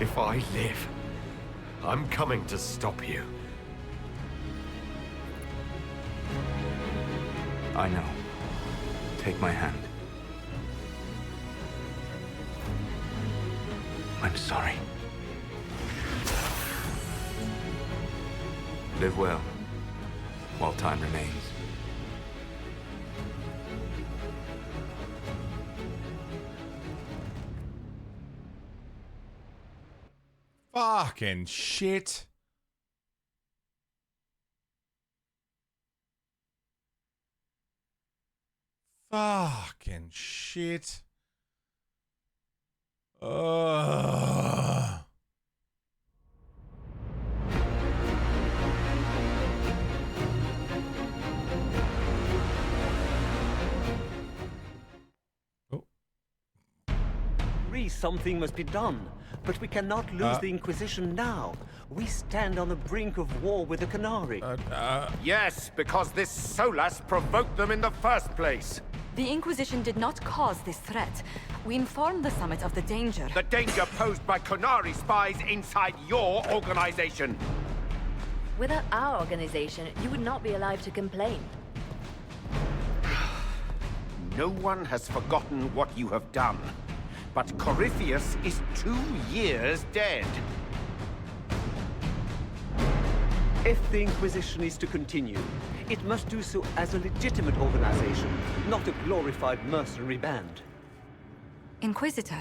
If I live, I'm coming to stop you. I know. Take my hand. I'm sorry. Live well, while time remains. Fucking shit. Fucking shit. Ugh. Something must be done, but we cannot lose the Inquisition now. We stand on the brink of war with the Qunari. Yes, because this Solas provoked them in the first place. The Inquisition did not cause this threat. We informed the Summit of the danger. The danger posed by Qunari spies inside your organization. Without our organization, you would not be alive to complain. No one has forgotten what you have done. But Corypheus is 2 years dead. If the Inquisition is to continue, it must do so as a legitimate organization, not a glorified mercenary band. Inquisitor.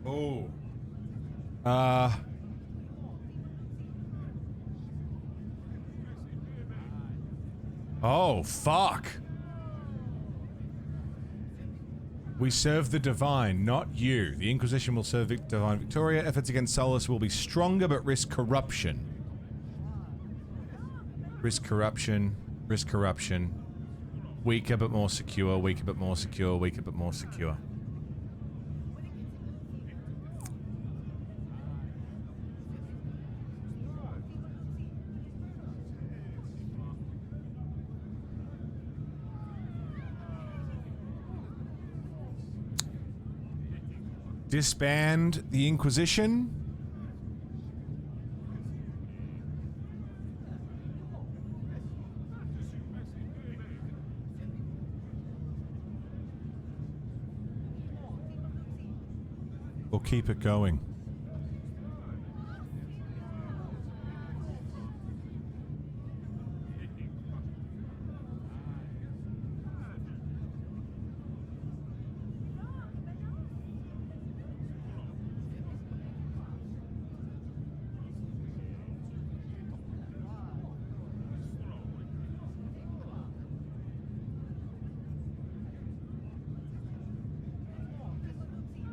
Oh. Oh, fuck. We serve the Divine, not you. The Inquisition will serve Divine Victoria. Efforts against Solus will be stronger, but risk corruption. Risk corruption. Risk corruption. Weaker, but more secure. Weaker, but more secure. Weaker, but more secure. Disband the Inquisition. Or keep it going.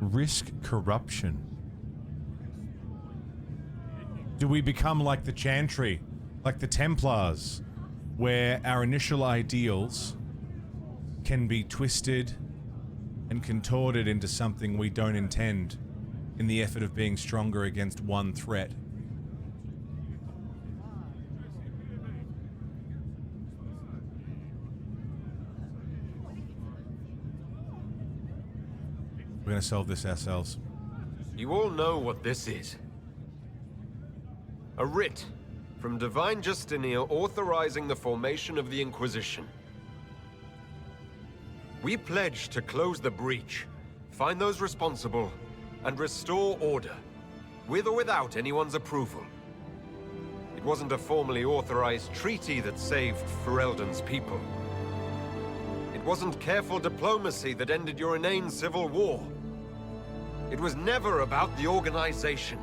Risk corruption. Do we become like the Chantry, like the Templars, where our initial ideals can be twisted and contorted into something we don't intend in the effort of being stronger against one threat? We're gonna solve this ourselves. You all know what this is. A writ from Divine Justinia authorizing the formation of the Inquisition. We pledge to close the breach, find those responsible, and restore order, with or without anyone's approval. It wasn't a formally authorized treaty that saved Ferelden's people. It wasn't careful diplomacy that ended your inane civil war. It was never about the organization.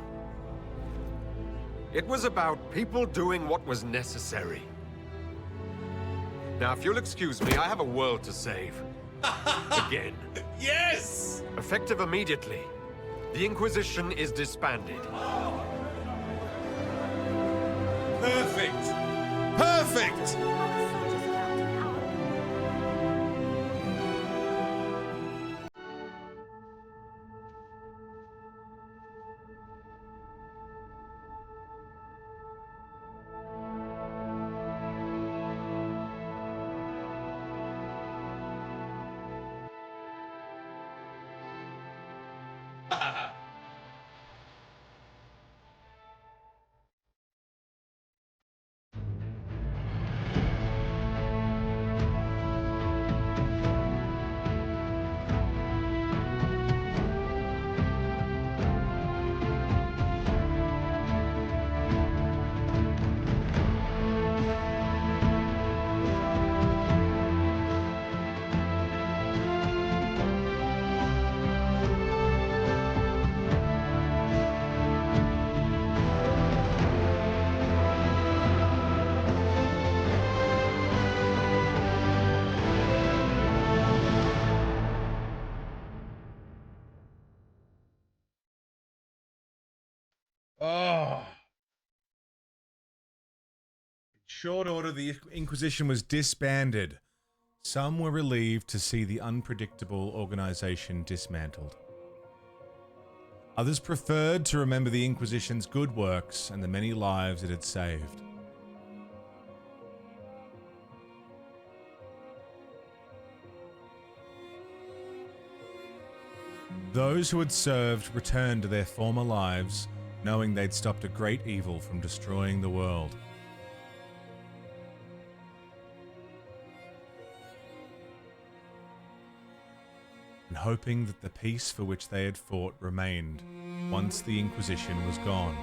It was about people doing what was necessary. Now, if you'll excuse me, I have a world to save. Again. Yes! Effective immediately, the Inquisition is disbanded. Perfect! Perfect! Oh. In short order, the Inquisition was disbanded. Some were relieved to see the unpredictable organization dismantled. Others preferred to remember the Inquisition's good works and the many lives it had saved. Those who had served returned to their former lives, knowing they'd stopped a great evil from destroying the world. And hoping that the peace for which they had fought remained once the Inquisition was gone.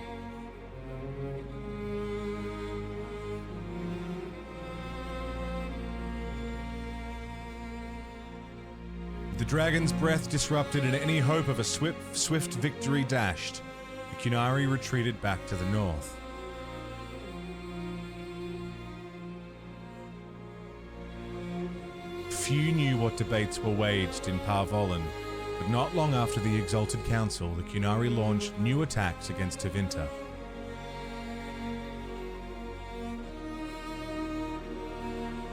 The dragon's breath disrupted and any hope of a swift victory dashed. The Qunari retreated back to the north. few knew what debates were waged in Parvolan, but not long after the Exalted Council, the Qunari launched new attacks against Tevinter.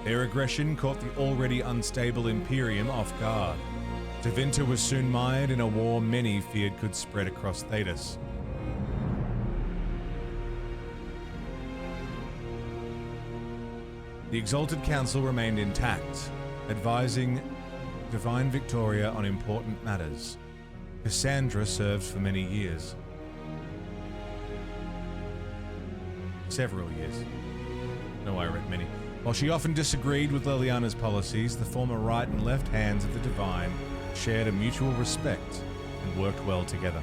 Their aggression caught the already unstable Imperium off guard. Tevinter was soon mired in a war many feared could spread across Thedas. The Exalted Council remained intact, advising Divine Victoria on important matters. Cassandra served for many years. Several years. No, I read many. While she often disagreed with Leliana's policies, the former right and left hands of the Divine shared a mutual respect and worked well together.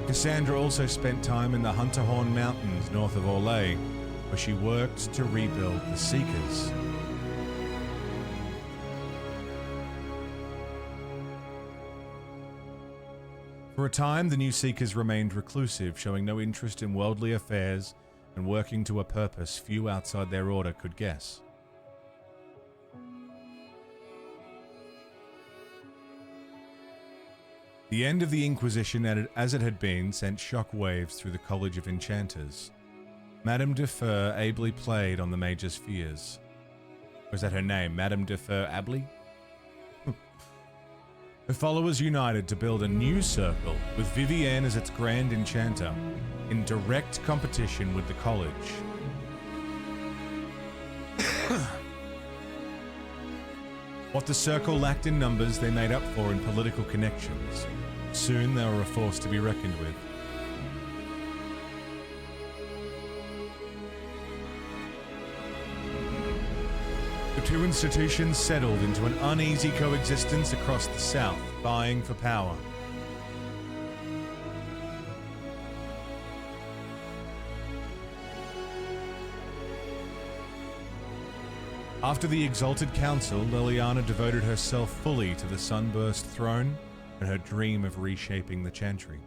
Cassandra also spent time in the Hunterhorn Mountains north of Orlais, where she worked to rebuild the Seekers. For a time, the new Seekers remained reclusive, showing no interest in worldly affairs and working to a purpose few outside their order could guess. The end of the Inquisition, as it had been, sent shockwaves through the College of Enchanters. Madame Defer ably played on the Mage's fears. Was that her name, Madame Defer Abley? Her followers united to build a new circle, with Vivienne as its Grand Enchanter, in direct competition with the College. What the circle lacked in numbers, they made up for in political connections. Soon they were a force to be reckoned with. The two institutions settled into an uneasy coexistence across the south, vying for power. After the Exalted Council, Leliana devoted herself fully to the Sunburst throne and her dream of reshaping the Chantry.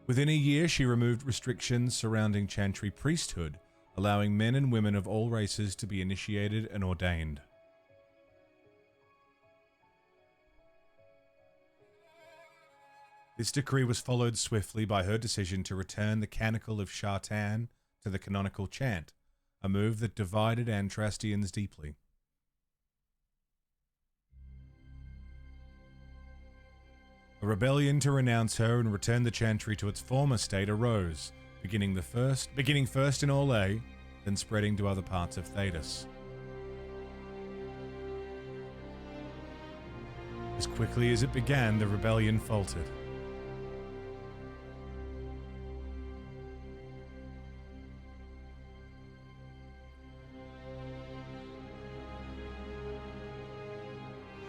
Within a year, she removed restrictions surrounding Chantry priesthood, allowing men and women of all races to be initiated and ordained. This decree was followed swiftly by her decision to return the Canonical of Shartan to the canonical chant, a move that divided Antrastians deeply. A rebellion to renounce her and return the Chantry to its former state arose, beginning first in Orlais, then spreading to other parts of Thedas. As quickly as it began, the rebellion faltered.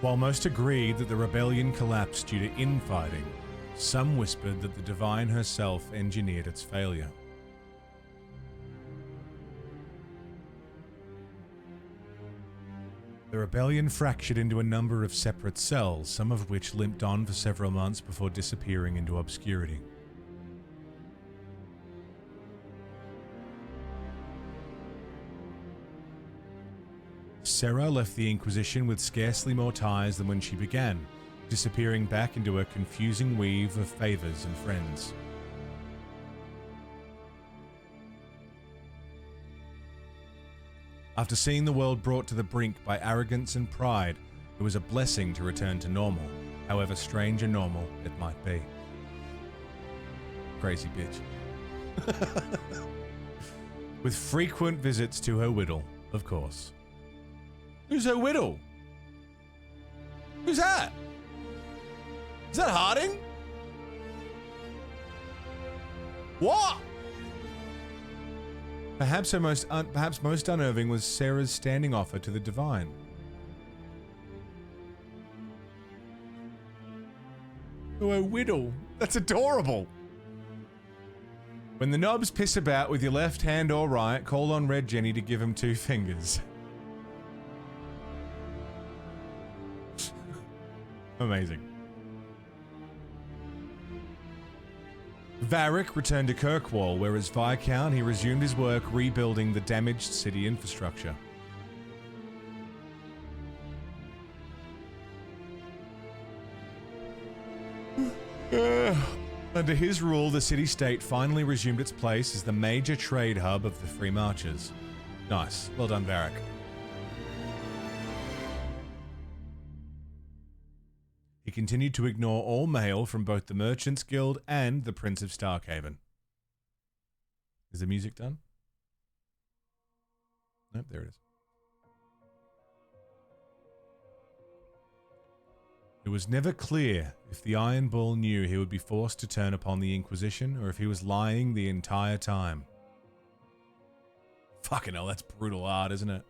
While most agreed that the rebellion collapsed due to infighting, some whispered that the Divine herself engineered its failure. The rebellion fractured into a number of separate cells, some of which limped on for several months before disappearing into obscurity. Serra left the Inquisition with scarcely more ties than when she began, disappearing back into a confusing weave of favors and friends. After seeing the world brought to the brink by arrogance and pride, it was a blessing to return to normal, however strange and normal it might be. Crazy bitch. With frequent visits to her widow, of course. Who's her widow? Who's that? Is that Harding? What? Perhaps most unnerving was Sarah's standing offer to the Divine. Oh, a widow. That's adorable. When the knobs piss about with your left hand or right, call on Red Jenny to give him 2 fingers. Amazing. Varric returned to Kirkwall, where as Viscount he resumed his work rebuilding the damaged city infrastructure. Under his rule, the city-state finally resumed its place as the major trade hub of the Free Marches. Nice. Well done, Varric. He continued to ignore all mail from both the Merchants Guild and the Prince of Starkhaven. Is the music done? Nope, there it is. It was never clear if the Iron Bull knew he would be forced to turn upon the Inquisition or if he was lying the entire time. Fucking hell, that's brutal art, isn't it?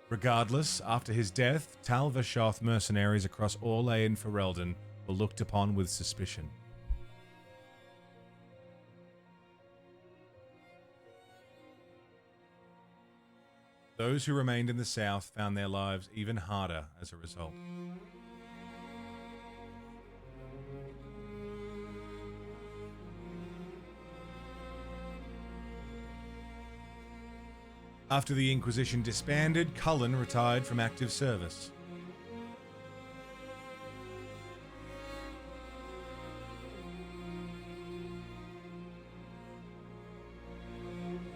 Regardless, after his death, Tal Vashoth mercenaries across Orlais and Ferelden were looked upon with suspicion. Those who remained in the south found their lives even harder as a result. After the Inquisition disbanded, Cullen retired from active service.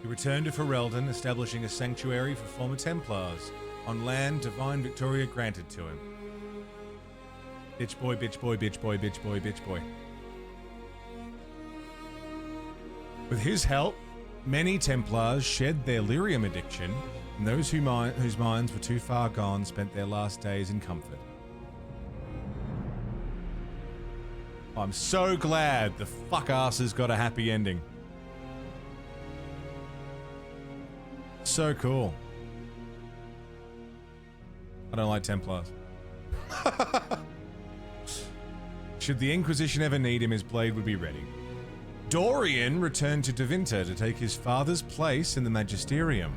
He returned to Ferelden, establishing a sanctuary for former Templars on land Divine Victoria granted to him. Bitch boy, bitch boy, bitch boy, bitch boy, bitch boy. With his help, many Templars shed their lyrium addiction, and those whose minds were too far gone spent their last days in comfort. I'm so glad the fuck-asses got a happy ending. So cool. I don't like Templars. Should the Inquisition ever need him, his blade would be ready. Dorian returned to Devinter to take his father's place in the Magisterium.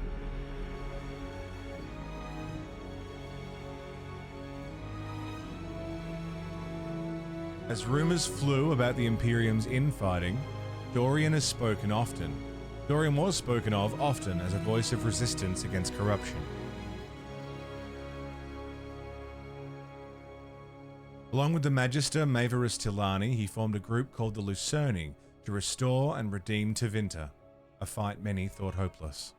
As rumors flew about the Imperium's infighting, Dorian was spoken of often as a voice of resistance against corruption. Along with the Magister Maverus Tilani, he formed a group called the Lucerni to restore and redeem Tevinter, a fight many thought hopeless.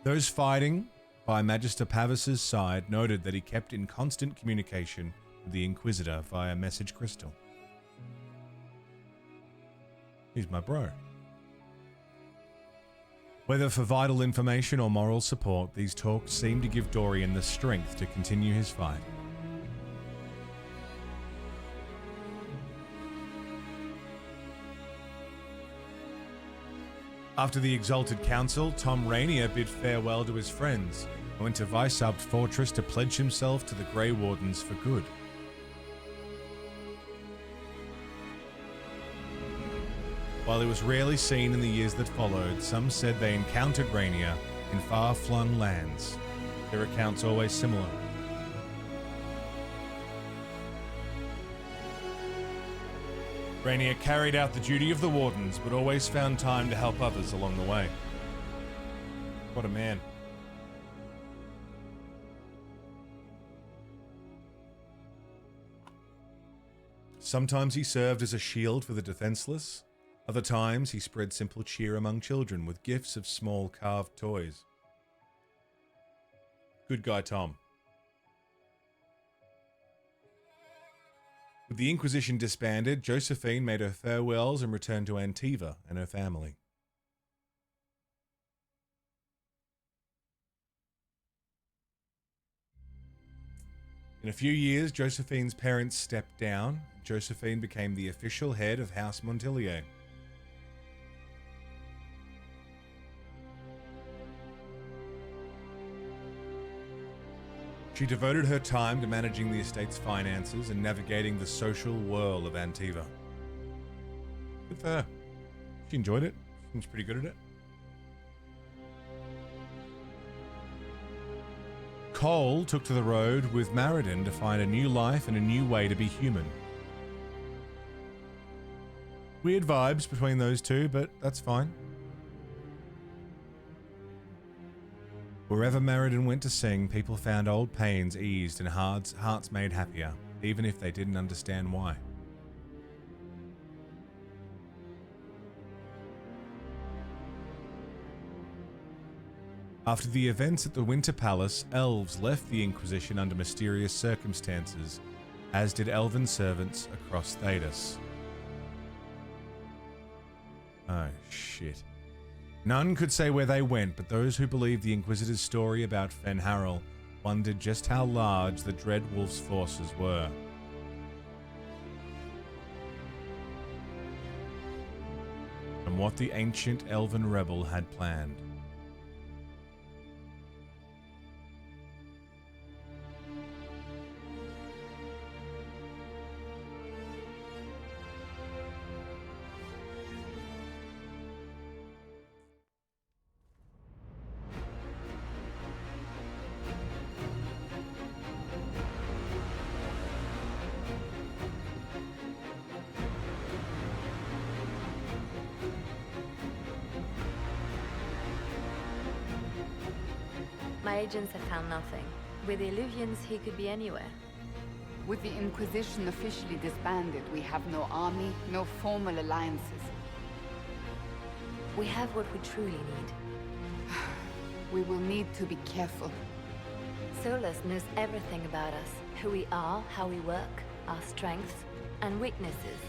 Those fighting by Magister Pavis's side noted that he kept in constant communication with the Inquisitor via message crystal. He's my bro. Whether for vital information or moral support, these talks seemed to give Dorian the strength to continue his fight. After the Exalted Council, Tom Rainier bid farewell to his friends and went to Weishaupt Fortress to pledge himself to the Grey Wardens for good. While he was rarely seen in the years that followed, some said they encountered Rainier in far-flung lands. Their accounts always similar. Rainier carried out the duty of the Wardens, but always found time to help others along the way. What a man. Sometimes he served as a shield for the defenseless. Other times, he spread simple cheer among children with gifts of small carved toys. Good guy, Tom. With the Inquisition disbanded, Josephine made her farewells and returned to Antiva and her family. In a few years, Josephine's parents stepped down. Josephine became the official head of House Montilier. She devoted her time to managing the estate's finances and navigating the social whirl of Antiva. Good for her. She enjoyed it. Seems pretty good at it. Cole took to the road with Maridin to find a new life and a new way to be human. Weird vibes between those two, but that's fine. Wherever Maridin went to sing, people found old pains eased and hearts made happier, even if they didn't understand why. After the events at the Winter Palace, elves left the Inquisition under mysterious circumstances, as did elven servants across Thedas. Oh, shit. None could say where they went, but those who believed the Inquisitor's story about Fenharel wondered just how large the Dread Wolf's forces were. And what the ancient elven rebel had planned. My agents have found nothing. With the Illuvians, he could be anywhere. With the Inquisition officially disbanded, we have no army, no formal alliances. We have what we truly need. We will need to be careful. Solus knows everything about us. Who we are, how we work, our strengths and weaknesses.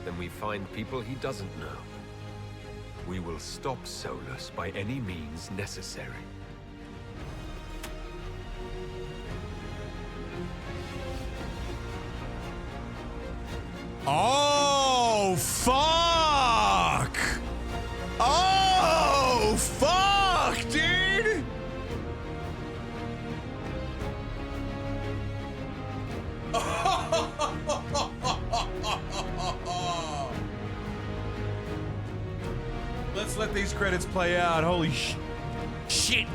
Then we find people he doesn't know. We will stop Solus by any means necessary. Oh, fuck! Oh, fuck, dude! Let's let these credits play out. Holy shit!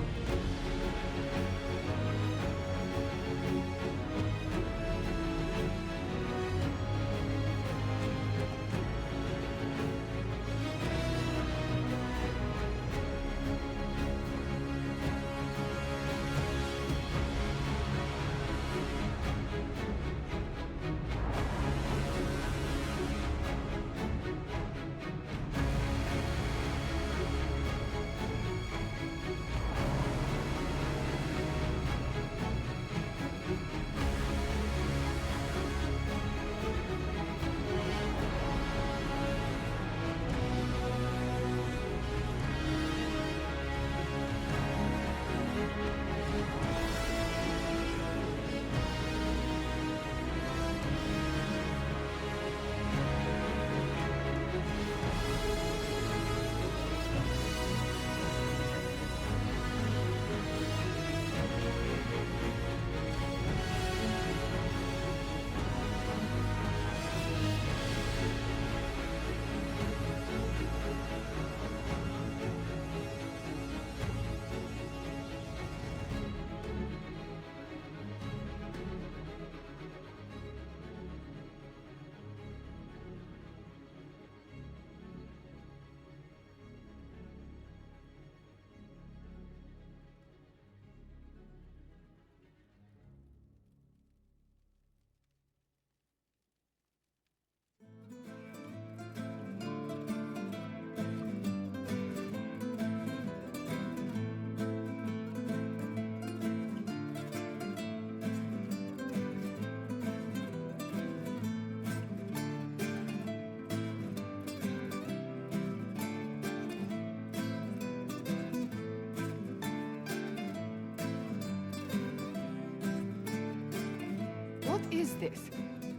What is this?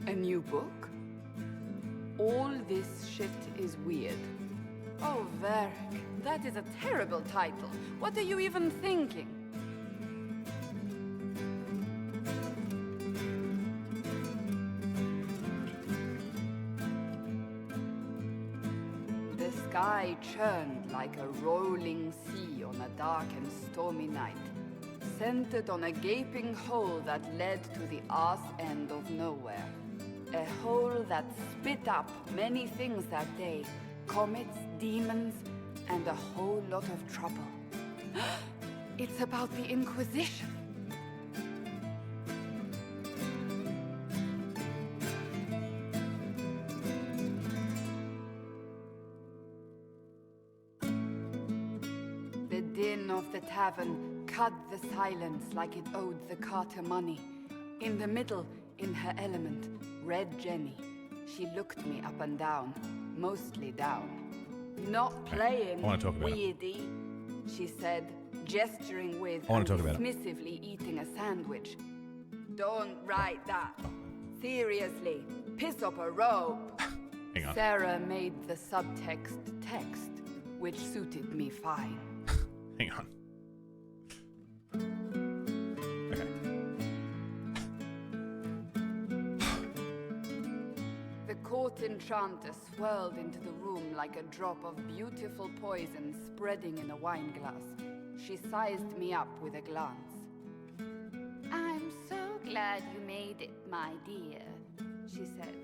A new book? All this shit is weird. Oh, Varric, that is a terrible title. What are you even thinking? The sky churned like a rolling sea on a dark and stormy night. centered on a gaping hole that led to the arse end of nowhere. A hole that spit up many things that day. Comets, demons, and a whole lot of trouble. It's about the Inquisition. The din of the tavern cut the silence like it owed the carter money. In the middle, in her element, Red Jenny. She looked me up and down, mostly down. Not playing, I want to talk about weirdy, she said, gesturing with I want and to talk about it. dismissively eating a sandwich. Don't write that. Seriously, piss up a robe. Hang on. Sarah made the subtext text, which suited me fine. Hang on. The court enchanter swirled into the room like a drop of beautiful poison spreading in a wineglass. She sized me up with a glance. I'm so glad you made it, my dear, she said.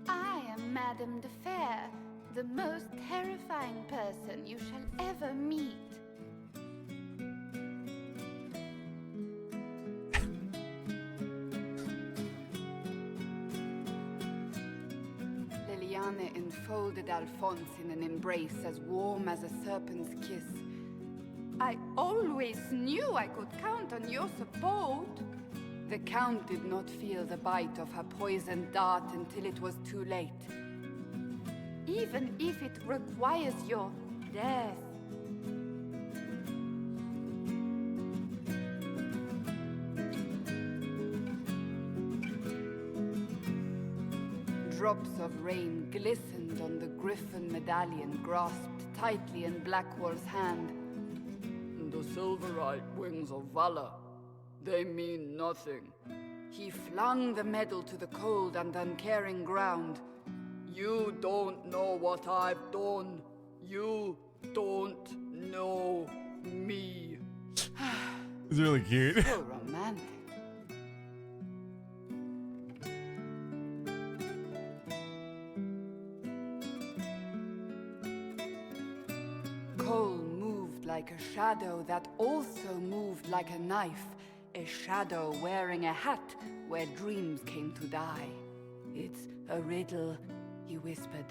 I am Madame de Fair, the most terrifying person you shall ever meet. Liliane enfolded Alphonse in an embrace as warm as a serpent's kiss. I always knew I could count on your support. The Count did not feel the bite of her poisoned dart until it was too late. Even if it requires your death. Drops of rain glistened on the griffin medallion grasped tightly in Blackwall's hand. The silverite wings of valor, they mean nothing. He flung the medal to the cold and uncaring ground. You don't know what I've done. You don't know me. It's really cute. So romantic. Cole moved like a shadow that also moved like a knife. A shadow wearing a hat where dreams came to die. It's a riddle, he whispered.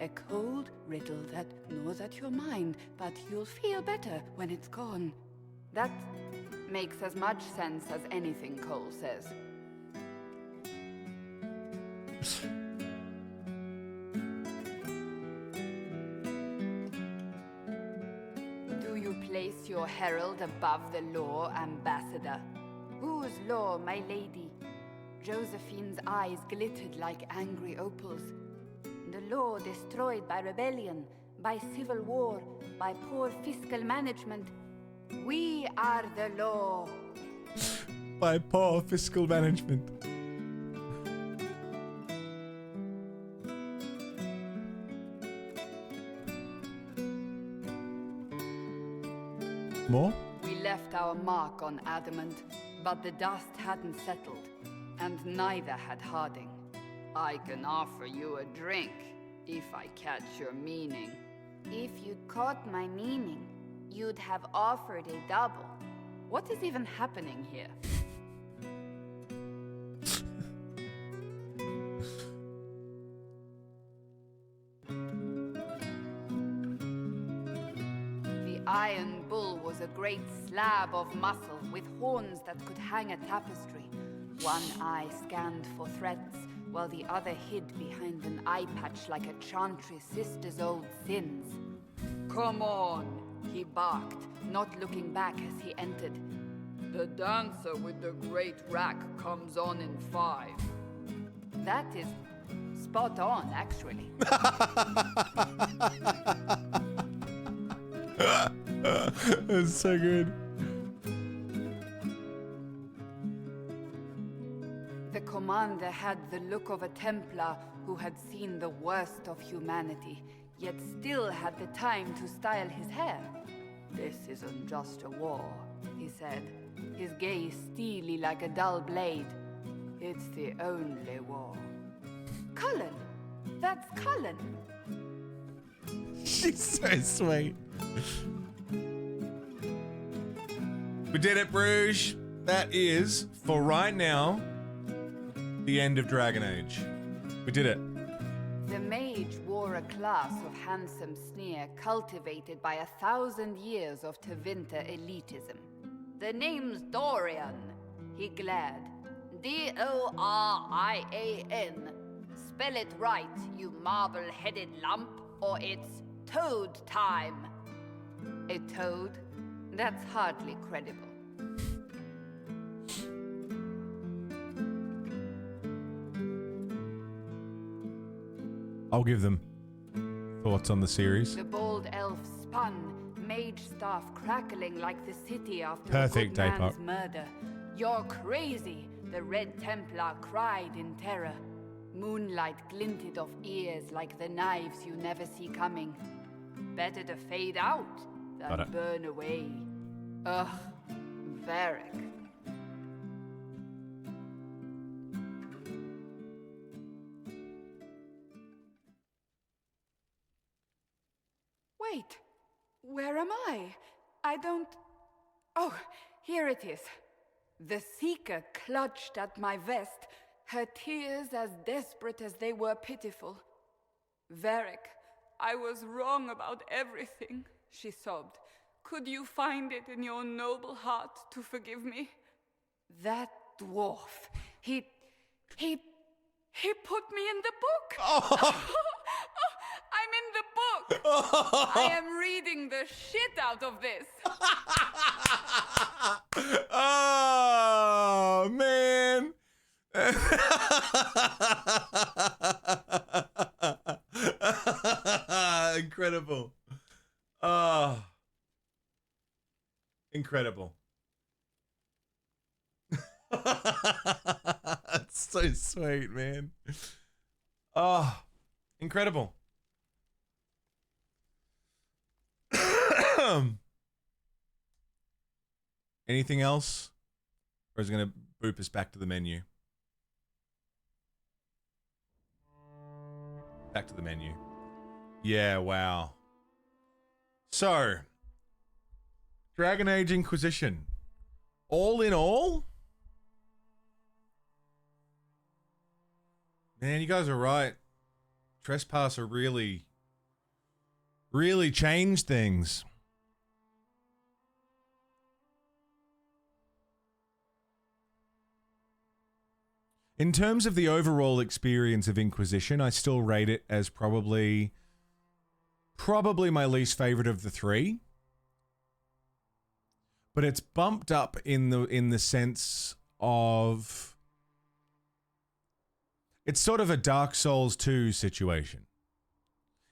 A cold riddle that gnaws at your mind, but you'll feel better when it's gone. That makes as much sense as anything Cole says. Do you place your herald above the law, Ambassador? Whose law, my lady? Josephine's eyes glittered like angry opals. The law destroyed by rebellion, by civil war, by poor fiscal management. We are the law. By poor fiscal management. More? We left our mark on adamant, but the dust hadn't settled, and neither had Harding. I can offer you a drink, if I catch your meaning. If you'd caught my meaning, you'd have offered a double. What is even happening here? The Iron Bull was a great slab of muscle with horns that could hang a tapestry. One eye scanned for threats, while the other hid behind an eye patch like a chantry sister's old sins. Come on, he barked, not looking back as he entered. The dancer with the great rack comes on in 5. That is spot on, actually. That's so good. The commander had the look of a Templar who had seen the worst of humanity, yet still had the time to style his hair. This isn't just a war, he said. His gaze steely like a dull blade. It's the only war. Cullen! That's Cullen! She's so sweet. We did it, Bruges. That is, for right now, the end of Dragon Age. We did it. The mage wore a class of handsome sneer cultivated by 1,000 years of Tevinter elitism. The name's Dorian. He glared. D-O-R-I-A-N. Spell it right, you marble-headed lump, or it's toad time. A toad? That's hardly credible. I'll give them thoughts on the series. The bold elf spun, mage staff crackling like the city after Perfect, a good man's Dapok. murder. You're crazy, the Red Templar cried in terror. Moonlight glinted off ears like the knives you never see coming. Better to fade out Got than it. burn away. Ugh, Varric. Wait, where am I? I don't... Oh, here it is. The Seeker clutched at my vest, her tears as desperate as they were pitiful. Varric, I was wrong about everything, she sobbed. Could you find it in your noble heart to forgive me? That dwarf, he put me in the book! I'm in the book! I am reading the shit out of this! Oh, man. Incredible. Oh. Incredible. That's so sweet, man. Oh, incredible. Anything else? Or is it going to boop us back to the menu? Back to the menu. Yeah, wow. So, Dragon Age Inquisition. All in all, man, you guys are right. Trespasser really changed things. In terms of the overall experience of Inquisition, I still rate it as probably my least favorite of the three. But it's bumped up in the sense of it's sort of a Dark Souls 2 situation.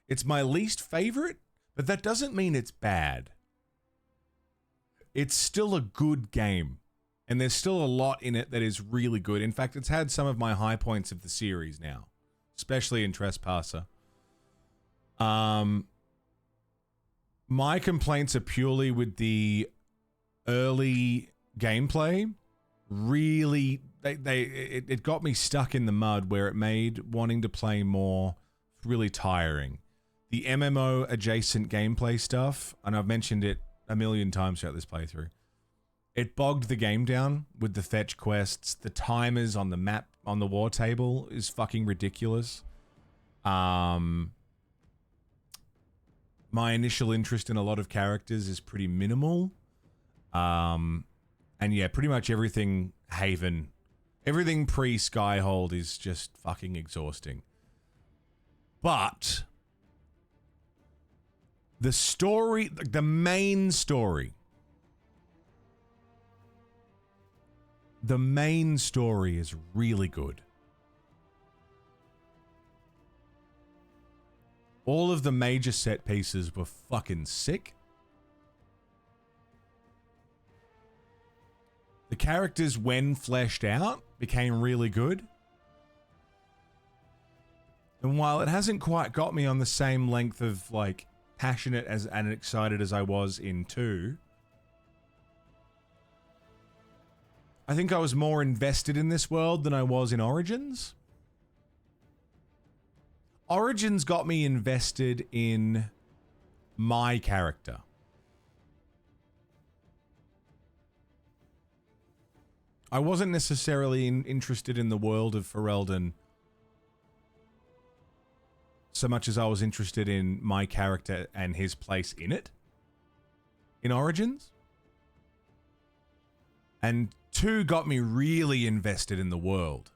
It's my least favorite, but that doesn't mean it's bad. It's still a good game. And there's still a lot in it that is really good. In fact, it's had some of my high points of the series now, especially in Trespasser. My complaints are purely with the early gameplay. Really, it got me stuck in the mud where it made wanting to play more really tiring. The MMO adjacent gameplay stuff, and I've mentioned it a million times throughout this playthrough, it bogged the game down with the fetch quests. The timers on the map, on the war table is fucking ridiculous. My initial interest in a lot of characters is pretty minimal. And yeah, pretty much everything Haven, everything pre-Skyhold is just fucking exhausting. But the story, the main story, is really good. All of the major set pieces were fucking sick. The characters, when fleshed out, became really good. And while it hasn't quite got me on the same length of, like, passionate and excited as I was in 2, I think I was more invested in this world than I was in Origins. Origins got me invested in my character. I wasn't necessarily interested in the world of Ferelden so much as I was interested in my character and his place in it. In Origins. And 2 got me really invested in the world.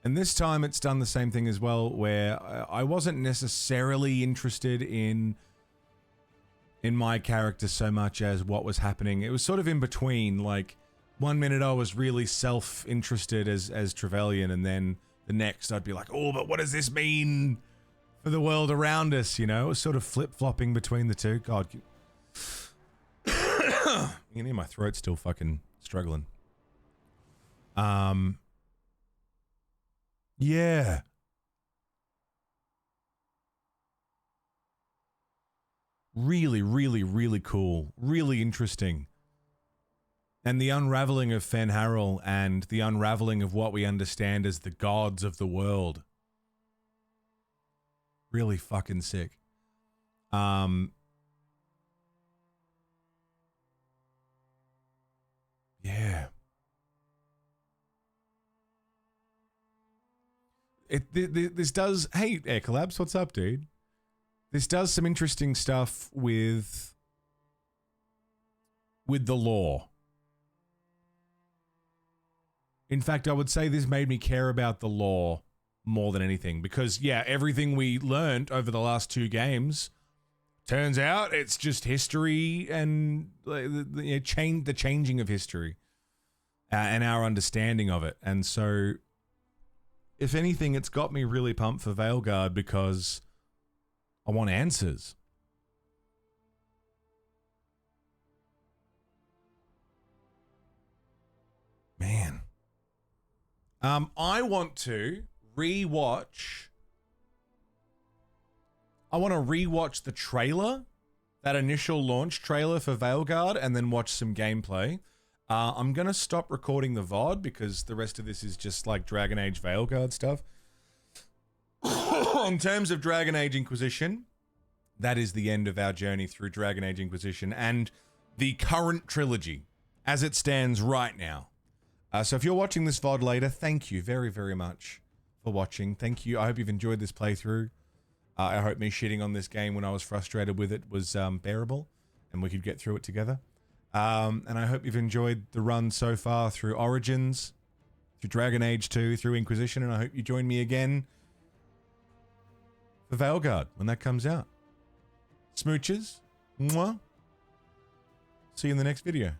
And this time it's done the same thing as well, where I wasn't necessarily interested in my character so much as what was happening. It was sort of in between. Like, one minute I was really self-interested as Trevelyan, and then the next I'd be like, oh, but what does this mean for the world around us, you know? It was sort of flip-flopping between the two. God, you can hear my throat still fucking struggling. Yeah. Really, really, really cool. Really interesting. And the unraveling of Fenharel and the unraveling of what we understand as the gods of the world. Really fucking sick. Yeah. This does... Hey, Air Collapse, what's up, dude? This does some interesting stuff with the lore. In fact, I would say this made me care about the lore more than anything. Because, yeah, everything we learned over the last 2 games, turns out it's just history and the changing of history and our understanding of it. And so, if anything, it's got me really pumped for Veilguard because I want answers. Man. I want to rewatch. I want to rewatch the trailer, that initial launch trailer for Veilguard, and then watch some gameplay. I'm going to stop recording the VOD because the rest of this is just like Dragon Age Veilguard stuff. In terms of Dragon Age Inquisition, that is the end of our journey through Dragon Age Inquisition and the current trilogy as it stands right now. So if you're watching this VOD later, thank you very, very much for watching. Thank you. I hope you've enjoyed this playthrough. I hope me shitting on this game when I was frustrated with it was bearable and we could get through it together. And I hope you've enjoyed the run so far through Origins, through Dragon Age 2, through Inquisition, and I hope you join me again for Veilguard when that comes out. Smooches. Mwah. See you in the next video.